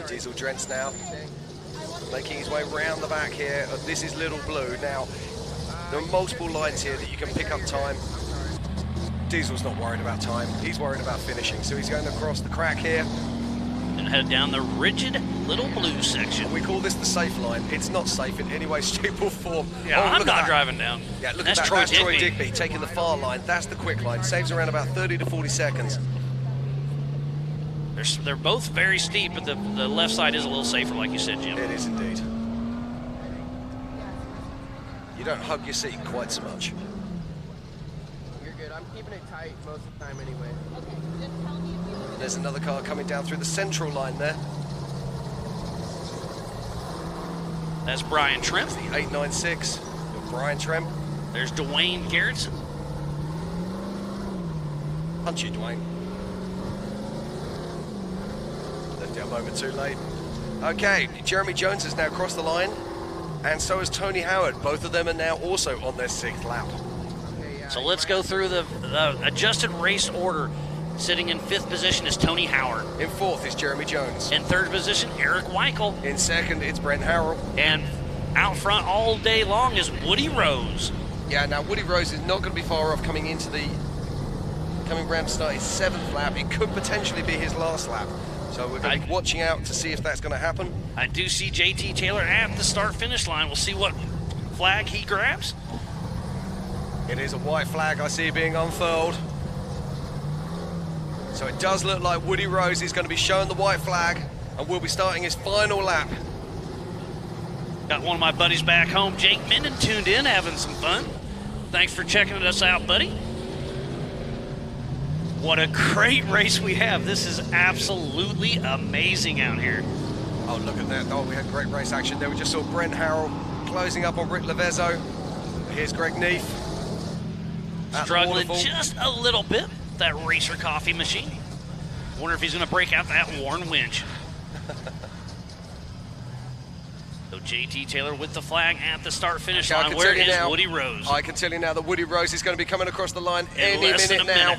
Diesel Drents now, making his way round the back here. This is Little Blue. Now, there are multiple lines here that you can pick up time. Diesel's not worried about time. He's worried about finishing. So he's going across the crack here. And head down the rigid Little Blue section. And we call this the safe line. It's not safe in any way, shape or form. Yeah, I'm not driving down. Yeah, look at that. That's Troy Digby taking the far line. That's the quick line. Saves around about 30 to 40 seconds. They're both very steep, but the left side is a little safer, like you said, Jim. It is indeed. You don't hug your seat quite so much. You're good. I'm keeping it tight most of the time anyway. And there's another car coming down through the central line there. That's Brian Trimp. The 896 with Brian Trimp. There's Dwayne Garrettson. Punch you, Dwayne. Left out a moment too late. Okay, Jeremy Jones has now crossed the line, and so has Tony Howard. Both of them are now also on their 6th lap. So let's go through the adjusted race order. Sitting in 5th position is Tony Howard. In 4th is Jeremy Jones. In 3rd position, Eric Weichel. In 2nd, it's Brent Harrell. And out front all day long is Woody Rose. Yeah, now Woody Rose is not going to be far off coming round to start his 7th lap. It could potentially be his last lap. So we're going to be watching out to see if that's going to happen. I do see JT Taylor at the start-finish line. We'll see what flag he grabs. It is a white flag I see being unfurled. So it does look like Woody Rose is going to be showing the white flag and will be starting his final lap. Got one of my buddies back home, Jake Minden, tuned in, having some fun. Thanks for checking us out, buddy. What a great race we have. This is absolutely amazing out here. Oh, look at that. Oh, we had great race action there. We just saw Brent Harrell closing up on Rick Levezzo. Here's Greg Neef. Struggling just a little bit, that racer coffee machine. Wonder if he's going to break out that Warren winch. So JT Taylor with the flag at the start-finish line. Where is Woody Rose? I can tell you now that Woody Rose is going to be coming across the line in any minute now.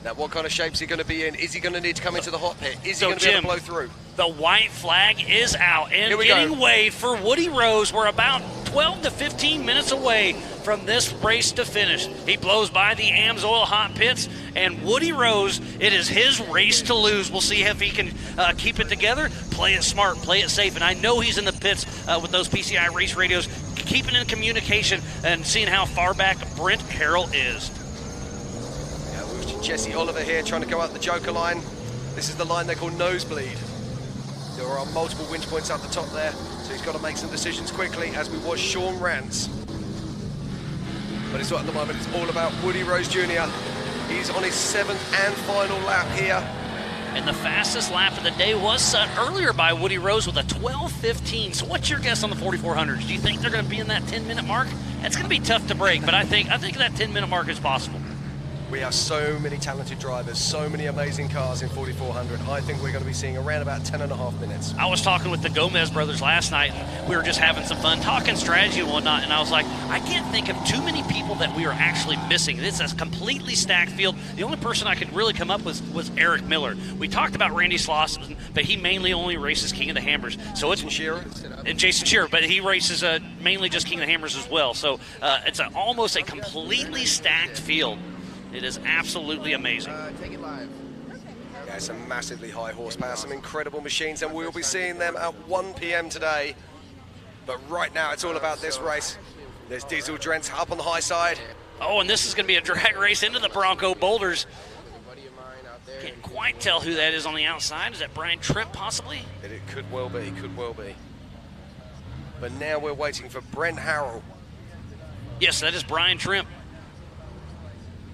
Now, what kind of shape is he going to be in? Is he going to need to come into the hot pit? Is he going to be able to blow through? The white flag is out and getting waved for Woody Rose. We're about 12 to 15 minutes away from this race to finish. He blows by the AMSOIL hot pits, and Woody Rose, it is his race to lose. We'll see if he can keep it together, play it smart, play it safe. And I know he's in the pits with those PCI race radios, keeping in communication and seeing how far back Brent Harrell is. Jesse Oliver here trying to go out the Joker line. This is the line they call nosebleed. There are multiple winch points at the top there, so he's got to make some decisions quickly, as we watch Sean Rance. But it's at the moment, it's all about Woody Rose Jr. He's on his 7th and final lap here. And the fastest lap of the day was set earlier by Woody Rose with a 12:15. So what's your guess on the 4400s? Do you think they're going to be in that 10-minute mark? It's going to be tough to break, but I think that 10-minute mark is possible. We have so many talented drivers, so many amazing cars in 4400. I think we're going to be seeing around about 10.5 minutes. I was talking with the Gomez brothers last night, and we were just having some fun, talking strategy and whatnot, and I was like, I can't think of too many people that we are actually missing. It's a completely stacked field. The only person I could really come up with was Eric Miller. We talked about Randy Slauson, but he mainly only races King of the Hammers. So it's and Jason Shearer, but he races mainly just King of the Hammers as well. So it's almost a completely stacked field. It is absolutely amazing. Take it live. Yeah, some massively high horsepower, some incredible machines, and we'll be seeing them at 1 p.m. today. But right now, it's all about this race. There's Diesel Drentz up on the high side. Oh, and this is going to be a drag race into the Bronco Boulders. Can't quite tell who that is on the outside. Is that Brian Tripp, possibly? It could well be, could well be. But now we're waiting for Brent Harrell. Yes, that is Brian Tripp.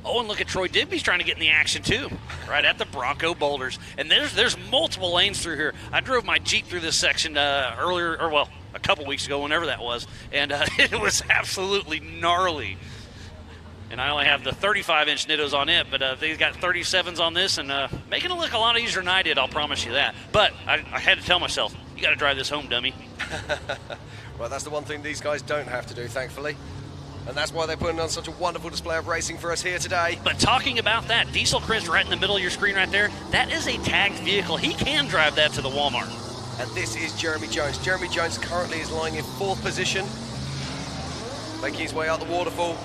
Oh, and look at Troy Digby's trying to get in the action, too, right at the Bronco Boulders. And there's multiple lanes through here. I drove my Jeep through this section earlier, or well, a couple weeks ago, whenever that was, and it was absolutely gnarly. And I only have the 35-inch Nittos on it, but they've got 37s on this, and making it look a lot easier than I did, I'll promise you that. But I had to tell myself, you got to drive this home, dummy. Well, that's the one thing these guys don't have to do, thankfully. And that's why they're putting on such a wonderful display of racing for us here today. But talking about that, Diesel Chris right in the middle of your screen right there, that is a tagged vehicle. He can drive that to the Walmart. And this is Jeremy Jones. Jeremy Jones currently is lying in 4th position, making his way out the waterfall.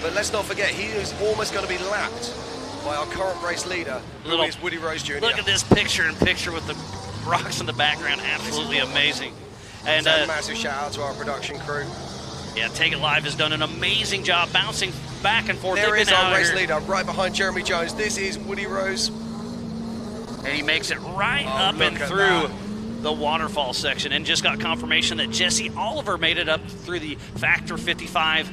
But let's not forget, he is almost going to be lapped by our current race leader, who is Woody Rose Jr. Look at this picture-in-picture with the rocks in the background. Absolutely amazing. And a massive shout out to our production crew. Yeah, Take It Live has done an amazing job bouncing back and forth. There is our race leader right behind Jeremy Jones. This is Woody Rose. And he makes it right up and through the waterfall section, and just got confirmation that Jesse Oliver made it up through the Factor 55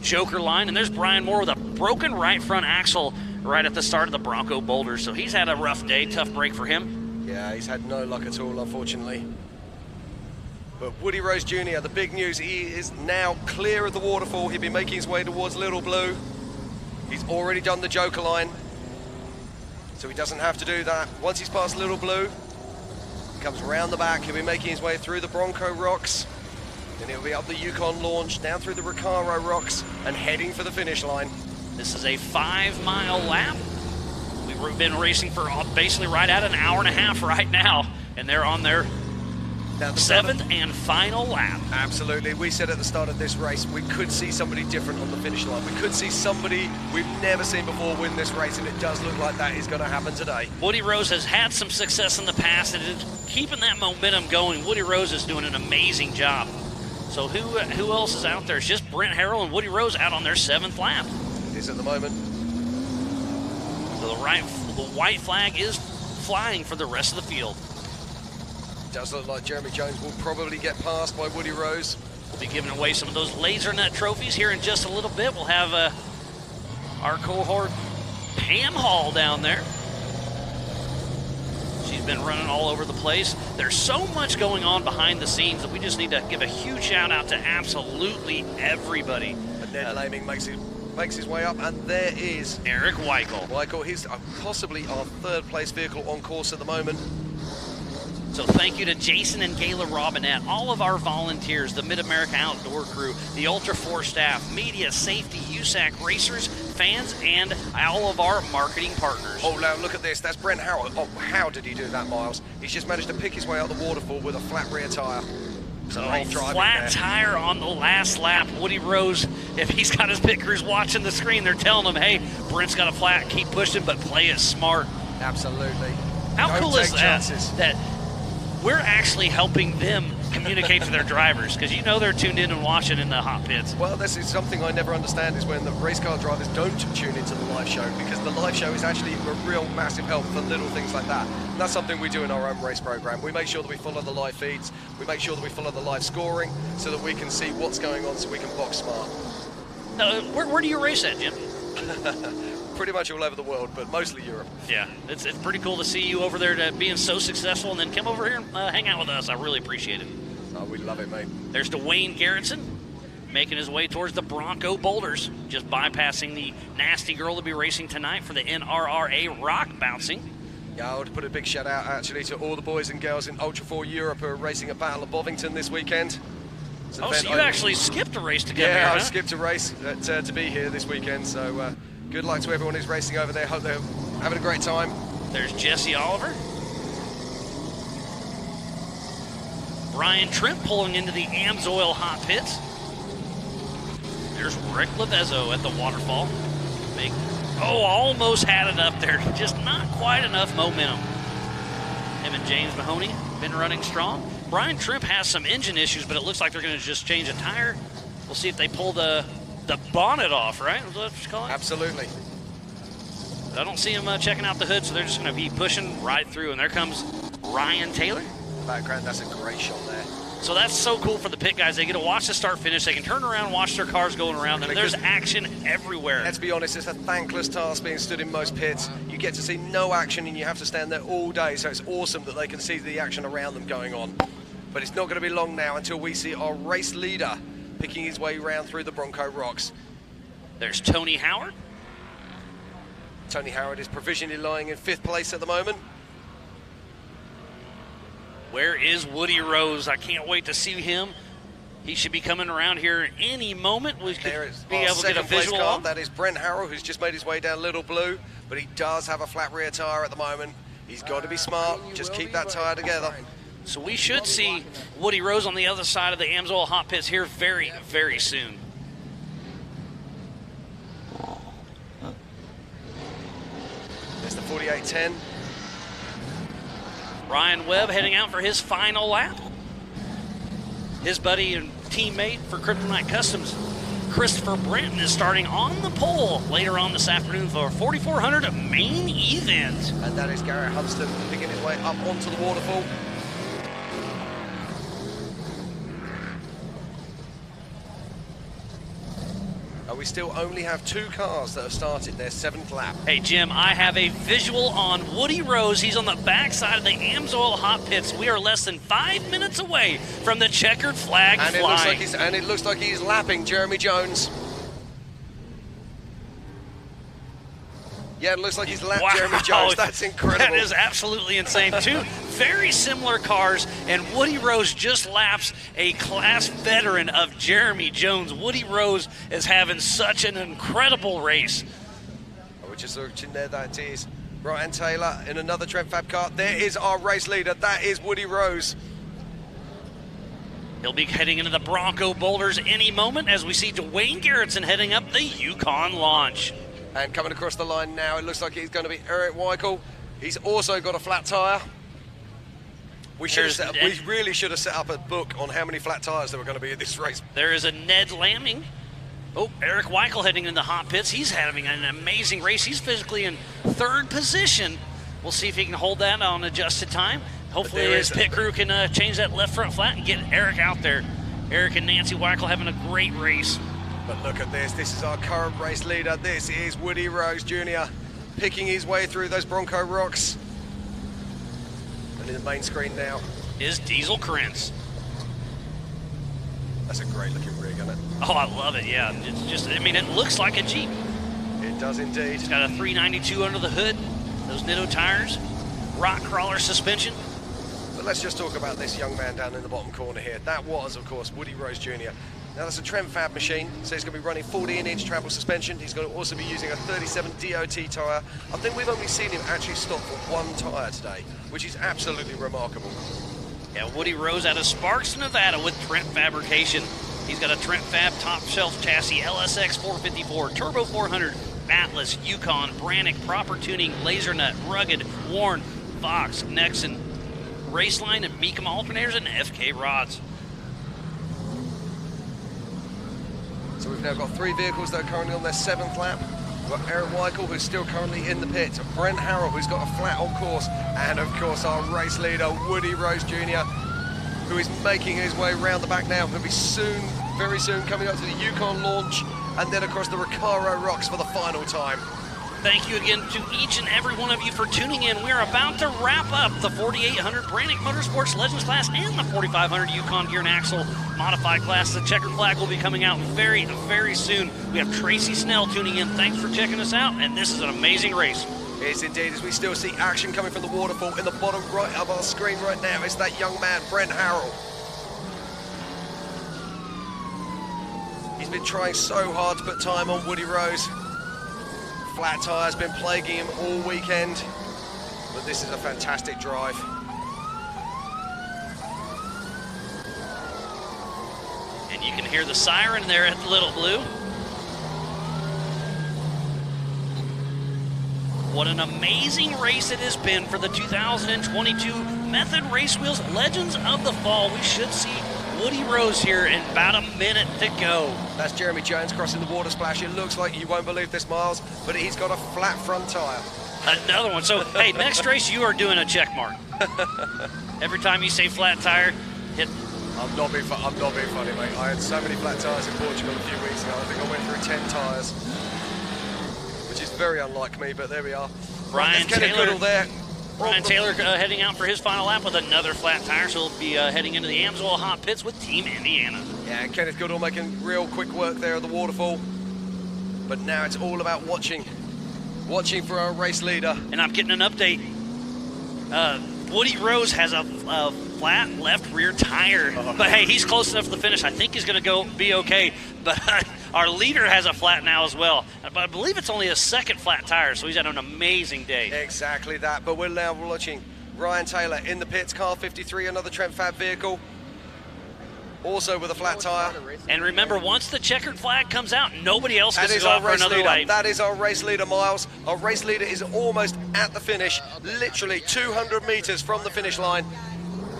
Joker line. And there's Brian Moore with a broken right front axle right at the start of the Bronco Boulders. So he's had a rough day, tough break for him. Yeah, he's had no luck at all, unfortunately. But Woody Rose Jr., the big news, he is now clear of the waterfall. He'll be making his way towards Little Blue. He's already done the Joker line, so he doesn't have to do that. Once he's past Little Blue, he comes around the back. He'll be making his way through the Bronco Rocks. Then he'll be up the Yukon launch, down through the Recaro Rocks, and heading for the finish line. This is a 5-mile lap. We've been racing for basically right at an hour and a half right now, and they're on their 7th and final lap. Absolutely. We said at the start of this race, we could see somebody different on the finish line. We could see somebody we've never seen before win this race, and it does look like that is going to happen today. Woody Rose has had some success in the past, and it's keeping that momentum going. Woody Rose is doing an amazing job. So who else is out there? It's just Brent Harrell and Woody Rose out on their 7th lap. It is at the moment. So the white flag is flying for the rest of the field. Does look like Jeremy Jones will probably get passed by Woody Rose. We'll be giving away some of those laser nut trophies here in just a little bit. We'll have our cohort Pam Hall down there. She's been running all over the place. There's so much going on behind the scenes that we just need to give a huge shout out to absolutely everybody. And Ned Laming makes his way up, and there is Eric Weichel. Weichel, he's possibly our 3rd place vehicle on course at the moment. So thank you to Jason and Gayla Robinette, all of our volunteers, the Mid-America Outdoor Crew, the Ultra 4 staff, media, safety, USAC racers, fans, and all of our marketing partners. Oh, now look at this. That's Brent Howard. Oh, how did he do that, Miles? He's just managed to pick his way out the waterfall with a flat rear tyre. So flat tire on the last lap. Woody Rose, if he's got his pit crews watching the screen, they're telling him, hey, Brent's got a flat, keep pushing, but play it smart. Absolutely. How cool is that we're actually helping them communicate to their drivers, because you know they're tuned in and watching in the hot pits. Well, this is something I never understand, is when the race car drivers don't tune into the live show, because the live show is actually a real massive help for little things like that. And that's something we do in our own race program. We make sure that we follow the live feeds, we make sure that we follow the live scoring, so that we can see what's going on, so we can box smart. Where do you race at, Jim? Pretty much all over the world, but mostly Europe. Yeah, it's pretty cool to see you over there being so successful, and then come over here and hang out with us. I really appreciate it. Oh, we love it, mate. There's Dwayne Garrettson making his way towards the Bronco Boulders, just bypassing the nasty girl to be racing tonight for the NRRA Rock Bouncing. Yeah, I would put a big shout out actually to all the boys and girls in Ultra 4 Europe who are racing at Battle of Bovington this weekend. So you actually skipped a race to come here, Yeah, I huh? skipped a race to be here this weekend, so good luck to everyone who's racing over there. Hope they're having a great time. There's Jesse Oliver. Brian Trent pulling into the Amsoil hot pits. There's Rick Lavezzo at the waterfall. Almost had it up there. Just not quite enough momentum. Him and James Mahoney been running strong. Brian Trimp has some engine issues, but it looks like they're going to just change a tire. We'll see if they pull the bonnet off, right? Is that what you call it? Absolutely. But I don't see them checking out the hood, so they're just going to be pushing right through. And there comes Ryan Taylor. Background, that's a great shot there. So that's so cool for the pit guys. They get to watch the start finish. They can turn around and watch their cars going around them. There's action everywhere. Let's be honest, it's a thankless task being stood in most pits. You get to see no action and you have to stand there all day, so it's awesome that they can see the action around them going on. But it's not going to be long now until we see our race leader picking his way round through the Bronco Rocks. There's Tony Howard. Tony Howard is provisionally lying in 5th place at the moment. Where is Woody Rose? I can't wait to see him. He should be coming around here any moment. We could be able to get a visual on. That is Brent Harrell, who's just made his way down Little Blue, but he does have a flat rear tyre at the moment. He's got to be smart. Just keep that tyre together. So we should see Woody Rose on the other side of the Amsoil hot pits here very, very soon. There's the 48.10. Ryan Webb heading out for his final lap. His buddy and teammate for Kryptonite Customs, Christopher Brenton, is starting on the pole later on this afternoon for 4,400 main event. And that is Garrett Hunston picking his way up onto the waterfall. We still only have 2 cars that have started their 7th lap. Hey, Jim, I have a visual on Woody Rose. He's on the backside of the Amsoil hot pits. We are less than 5 minutes away from the checkered flag and flying. It looks like he's lapping Jeremy Jones. Yeah, it looks like he's lapped Jeremy Jones. That's incredible. That is absolutely insane. 2 very similar cars, and Woody Rose just laps a class veteran of Jeremy Jones. Woody Rose is having such an incredible race. We're just looking there. That is Ryan Taylor in another Trent Fab car. There is our race leader. That is Woody Rose. He'll be heading into the Bronco Boulders any moment as we see Dwayne Garrettson heading up the Yukon launch. And coming across the line now, it looks like it's going to be Eric Weichel. He's also got a flat tyre. We really should have set up a book on how many flat tires there were going to be in this race. There is a Ned Lamming. Oh, Eric Weichel heading into hot pits. He's having an amazing race. He's physically in 3rd position. We'll see if he can hold that on adjusted time. Hopefully his pit crew can change that left front flat and get Eric out there. Eric and Nancy Weichel having a great race. But look at this. This is our current race leader. This is Woody Rose Jr. picking his way through those Bronco rocks. And in the main screen now is Diesel Krentz. That's a great looking rig, isn't it? Oh, I love it, yeah. It's just, I mean, it looks like a Jeep. It does indeed. It's got a 392 under the hood, those Nitto tires, rock crawler suspension. But let's just talk about this young man down in the bottom corner here. That was, of course, Woody Rose Jr. Now, that's a Trem Fab machine, so he's going to be running 14-inch travel suspension. He's going to also be using a 37 DOT tyre. I think we've only seen him actually stop for 1 tyre today, which is absolutely remarkable. Yeah, Woody Rose out of Sparks, Nevada with Trent Fabrication. He's got a Trent Fab top shelf chassis, LSX 454, Turbo 400, Atlas, Yukon, Brannick, Proper Tuning, Laser Nut, Rugged, Warn, Fox, Nexon, Raceline, and Mecum alternators, and FK rods. So we've now got 3 vehicles that are currently on their 7th lap. We've got Eric Weichel, who's still currently in the pit, Brent Harrell, who's got a flat on course, and of course our race leader, Woody Rose Jr., who is making his way round the back now. He'll be soon, very soon, coming up to the Yukon launch, and then across the Recaro rocks for the final time. Thank you again to each and every one of you for tuning in. We're about to wrap up the 4800 Brannick Motorsports Legends class and the 4500 Yukon Gear and Axle modified class. The checkered flag will be coming out very, very soon. We have Tracy Snell tuning in. Thanks for checking us out, and this is an amazing race. It is indeed, as we still see action coming from the waterfall. In the bottom right of our screen right now is that young man, Brent Harrell. He's been trying so hard to put time on Woody Rose. Flat tyre's been plaguing him all weekend, but this is a fantastic drive. And you can hear the siren there at the Little Blue. What an amazing race it has been for the 2022 Method Race Wheels Legends of the Fall. We should see Woody Rose here in about a minute to go. That's Jeremy Jones crossing the water splash. It looks like, you won't believe this, Miles, but he's got a flat front tyre. Another one. So, hey, next race you are doing a check mark. Every time you say flat tire, hit. I'm not being funny, mate. I had so many flat tyres in Portugal a few weeks ago. I think I went through 10 tyres, which is very unlike me, but there we are. Brian Taylor there. Brian Taylor heading out for his final lap with another flat tire, so he'll be heading into the Amsoil hot pits with Team Indiana. Yeah, Kenneth Goodall making real quick work there at the waterfall. But now it's all about watching for our race leader. And I'm getting an update. Woody Rose has a flat left rear tire, but hey, he's close enough to the finish. I think he's going to be okay. But our leader has a flat now as well. But I believe it's only a second flat tire, so he's had an amazing day. Exactly that. But we're now watching Ryan Taylor in the pits, car 53, another Trent Fab vehicle, also with a flat tire. And remember, once the checkered flag comes out, nobody else gets to go out for another lap. That is our race leader, Miles. Our race leader is almost at the finish, literally 200 meters from the finish line.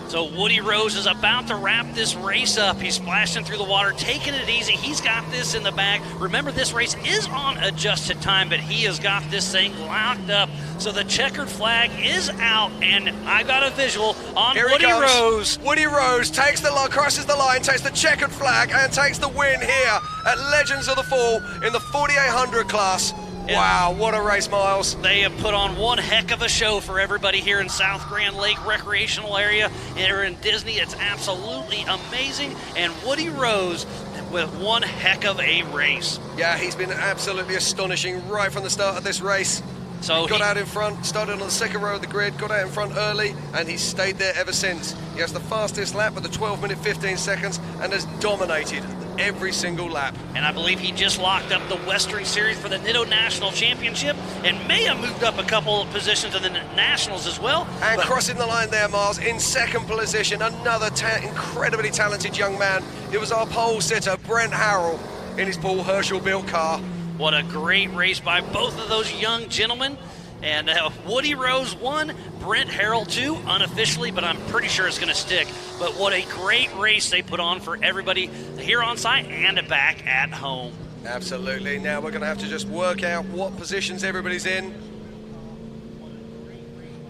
So Woody Rose is about to wrap this race up. He's splashing through the water, taking it easy. He's got this in the bag. Remember, this race is on adjusted time, but he has got this thing locked up. So the checkered flag is out, and I got a visual on Woody Rose. Woody Rose crosses the line, takes the checkered flag, and takes the win here at Legends of the Fall in the 4800 class. Yeah. Wow, what a race, Miles. They have put on one heck of a show for everybody here in South Grand Lake recreational area. Here in Disney, it's absolutely amazing. And Woody Rose with one heck of a race. Yeah, he's been absolutely astonishing right from the start of this race. So he got out in front, started on the second row of the grid, got out in front early, and he's stayed there ever since. He has the fastest lap with the 12 minute 15 seconds and has dominated every single lap. And I believe he just locked up the Western Series for the Nitto National Championship and may have moved up a couple of positions in the Nationals as well. And crossing the line there, Miles, in second position, another incredibly talented young man. It was our pole sitter, Brent Harrell, in his Paul Herschel built car. What a great race by both of those young gentlemen. And Woody Rose 1, Brent Harrell 2, unofficially, but I'm pretty sure it's going to stick. But what a great race they put on for everybody here on site and back at home. Absolutely. Now we're going to have to just work out what positions everybody's in.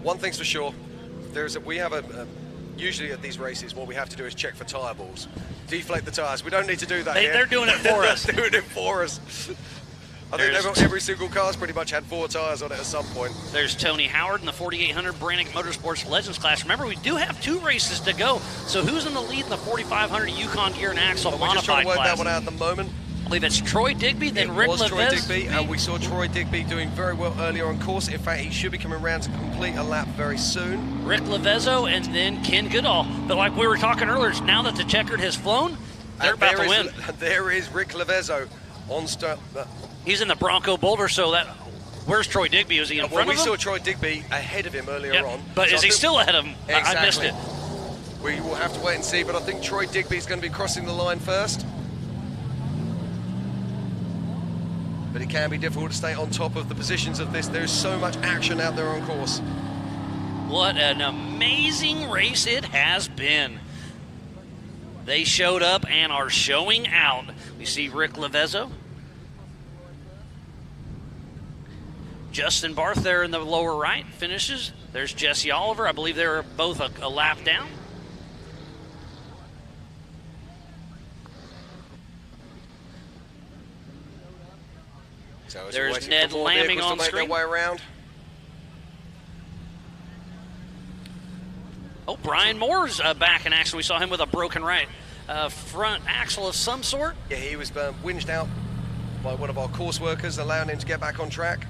One thing's for sure, we have usually at these races, what we have to do is check for tyre balls. Deflate the tyres. We don't need to do that here. They're doing it for us. They're doing it for us. I think every single car's pretty much had 4 tyres on it at some point. There's Tony Howard in the 4800 Brannick Motorsports Legends class. Remember, we do have 2 races to go. So who's in the lead in the 4500 Yukon Gear and Axle We're modified just trying to work class? that one out at the moment. I believe it's Troy Digby, then Rick was Troy Levez. Digby, and we saw Troy Digby doing very well earlier on course. In fact, he should be coming around to complete a lap very soon. Rick Levezzo and then Ken Goodall. But like we were talking earlier, now that the checkered has flown, they're about to win. There is Rick Levezzo on start. He's in the Bronco Boulder, so that. Where's Troy Digby? Was he in front of him? We saw Troy Digby ahead of him earlier on. But so is he still ahead of him? Exactly. I missed it. We will have to wait and see, but I think Troy Digby is going to be crossing the line first. But it can be difficult to stay on top of the positions of this. There's so much action out there on course. What an amazing race it has been. They showed up and are showing out. We see Rick Levezzo. Justin Barth there in the lower right finishes. There's Jesse Oliver. I believe they're both a lap down. So there's Ned Lamming on screen. Way around. Oh, Brian Moore's back in action. We saw him with a broken right front axle of some sort. Yeah, he was winged out by one of our course workers, allowing him to get back on track.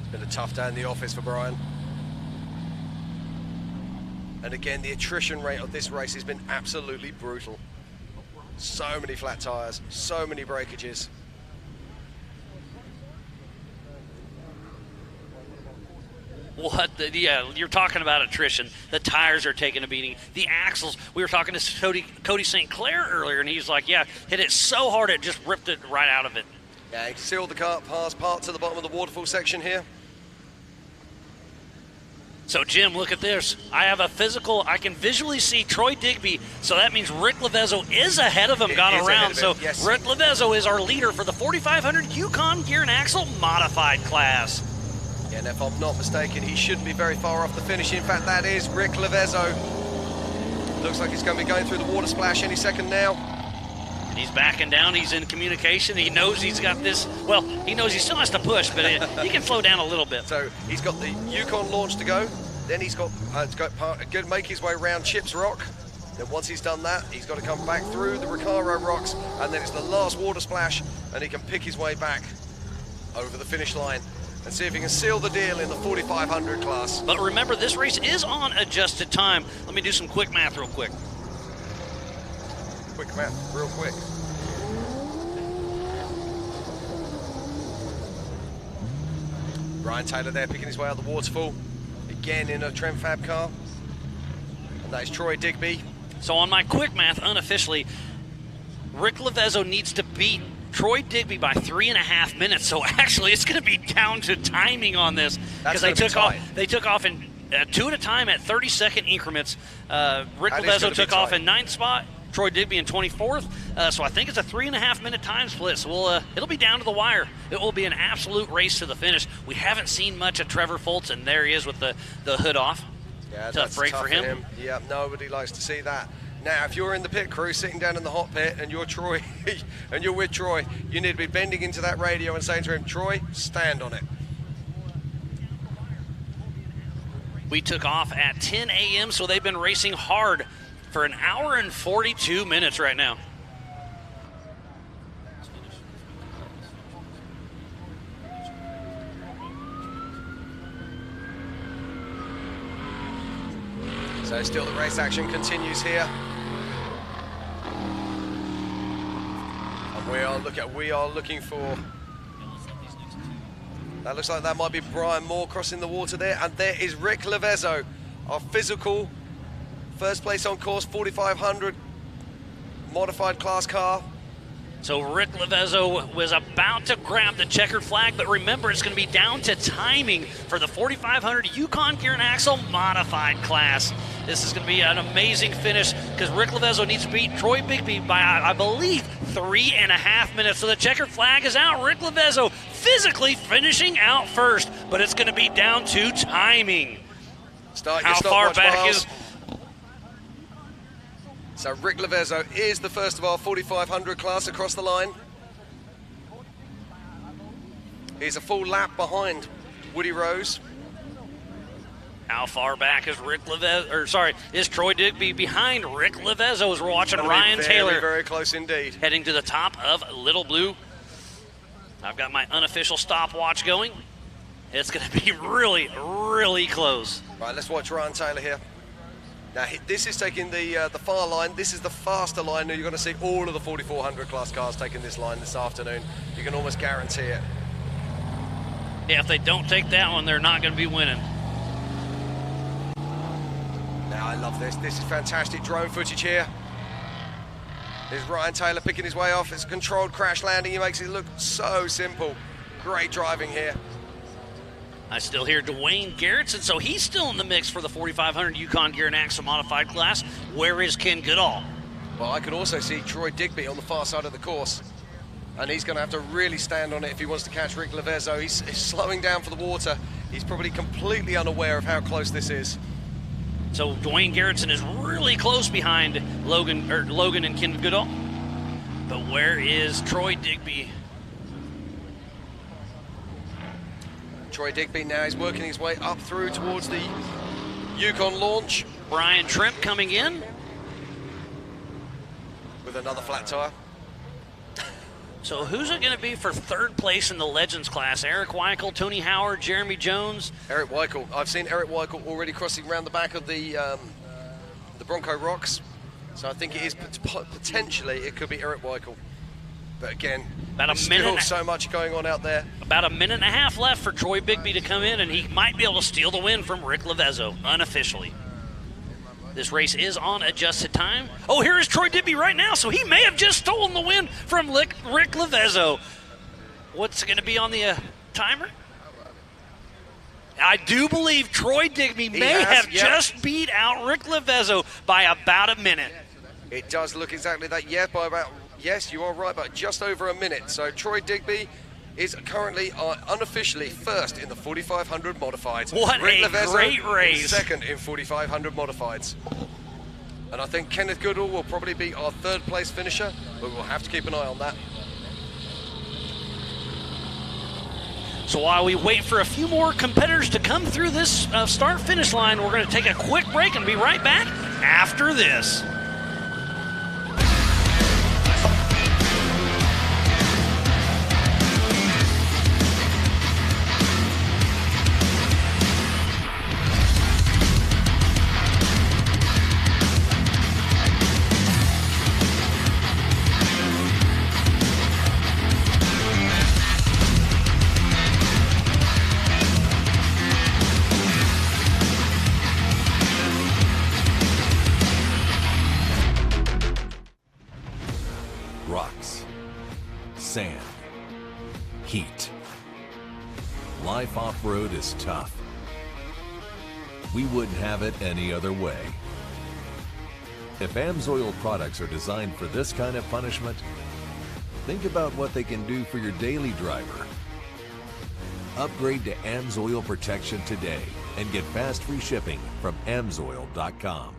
It's been a tough day in the office for Brian. And again, the attrition rate of this race has been absolutely brutal. So many flat tyres, so many breakages. Yeah, you're talking about attrition. The tires are taking a beating. The axles, we were talking to Cody St. Clair earlier, and he's like, yeah, hit it so hard it just ripped it right out of it. Yeah, he sealed the car past part to the bottom of the waterfall section here. So, Jim, look at this. I have a physical. I can visually see Troy Digby, so that means Rick Levezzo is ahead of him, got around. So, yes. Rick Levezzo is our leader for the 4500 Yukon Gear and Axle modified class. Yeah, and if I'm not mistaken, he shouldn't be very far off the finish. In fact, that is Rick Levezzo. Looks like he's going to be going through the water splash any second now. And he's backing down. He's in communication. He knows he's got this. Well, he knows he still has to push, but he can slow down a little bit. So he's got the Yukon launch to go. Then he's got to make his way around Chips Rock. Then once he's done that, he's got to come back through the Recaro rocks, and then it's the last water splash, and he can pick his way back over the finish line and see if he can seal the deal in the 4500 class. But remember, this race is on adjusted time. Let me do some quick math real quick. Quick math, real quick. Brian Taylor there picking his way out the waterfall. Again in a Trent Fab car. And that is Troy Digby. So on my quick math, unofficially, Rick Levezzo needs to beat Troy Digby by 3.5 minutes. So actually, it's going to be down to timing on this because they took off. They took off in 2 at a time at 30-second increments. Rick Levezzo took off in 9th spot. Troy Digby in 24th. So I think it's a 3.5 minute time split. So it'll be down to the wire. It will be an absolute race to the finish. We haven't seen much of Trevor Foltz, and there he is with the hood off. Yeah, tough break for him. Yeah, nobody likes to see that. Now, if you're in the pit crew sitting down in the hot pit and you're Troy and you're with Troy, you need to be bending into that radio and saying to him, Troy, stand on it. We took off at 10 a.m., so they've been racing hard for an hour and 42 minutes right now. So still the race action continues here. And we are looking for, that looks like that might be Brian Moore crossing the water there, and there is Rick Levezzo, our physical first place on course 4500 modified class car. So Rick Levezzo was about to grab the checkered flag, but remember, it's going to be down to timing for the 4,500 Yukon Gear and Axle Modified class. This is going to be an amazing finish because Rick Levezzo needs to beat Troy Bigby by, I believe, 3.5 minutes. So the checkered flag is out. Rick Levezzo physically finishing out first, but it's going to be down to timing. Start How your far stopwatch, back Miles. is... So Rick Levezzo is the first of our 4,500 class across the line. He's a full lap behind Woody Rose. How far back is is Troy Digby behind Rick Levezzo as we're watching Ryan Taylor very close indeed. heading to the top of Little Blue. I've got my unofficial stopwatch going. It's going to be really, really close. Right, let's watch Ryan Taylor here. Now, this is taking the far line. This is the faster line. You're going to see all of the 4,400 class cars taking this line this afternoon. You can almost guarantee it. Yeah, if they don't take that one, they're not going to be winning. Now, I love this. This is fantastic drone footage here. There's Ryan Taylor picking his way off. It's a controlled crash landing. He makes it look so simple. Great driving here. I still hear Dwayne Garrettson, so he's still in the mix for the 4,500 Yukon Gear and Axle Modified class. Where is Ken Goodall? Well, I could also see Troy Digby on the far side of the course. And he's going to have to really stand on it if he wants to catch Rick Levezzo. He's slowing down for the water. He's probably completely unaware of how close this is. So Dwayne Garrettson is really close behind Logan and Ken Goodall. But where is Troy Digby? Troy Digby now is working his way up through towards the Yukon launch. Brian Trimp coming in with another flat tire. So who's it going to be for third place in the Legends class? Eric Weichel, Tony Howard, Jeremy Jones? Eric Weichel. I've seen Eric Weichel already crossing around the back of the Bronco Rocks. So I think it is potentially, it could be Eric Weichel. But again, there's still so much going on out there. About a minute and a half left for Troy Bigby to come in, and he might be able to steal the win from Rick Levezzo, unofficially. This race is on adjusted time. Oh, here is Troy Digby right now, so he may have just stolen the win from Rick Levezzo. What's going to be on the timer? I do believe Troy Digby may have just beat out Rick Levezzo by about a minute. It does look exactly that, yes, you are right, but just over a minute. So Troy Digby is currently unofficially first in the 4,500 modifieds. What Rick a Levezzo great race. is second in 4,500 modifieds. And I think Kenneth Goodall will probably be our third place finisher, but we'll have to keep an eye on that. So while we wait for a few more competitors to come through this start-finish line, we're going to take a quick break and be right back after this. Sand. Heat. Life off-road is tough. We wouldn't have it any other way. If AMSOIL products are designed for this kind of punishment, think about what they can do for your daily driver. Upgrade to AMSOIL protection today and get fast free shipping from AMSOIL.com.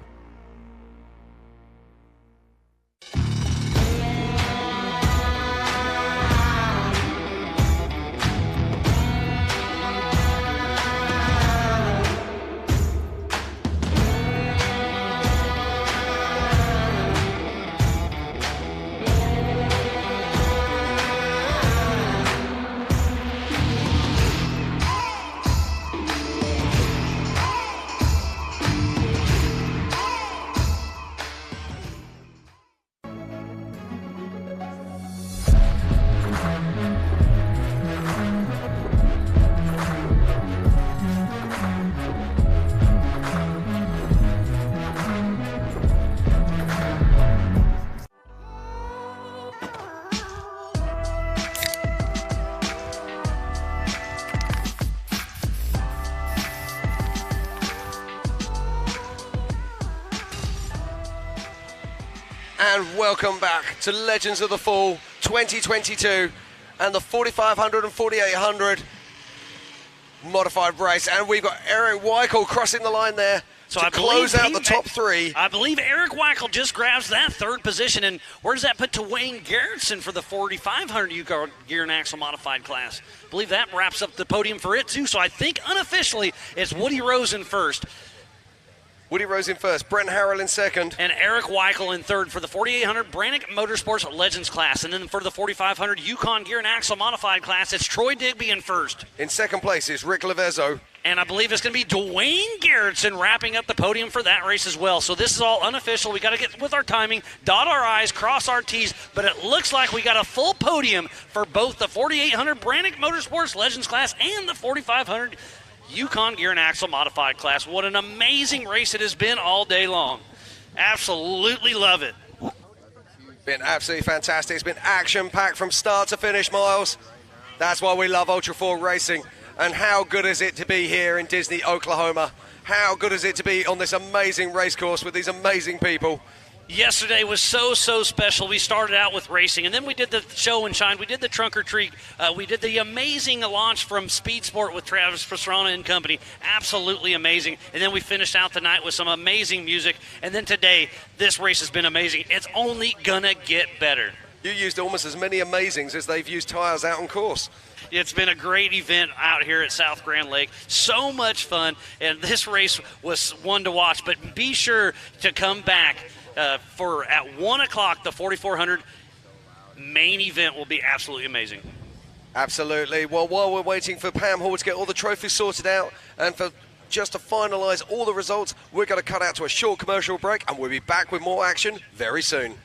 And welcome back to Legends of the Fall 2022 and the 4500 and 4800 modified race. And we've got Eric Weichel crossing the line there to close out the top three. I believe Eric Weichel just grabs that third position. And where does that put Dwayne Garrettson for the 4500 Yukon Gear and Axle modified class? I believe that wraps up the podium for it too. So I think unofficially it's Woody Rosen first. Woody Rose in first, Brent Harrell in second. And Eric Weichel in third for the 4800 Brannick Motorsports Legends class. And then for the 4500 Yukon Gear and Axle modified class, it's Troy Digby in first. In second place is Rick Levezzo. And I believe it's going to be Dwayne Garrettson wrapping up the podium for that race as well. So this is all unofficial. We got to get with our timing, dot our I's, cross our T's. But it looks like we got a full podium for both the 4800 Brannick Motorsports Legends class and the 4500 Yukon Gear and Axle modified class. What an amazing race it has been all day long. Absolutely love it. Been absolutely fantastic. It's been action-packed from start to finish, Miles. That's why we love Ultra 4 racing. And how good is it to be here in Disney, Oklahoma? How good is it to be on this amazing race course with these amazing people? Yesterday was so special. We started out with racing, and then we did the show and shine. We did the trunk or treat. We did the amazing launch from SpeedSport with Travis Pastrana and company. Absolutely amazing. And then we finished out the night with some amazing music. And then today, this race has been amazing. It's only gonna get better. You used almost as many amazings as they've used tires out on course. It's been a great event out here at South Grand Lake. So much fun, and this race was one to watch. But be sure to come back for at 1 o'clock, the 4400 main event will be absolutely amazing. Absolutely. Well, while we're waiting for Pam Hall to get all the trophies sorted out and for just to finalise all the results, we're going to cut out to a short commercial break, and we'll be back with more action very soon.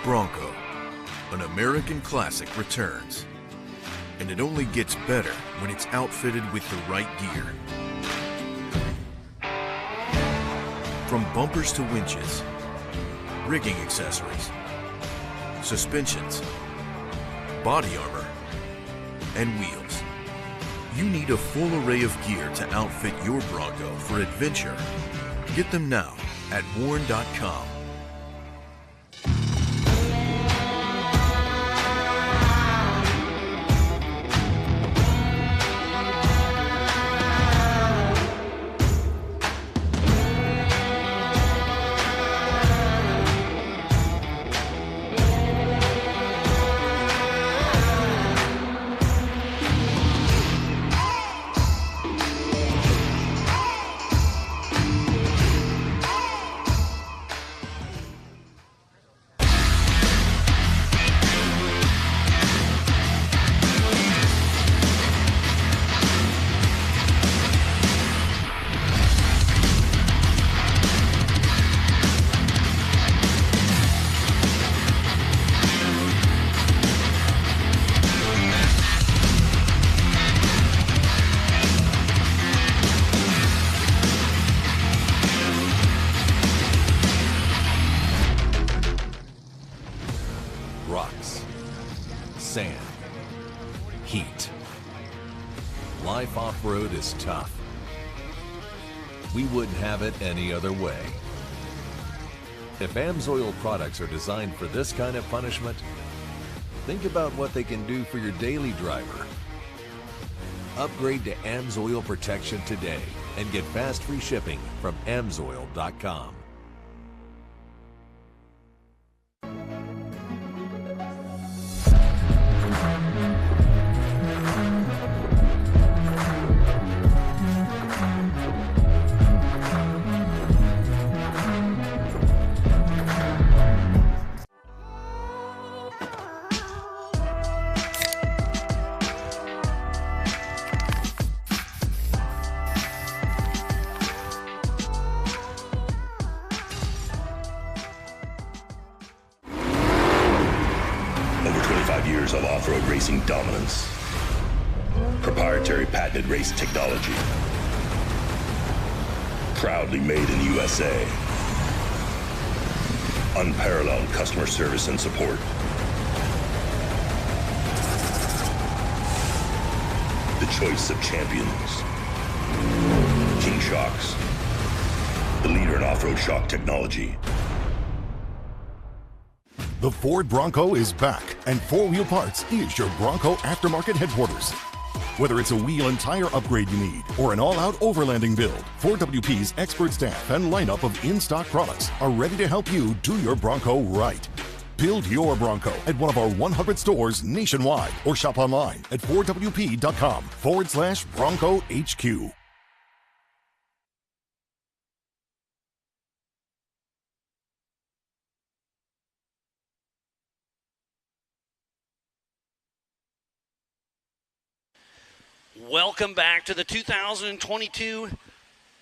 Bronco, an American classic, returns. And it only gets better when it's outfitted with the right gear. From bumpers to winches, rigging accessories, suspensions, body armor, and wheels. You need a full array of gear to outfit your Bronco for adventure. Get them now at warn.com. Rocks, sand, heat. Life off-road is tough. We wouldn't have it any other way. If AMSOIL products are designed for this kind of punishment, think about what they can do for your daily driver. Upgrade to AMSOIL protection today and get fast free shipping from AMSOIL.com. years of off-road racing dominance. Proprietary patented race technology. Proudly made in the USA. Unparalleled customer service and support. The choice of champions. King Shocks. The leader in off-road shock technology. The Ford Bronco is back, and 4 Wheel Parts is your Bronco aftermarket headquarters. Whether it's a wheel and tire upgrade you need, or an all-out overlanding build, 4WP's expert staff and lineup of in-stock products are ready to help you do your Bronco right. Build your Bronco at one of our 100 stores nationwide, or shop online at 4WP.com/Bronco HQ. Welcome back to the 2022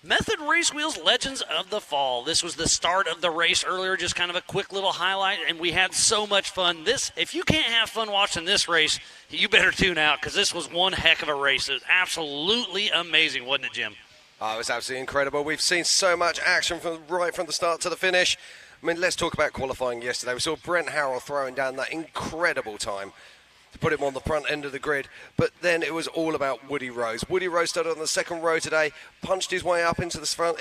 Method Race Wheels Legends of the Fall. This was the start of the race earlier, just kind of a quick little highlight, and we had so much fun. If you can't have fun watching this race, you better tune out, because this was one heck of a race. It was absolutely amazing, wasn't it, Jim? Oh, it was absolutely incredible. We've seen so much action right from the start to the finish. I mean, let's talk about qualifying yesterday. We saw Brent Harrell throwing down that incredible time to put him on the front end of the grid. But then it was all about Woody Rose. Woody Rose started on the second row today, punched his way up into the front.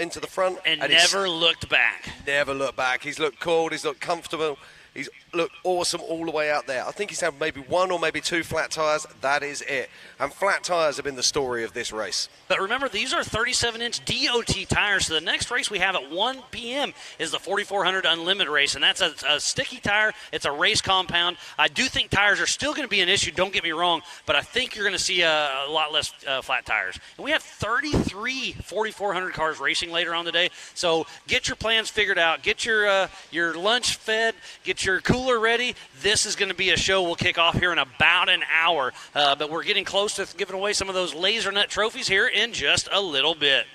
And never looked back. Never looked back. He's looked cool. He's looked comfortable. He's looked awesome all the way out there. I think he's had maybe 1 or maybe 2 flat tyres. That is it. And flat tyres have been the story of this race. But remember, these are 37-inch DOT tires, so the next race we have at 1 p.m. is the 4400 Unlimited race, and that's a sticky tire. It's a race compound. I do think tires are still going to be an issue, don't get me wrong, but I think you're going to see a lot less flat tires. And we have 33 4400 cars racing later on today, so get your plans figured out. Get your lunch fed, get your cooler ready. This is going to be a show we'll kick off here in about an hour, but we're getting close to giving away some of those laser nut trophies here in just a little bit.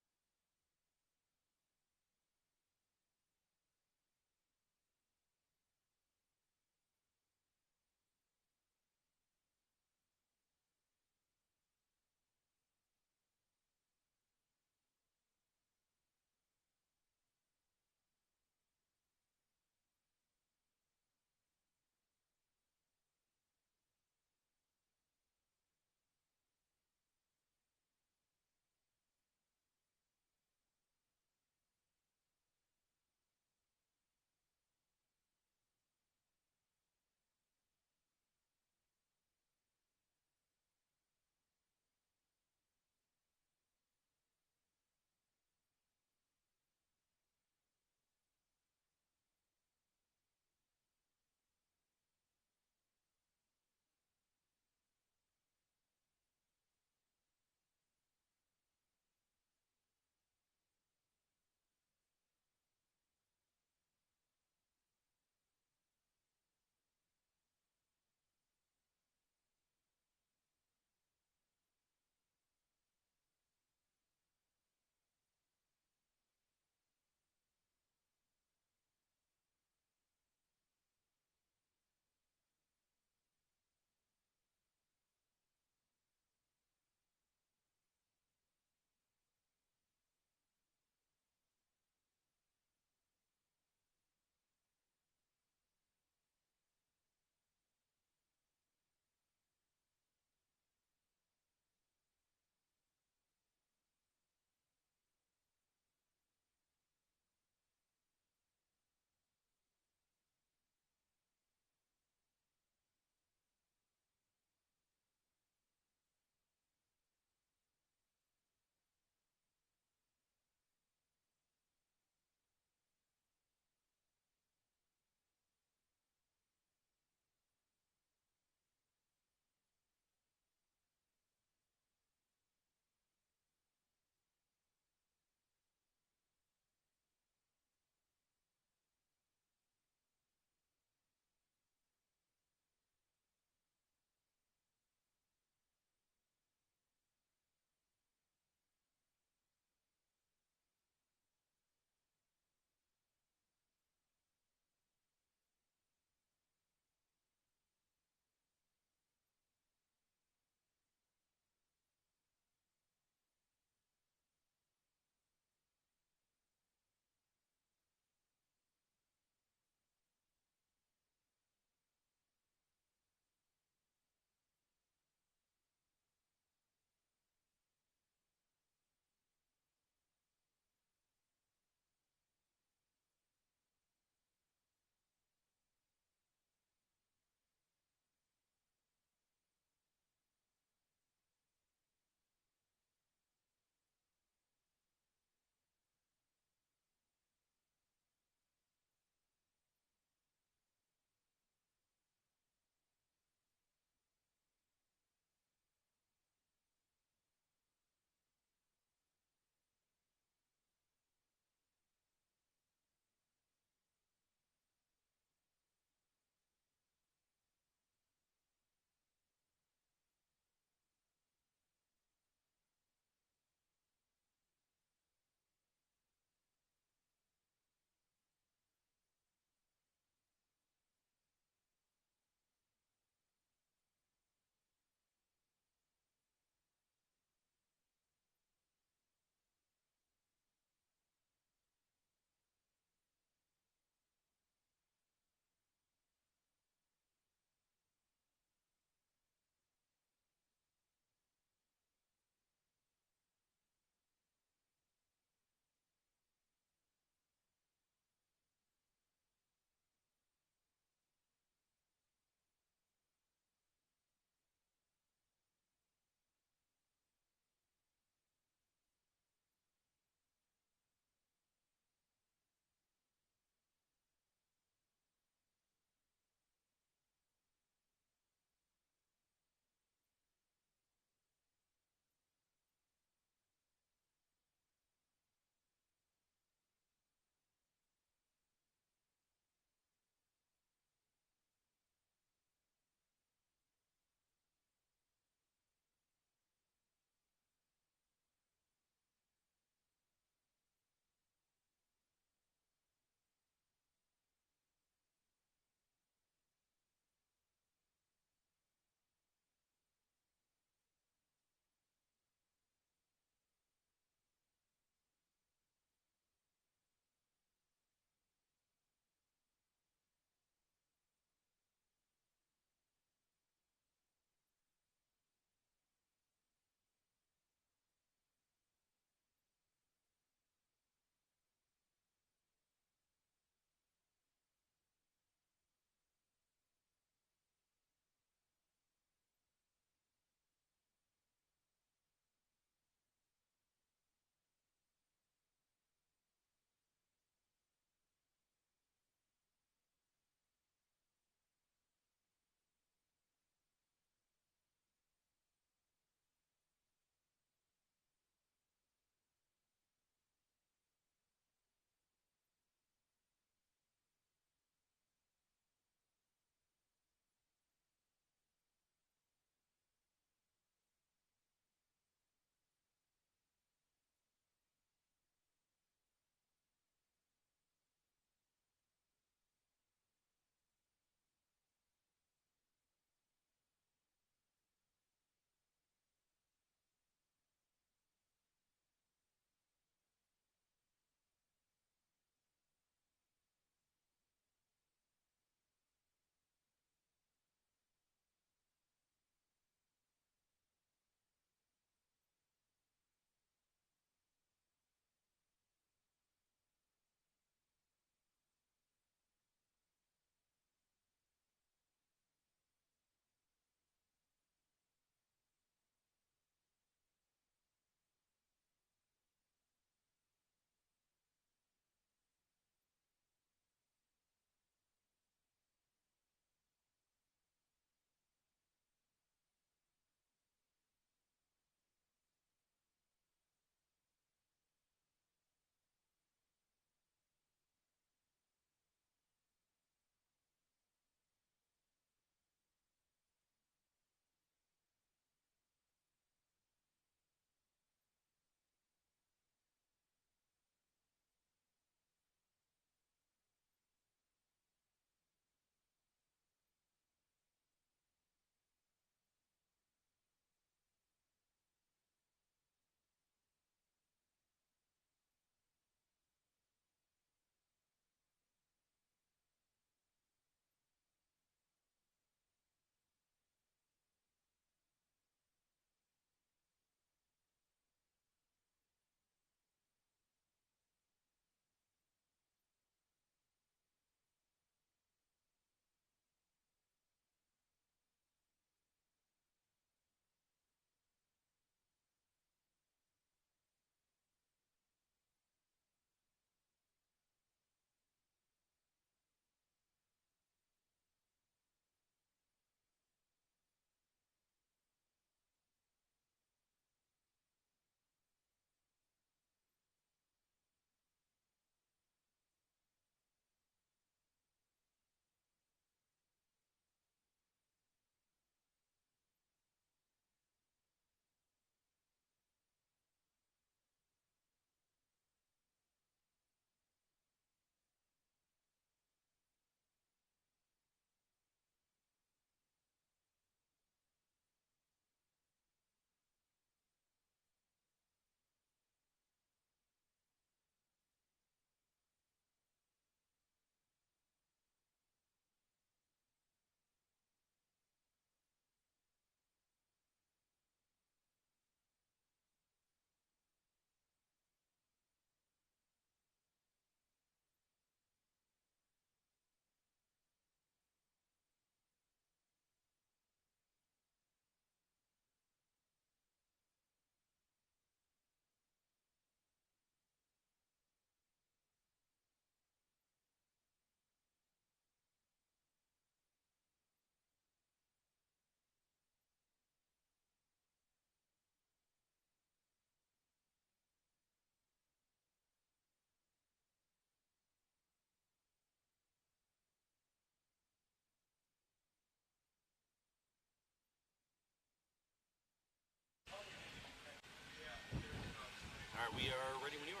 We are ready when you are.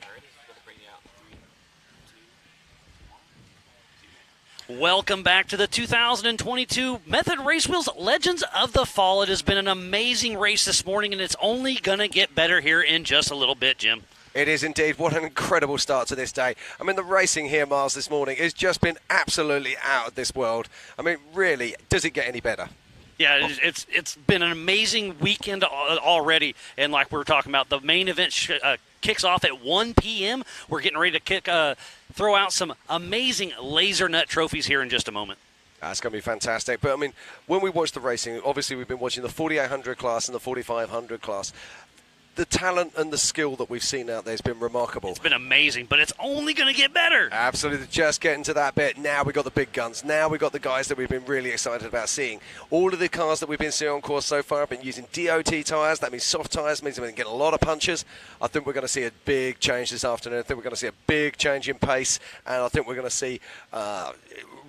All right, we'll bring you out. 3, 2, 1. Welcome back to the 2022 Method Race Wheels Legends of the Fall. It has been an amazing race this morning, and it's only going to get better here in just a little bit, Jim. It is indeed. What an incredible start to this day. I mean, the racing here, Miles, this morning has just been absolutely out of this world. I mean, really, does it get any better? Yeah, it's been an amazing weekend already, and like we were talking about, the main event kicks off at 1 p.m. We're getting ready to throw out some amazing laser nut trophies here in just a moment. That's going to be fantastic. But, I mean, when we watch the racing, obviously we've been watching the 4800 class and the 4500 class. The talent and the skill that we've seen out there has been remarkable. It's been amazing, but it's only going to get better. Absolutely. Just getting to that bit. Now we've got the big guns. Now we've got the guys that we've been really excited about seeing. All of the cars that we've been seeing on course so far have been using DOT tyres. That means soft tyres. Means we're going to get a lot of punches. I think we're going to see a big change this afternoon. I think we're going to see a big change in pace. And I think we're going to see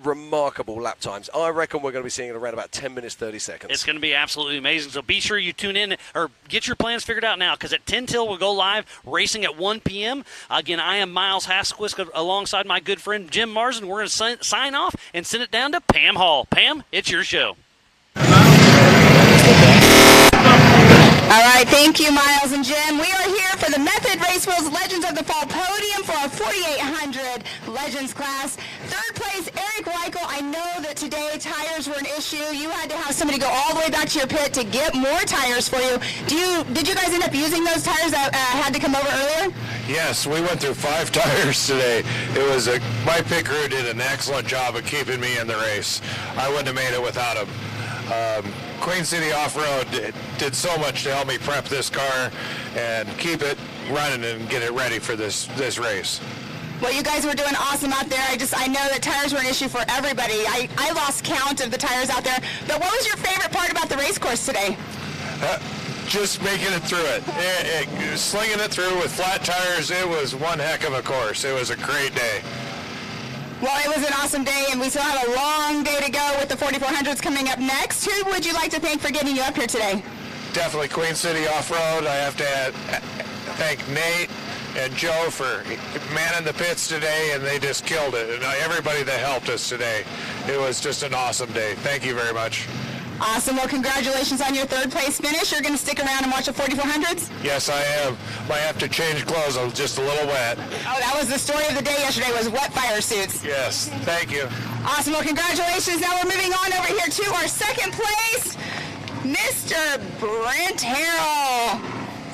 remarkable lap times. I reckon we're going to be seeing it around about 10 minutes, 30 seconds. It's going to be absolutely amazing. So be sure you tune in or get your plans figured out now, because at 10 till we'll go live racing at 1 p.m. Again, I am Miles Hasquist alongside my good friend Jim Marsden. We're going to sign off and send it down to Pam Hall. Pam, it's your show. All right, thank you, Miles and Jim. We are here for the Method Race Wheels Legends of the Fall Podium for our 4800 Legends class. Third place, Eric Weichel. I know that today tires were an issue. You had to have somebody go all the way back to your pit to get more tires for you. Did you guys end up using those tires that had to come over earlier? Yes, we went through 5 tires today. It was my pit crew did an excellent job of keeping me in the race. I wouldn't have made it without them. Queen City Off-Road did so much to help me prep this car and keep it running and get it ready for this race. Well, you guys were doing awesome out there. I know that tires were an issue for everybody. I lost count of the tires out there. But what was your favorite part about the race course today? Just making it through it. Slinging it through with flat tires, it was one heck of a course. It was a great day. Well, it was an awesome day, and we still have a long day to go with the 4400s coming up next. Who would you like to thank for getting you up here today? Definitely Queen City Off-Road. I have to thank Nate and Joe for manning the pits today, and they just killed it. And everybody that helped us today. It was just an awesome day. Thank you very much. Awesome. Well, congratulations on your third place finish. You're going to stick around and watch the 4400s? Yes, I am. Might have to change clothes. I'm just a little wet. Oh, that was the story of the day yesterday, was wet fire suits. Yes. Thank you. Awesome. Well, congratulations. Now we're moving on over here to our second place, Mr. Brent Harrell.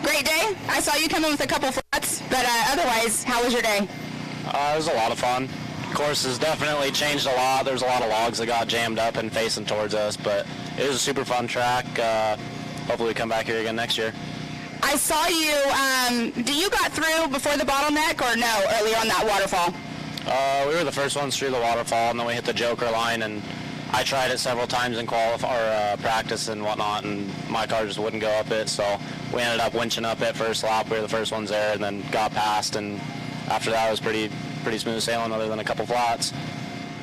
Great day. I saw you come in with a couple flats, but otherwise, how was your day? It was a lot of fun. Course has definitely changed a lot. There's a lot of logs that got jammed up and facing towards us, but it was a super fun track. Hopefully we come back here again next year. I saw you, you got through before the bottleneck or no, earlier on that waterfall? We were the first ones through the waterfall, and then we hit the joker line, and I tried it several times in practice and whatnot, and my car just wouldn't go up it, so we ended up winching up it first lap. We were the first ones there, and then got past, and after that it was pretty smooth sailing other than a couple flats.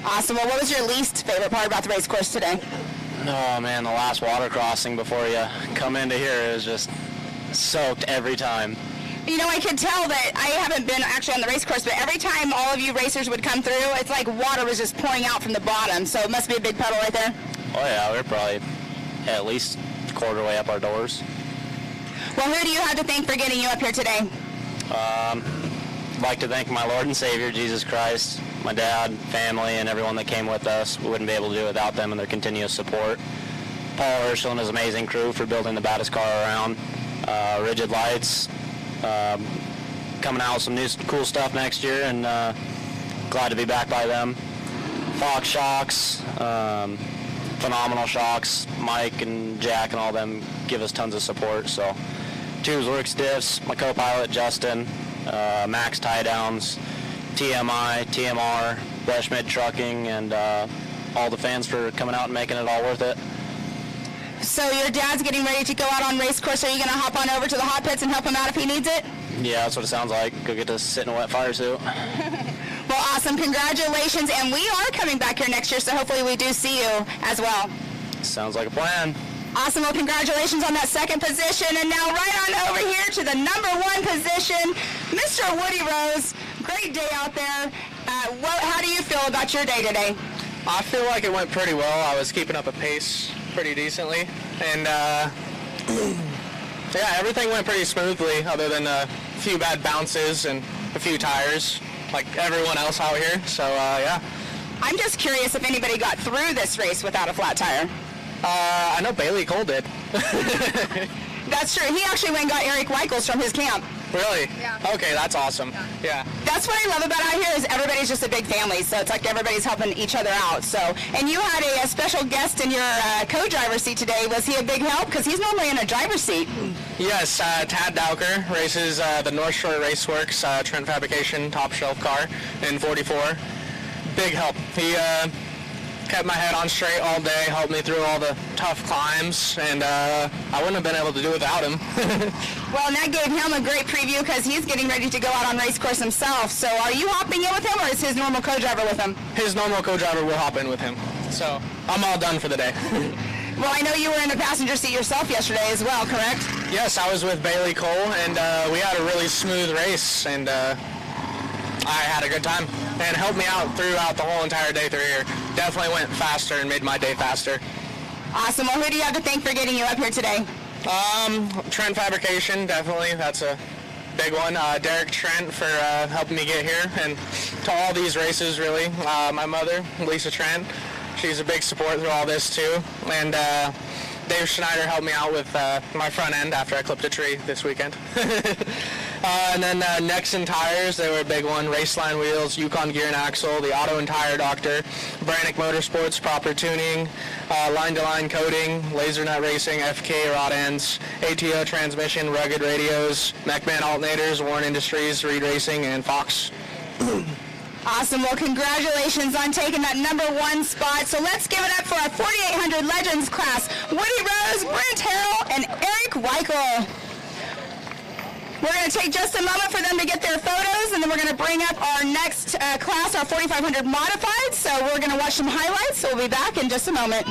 Awesome. Well, what was your least favorite part about the race course today? Oh man, the last water crossing before you come into here is just soaked every time. You know, I could tell that I haven't been actually on the race course, but every time all of you racers would come through, it's like water was just pouring out from the bottom, so it must be a big puddle right there. Oh yeah, we're probably at least a quarter way up our doors. Well, who do you have to thank for getting you up here today? I'd like to thank my Lord and Savior, Jesus Christ, my dad, family, and everyone that came with us. We wouldn't be able to do it without them and their continuous support. Paul Herschel and his amazing crew for building the baddest car around. Rigid Lights, coming out with some new cool stuff next year, and glad to be back by them. Fox Shocks, phenomenal shocks. Mike and Jack and all them give us tons of support. So, Tubes Works Diffs, my co-pilot Justin, Max Tie Downs, TMI, TMR, Bleshmid Trucking, and all the fans for coming out and making it all worth it. So your dad's getting ready to go out on race course. Are you going to hop on over to the hot pits and help him out if he needs it? Yeah, that's what it sounds like. Go get to sit in a wet fire suit. Well, awesome. Congratulations. And we are coming back here next year, so hopefully we do see you as well. Sounds like a plan. Awesome. Well, congratulations on that second position. And now right on over here to the number 1 position, Mr. Woody Rose. Great day out there. How do you feel about your day today? I feel like it went pretty well. I was keeping up a pace pretty decently. And, yeah, everything went pretty smoothly other than a few bad bounces and a few tires, like everyone else out here. So, yeah. I'm just curious if anybody got through this race without a flat tire. I know Bailey Cole did. That's true. He actually went and got Eric Weichels from his camp. Really? Yeah. Okay, that's awesome. Yeah. That's what I love about out here is everybody's just a big family, so it's like everybody's helping each other out. So, and you had a special guest in your co-driver seat today. Was he a big help? Because he's normally in a driver's seat. Yes, Tad Dowker races the North Shore Raceworks Trent Fabrication top shelf car in 44. Big help. He kept my head on straight all day, helped me through all the tough climbs, and I wouldn't have been able to do it without him. Well, and that gave him a great preview because he's getting ready to go out on race course himself. So are you hopping in with him, or is his normal co-driver with him? His normal co-driver will hop in with him. So I'm all done for the day. Well, I know you were in the passenger seat yourself yesterday as well, correct? Yes, I was with Bailey Cole, and we had a really smooth race, and I had a good time. And helped me out throughout the whole entire day through here. Definitely went faster and made my day faster. Awesome. Well, who do you have to thank for getting you up here today? Trent Fabrication, definitely. That's a big one. Derek Trent for helping me get here, and to all these races, really. My mother, Lisa Trent, she's a big support through all this, too. And Dave Schneider helped me out with my front end after I clipped a tree this weekend. And then Nexen Tires, they were a big one. Raceline Wheels, Yukon Gear and Axle, the Auto and Tire Doctor, Brannick Motorsports, Proper Tuning, Line-to-Line Coating, Laser Nut Racing, FK Rod Ends, ATO Transmission, Rugged Radios, MacMan Alternators, Warren Industries, Reed Racing, and Fox. Awesome. Well, congratulations on taking that number 1 spot. So let's give it up for our 4800 Legends class. Woody Rose, Brent Harrell, and Eric Weichel. We're going to take just a moment for them to get their photos, and then we're going to bring up our next class, our 4500 Modified. So we're going to watch some highlights. So we'll be back in just a moment.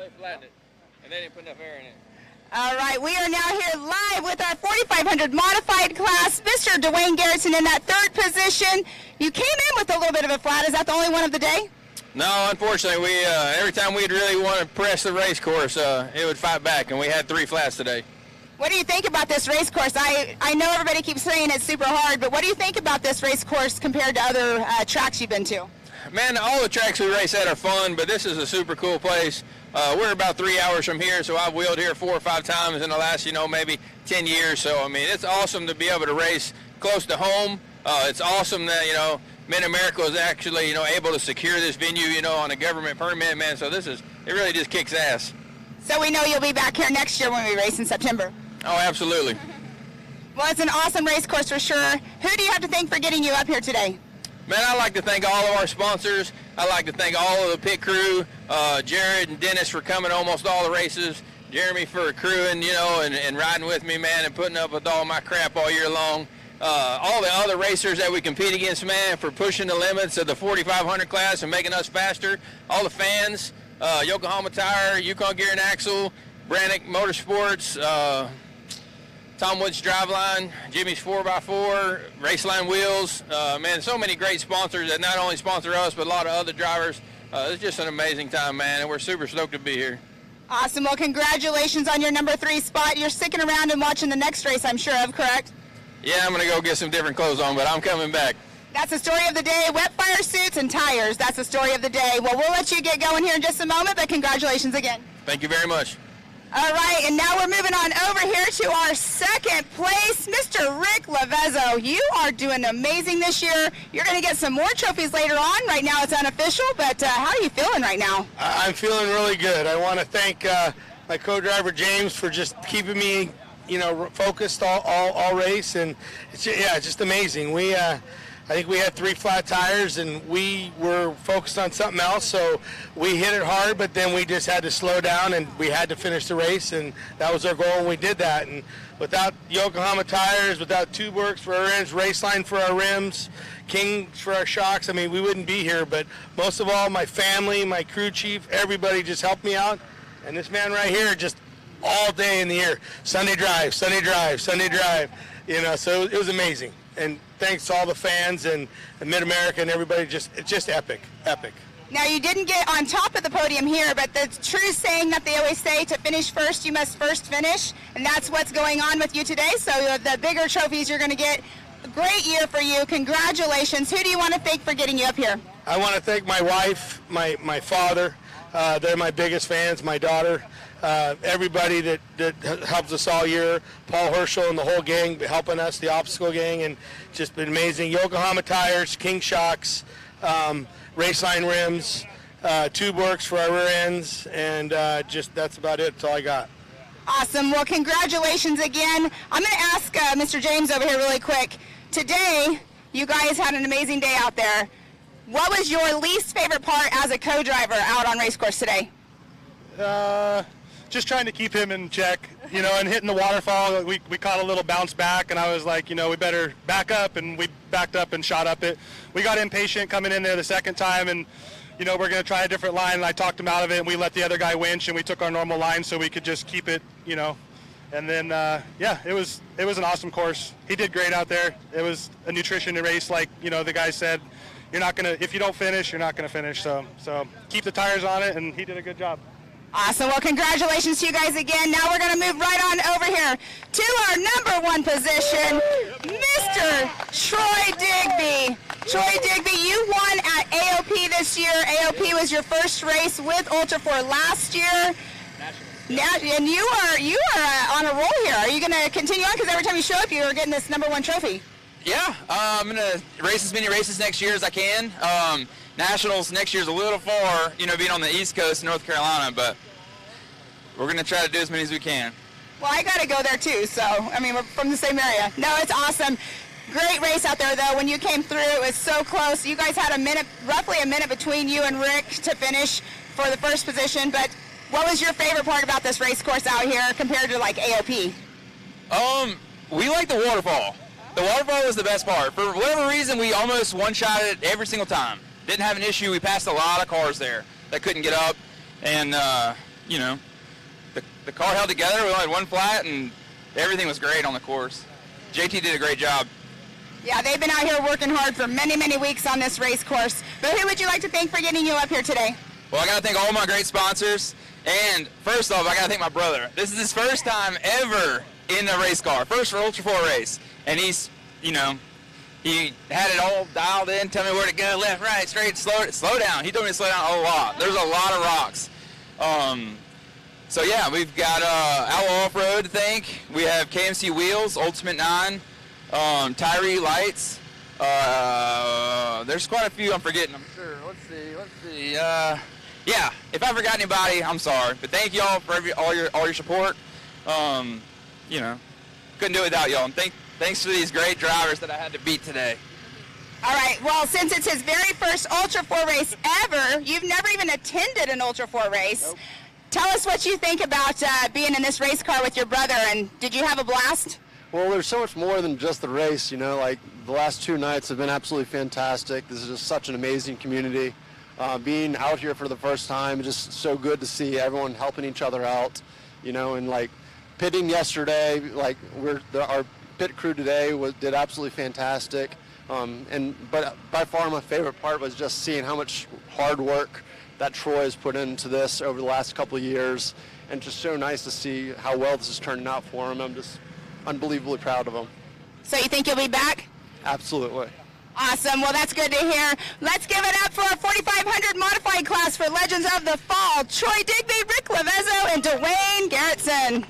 they flattened it, and they didn't put enough air in it. All right, we are now here live with our 4,500 modified class. Mr. Dwayne Garrison in that third position. You came in with a little bit of a flat. Is that the only one of the day? No, unfortunately, we every time we'd really want to press the race course, it would fight back, and we had 3 flats today. What do you think about this race course? I know everybody keeps saying it's super hard, but what do you think about this race course compared to other tracks you've been to? Man, all the tracks we race at are fun, but this is a super cool place. We're about 3 hours from here, so I've wheeled here 4 or 5 times in the last, maybe 10 years. So, I mean, it's awesome to be able to race close to home. It's awesome that, Mid-America is actually, able to secure this venue, on a government permit, man. So it really just kicks ass. So we know you'll be back here next year when we race in September. Oh, absolutely. Well, it's an awesome race course for sure. Who do you have to thank for getting you up here today? Man, I'd like to thank all of our sponsors. I'd like to thank all of the pit crew, Jared and Dennis for coming to almost all the races, Jeremy for crewing, and riding with me, man, and putting up with all my crap all year long. All the other racers that we compete against, man, for pushing the limits of the 4,500 class and making us faster. All the fans, Yokohama Tire, Yukon Gear and Axle, Brannick Motorsports, Tom Woods Driveline, Jimmy's 4x4, Raceline Wheels. Man, so many great sponsors that not only sponsor us, but a lot of other drivers. It's just an amazing time, man, and we're super stoked to be here. Awesome. Well, congratulations on your number 3 spot. You're sticking around and watching the next race, I'm sure of, correct? Yeah, I'm going to go get some different clothes on, but I'm coming back. That's the story of the day. Wet fire suits and tires. That's the story of the day. Well, we'll let you get going here in just a moment, but congratulations again. Thank you very much. All right, and now we're moving on over here to our second place, Mr. Rick Lavezzo. You are doing amazing this year. You're going to get some more trophies later on. Right now it's unofficial, but how are you feeling right now? I'm feeling really good. I want to thank my co-driver James for just keeping me, focused all race, and it's just amazing. I think we had 3 flat tires, and we were focused on something else, so we hit it hard, but then we just had to slow down, and we had to finish the race, and that was our goal, and we did that. And without Yokohama tires, without Tube Works for our ends, Raceline for our rims, Kings for our shocks, I mean, we wouldn't be here. But most of all, my family, my crew chief, everybody just helped me out, and this man right here just all day in the air, Sunday drive, Sunday drive, Sunday drive, so it was amazing. And thanks to all the fans and Mid-America and everybody, it's just epic. Now, you didn't get on top of the podium here, but the true saying that they always say, to finish first, you must first finish, and that's what's going on with you today. So the bigger trophies you're going to get. A great year for you. Congratulations. Who do you want to thank for getting you up here? I want to thank my wife, my father. They're my biggest fans, my daughter. Everybody that helps us all year, Paul Herschel and the whole gang helping us, the obstacle gang, and just been amazing. Yokohama tires, King shocks, Raceline rims, Tube Works for our rear ends, and that's about it. That's all I got. Awesome. Well, congratulations again. I'm going to ask Mr. James over here really quick. Today, you guys had an amazing day out there. What was your least favorite part as a co-driver out on race course today? Just trying to keep him in check, and hitting the waterfall. We caught a little bounce back, and I was like, we better back up, and we backed up and shot up it. We got impatient coming in there the second time, and, we're going to try a different line, and I talked him out of it, and we let the other guy winch, and we took our normal line so we could just keep it, and then, it was an awesome course. He did great out there. It was a nutrition race, like, the guy said. If you don't finish, you're not going to finish, so keep the tires on it, and he did a good job. Awesome. Well, congratulations to you guys again. Now we're going to move right on over here to our number 1 position, Mr. Troy Digby. Troy Digby, you won at AOP this year. AOP was your first race with Ultra 4 last year. And you are on a roll here. Are you going to continue on? Because every time you show up, you're getting this number 1 trophy. Yeah, I'm going to race as many races next year as I can. Nationals next year is a little far, being on the East Coast in North Carolina, but we're going to try to do as many as we can. Well, I got to go there too, so, we're from the same area. No, it's awesome. Great race out there, though. When you came through, it was so close. You guys had roughly a minute between you and Rick to finish for the first position, but what was your favorite part about this race course out here compared to, like, AOP? We like the waterfall. The waterfall was the best part. For whatever reason, we almost one-shot it every single time. Didn't have an issue. We passed a lot of cars there that couldn't get up, and you know, the car held together. We only had one flat, and everything was great on the course. JT did a great job. Yeah, they've been out here working hard for many, many weeks on this race course. But who would you like to thank for getting you up here today? Well, I got to thank all my great sponsors. And first off, I got to thank my brother. This is his first time ever in a race car, first for Ultra 4 race. And he's, you know, he had it all dialed in, tell me where to go, left, right, straight, slow down. He told me to slow down a lot. There's a lot of rocks. So yeah, we've got Owl Off-Road to thank. We have KMC Wheels, Ultimate 9, Tyree Lights. There's quite a few I'm forgetting, I'm sure. Let's see. Yeah, if I forgot anybody, I'm sorry. But thank y'all for all your support. You know, couldn't do it without y'all. And thanks to these great drivers that I had to beat today. All right, well, since it's his very first Ultra 4 race ever, you've never even attended an Ultra 4 race. Nope. Tell us what you think about being in this race car with your brother, and did you have a blast? Well, there's so much more than just the race, you know, like the last 2 nights have been absolutely fantastic. This is just such an amazing community. Being out here for the first time, just so good to see everyone helping each other out, you know, and like pitting yesterday, like our pit crew today did absolutely fantastic. But by far my favorite part was just seeing how much hard work that Troy has put into this over the last couple of years, and just so nice to see how well this is turning out for him. I'm just unbelievably proud of him. So you think you'll be back? Absolutely. Awesome. Well, that's good to hear. Let's give it up for our 4,500 modified class for Legends of the Fall, Troy Digby, Rick Lavezzo, and Dwayne Garrettson.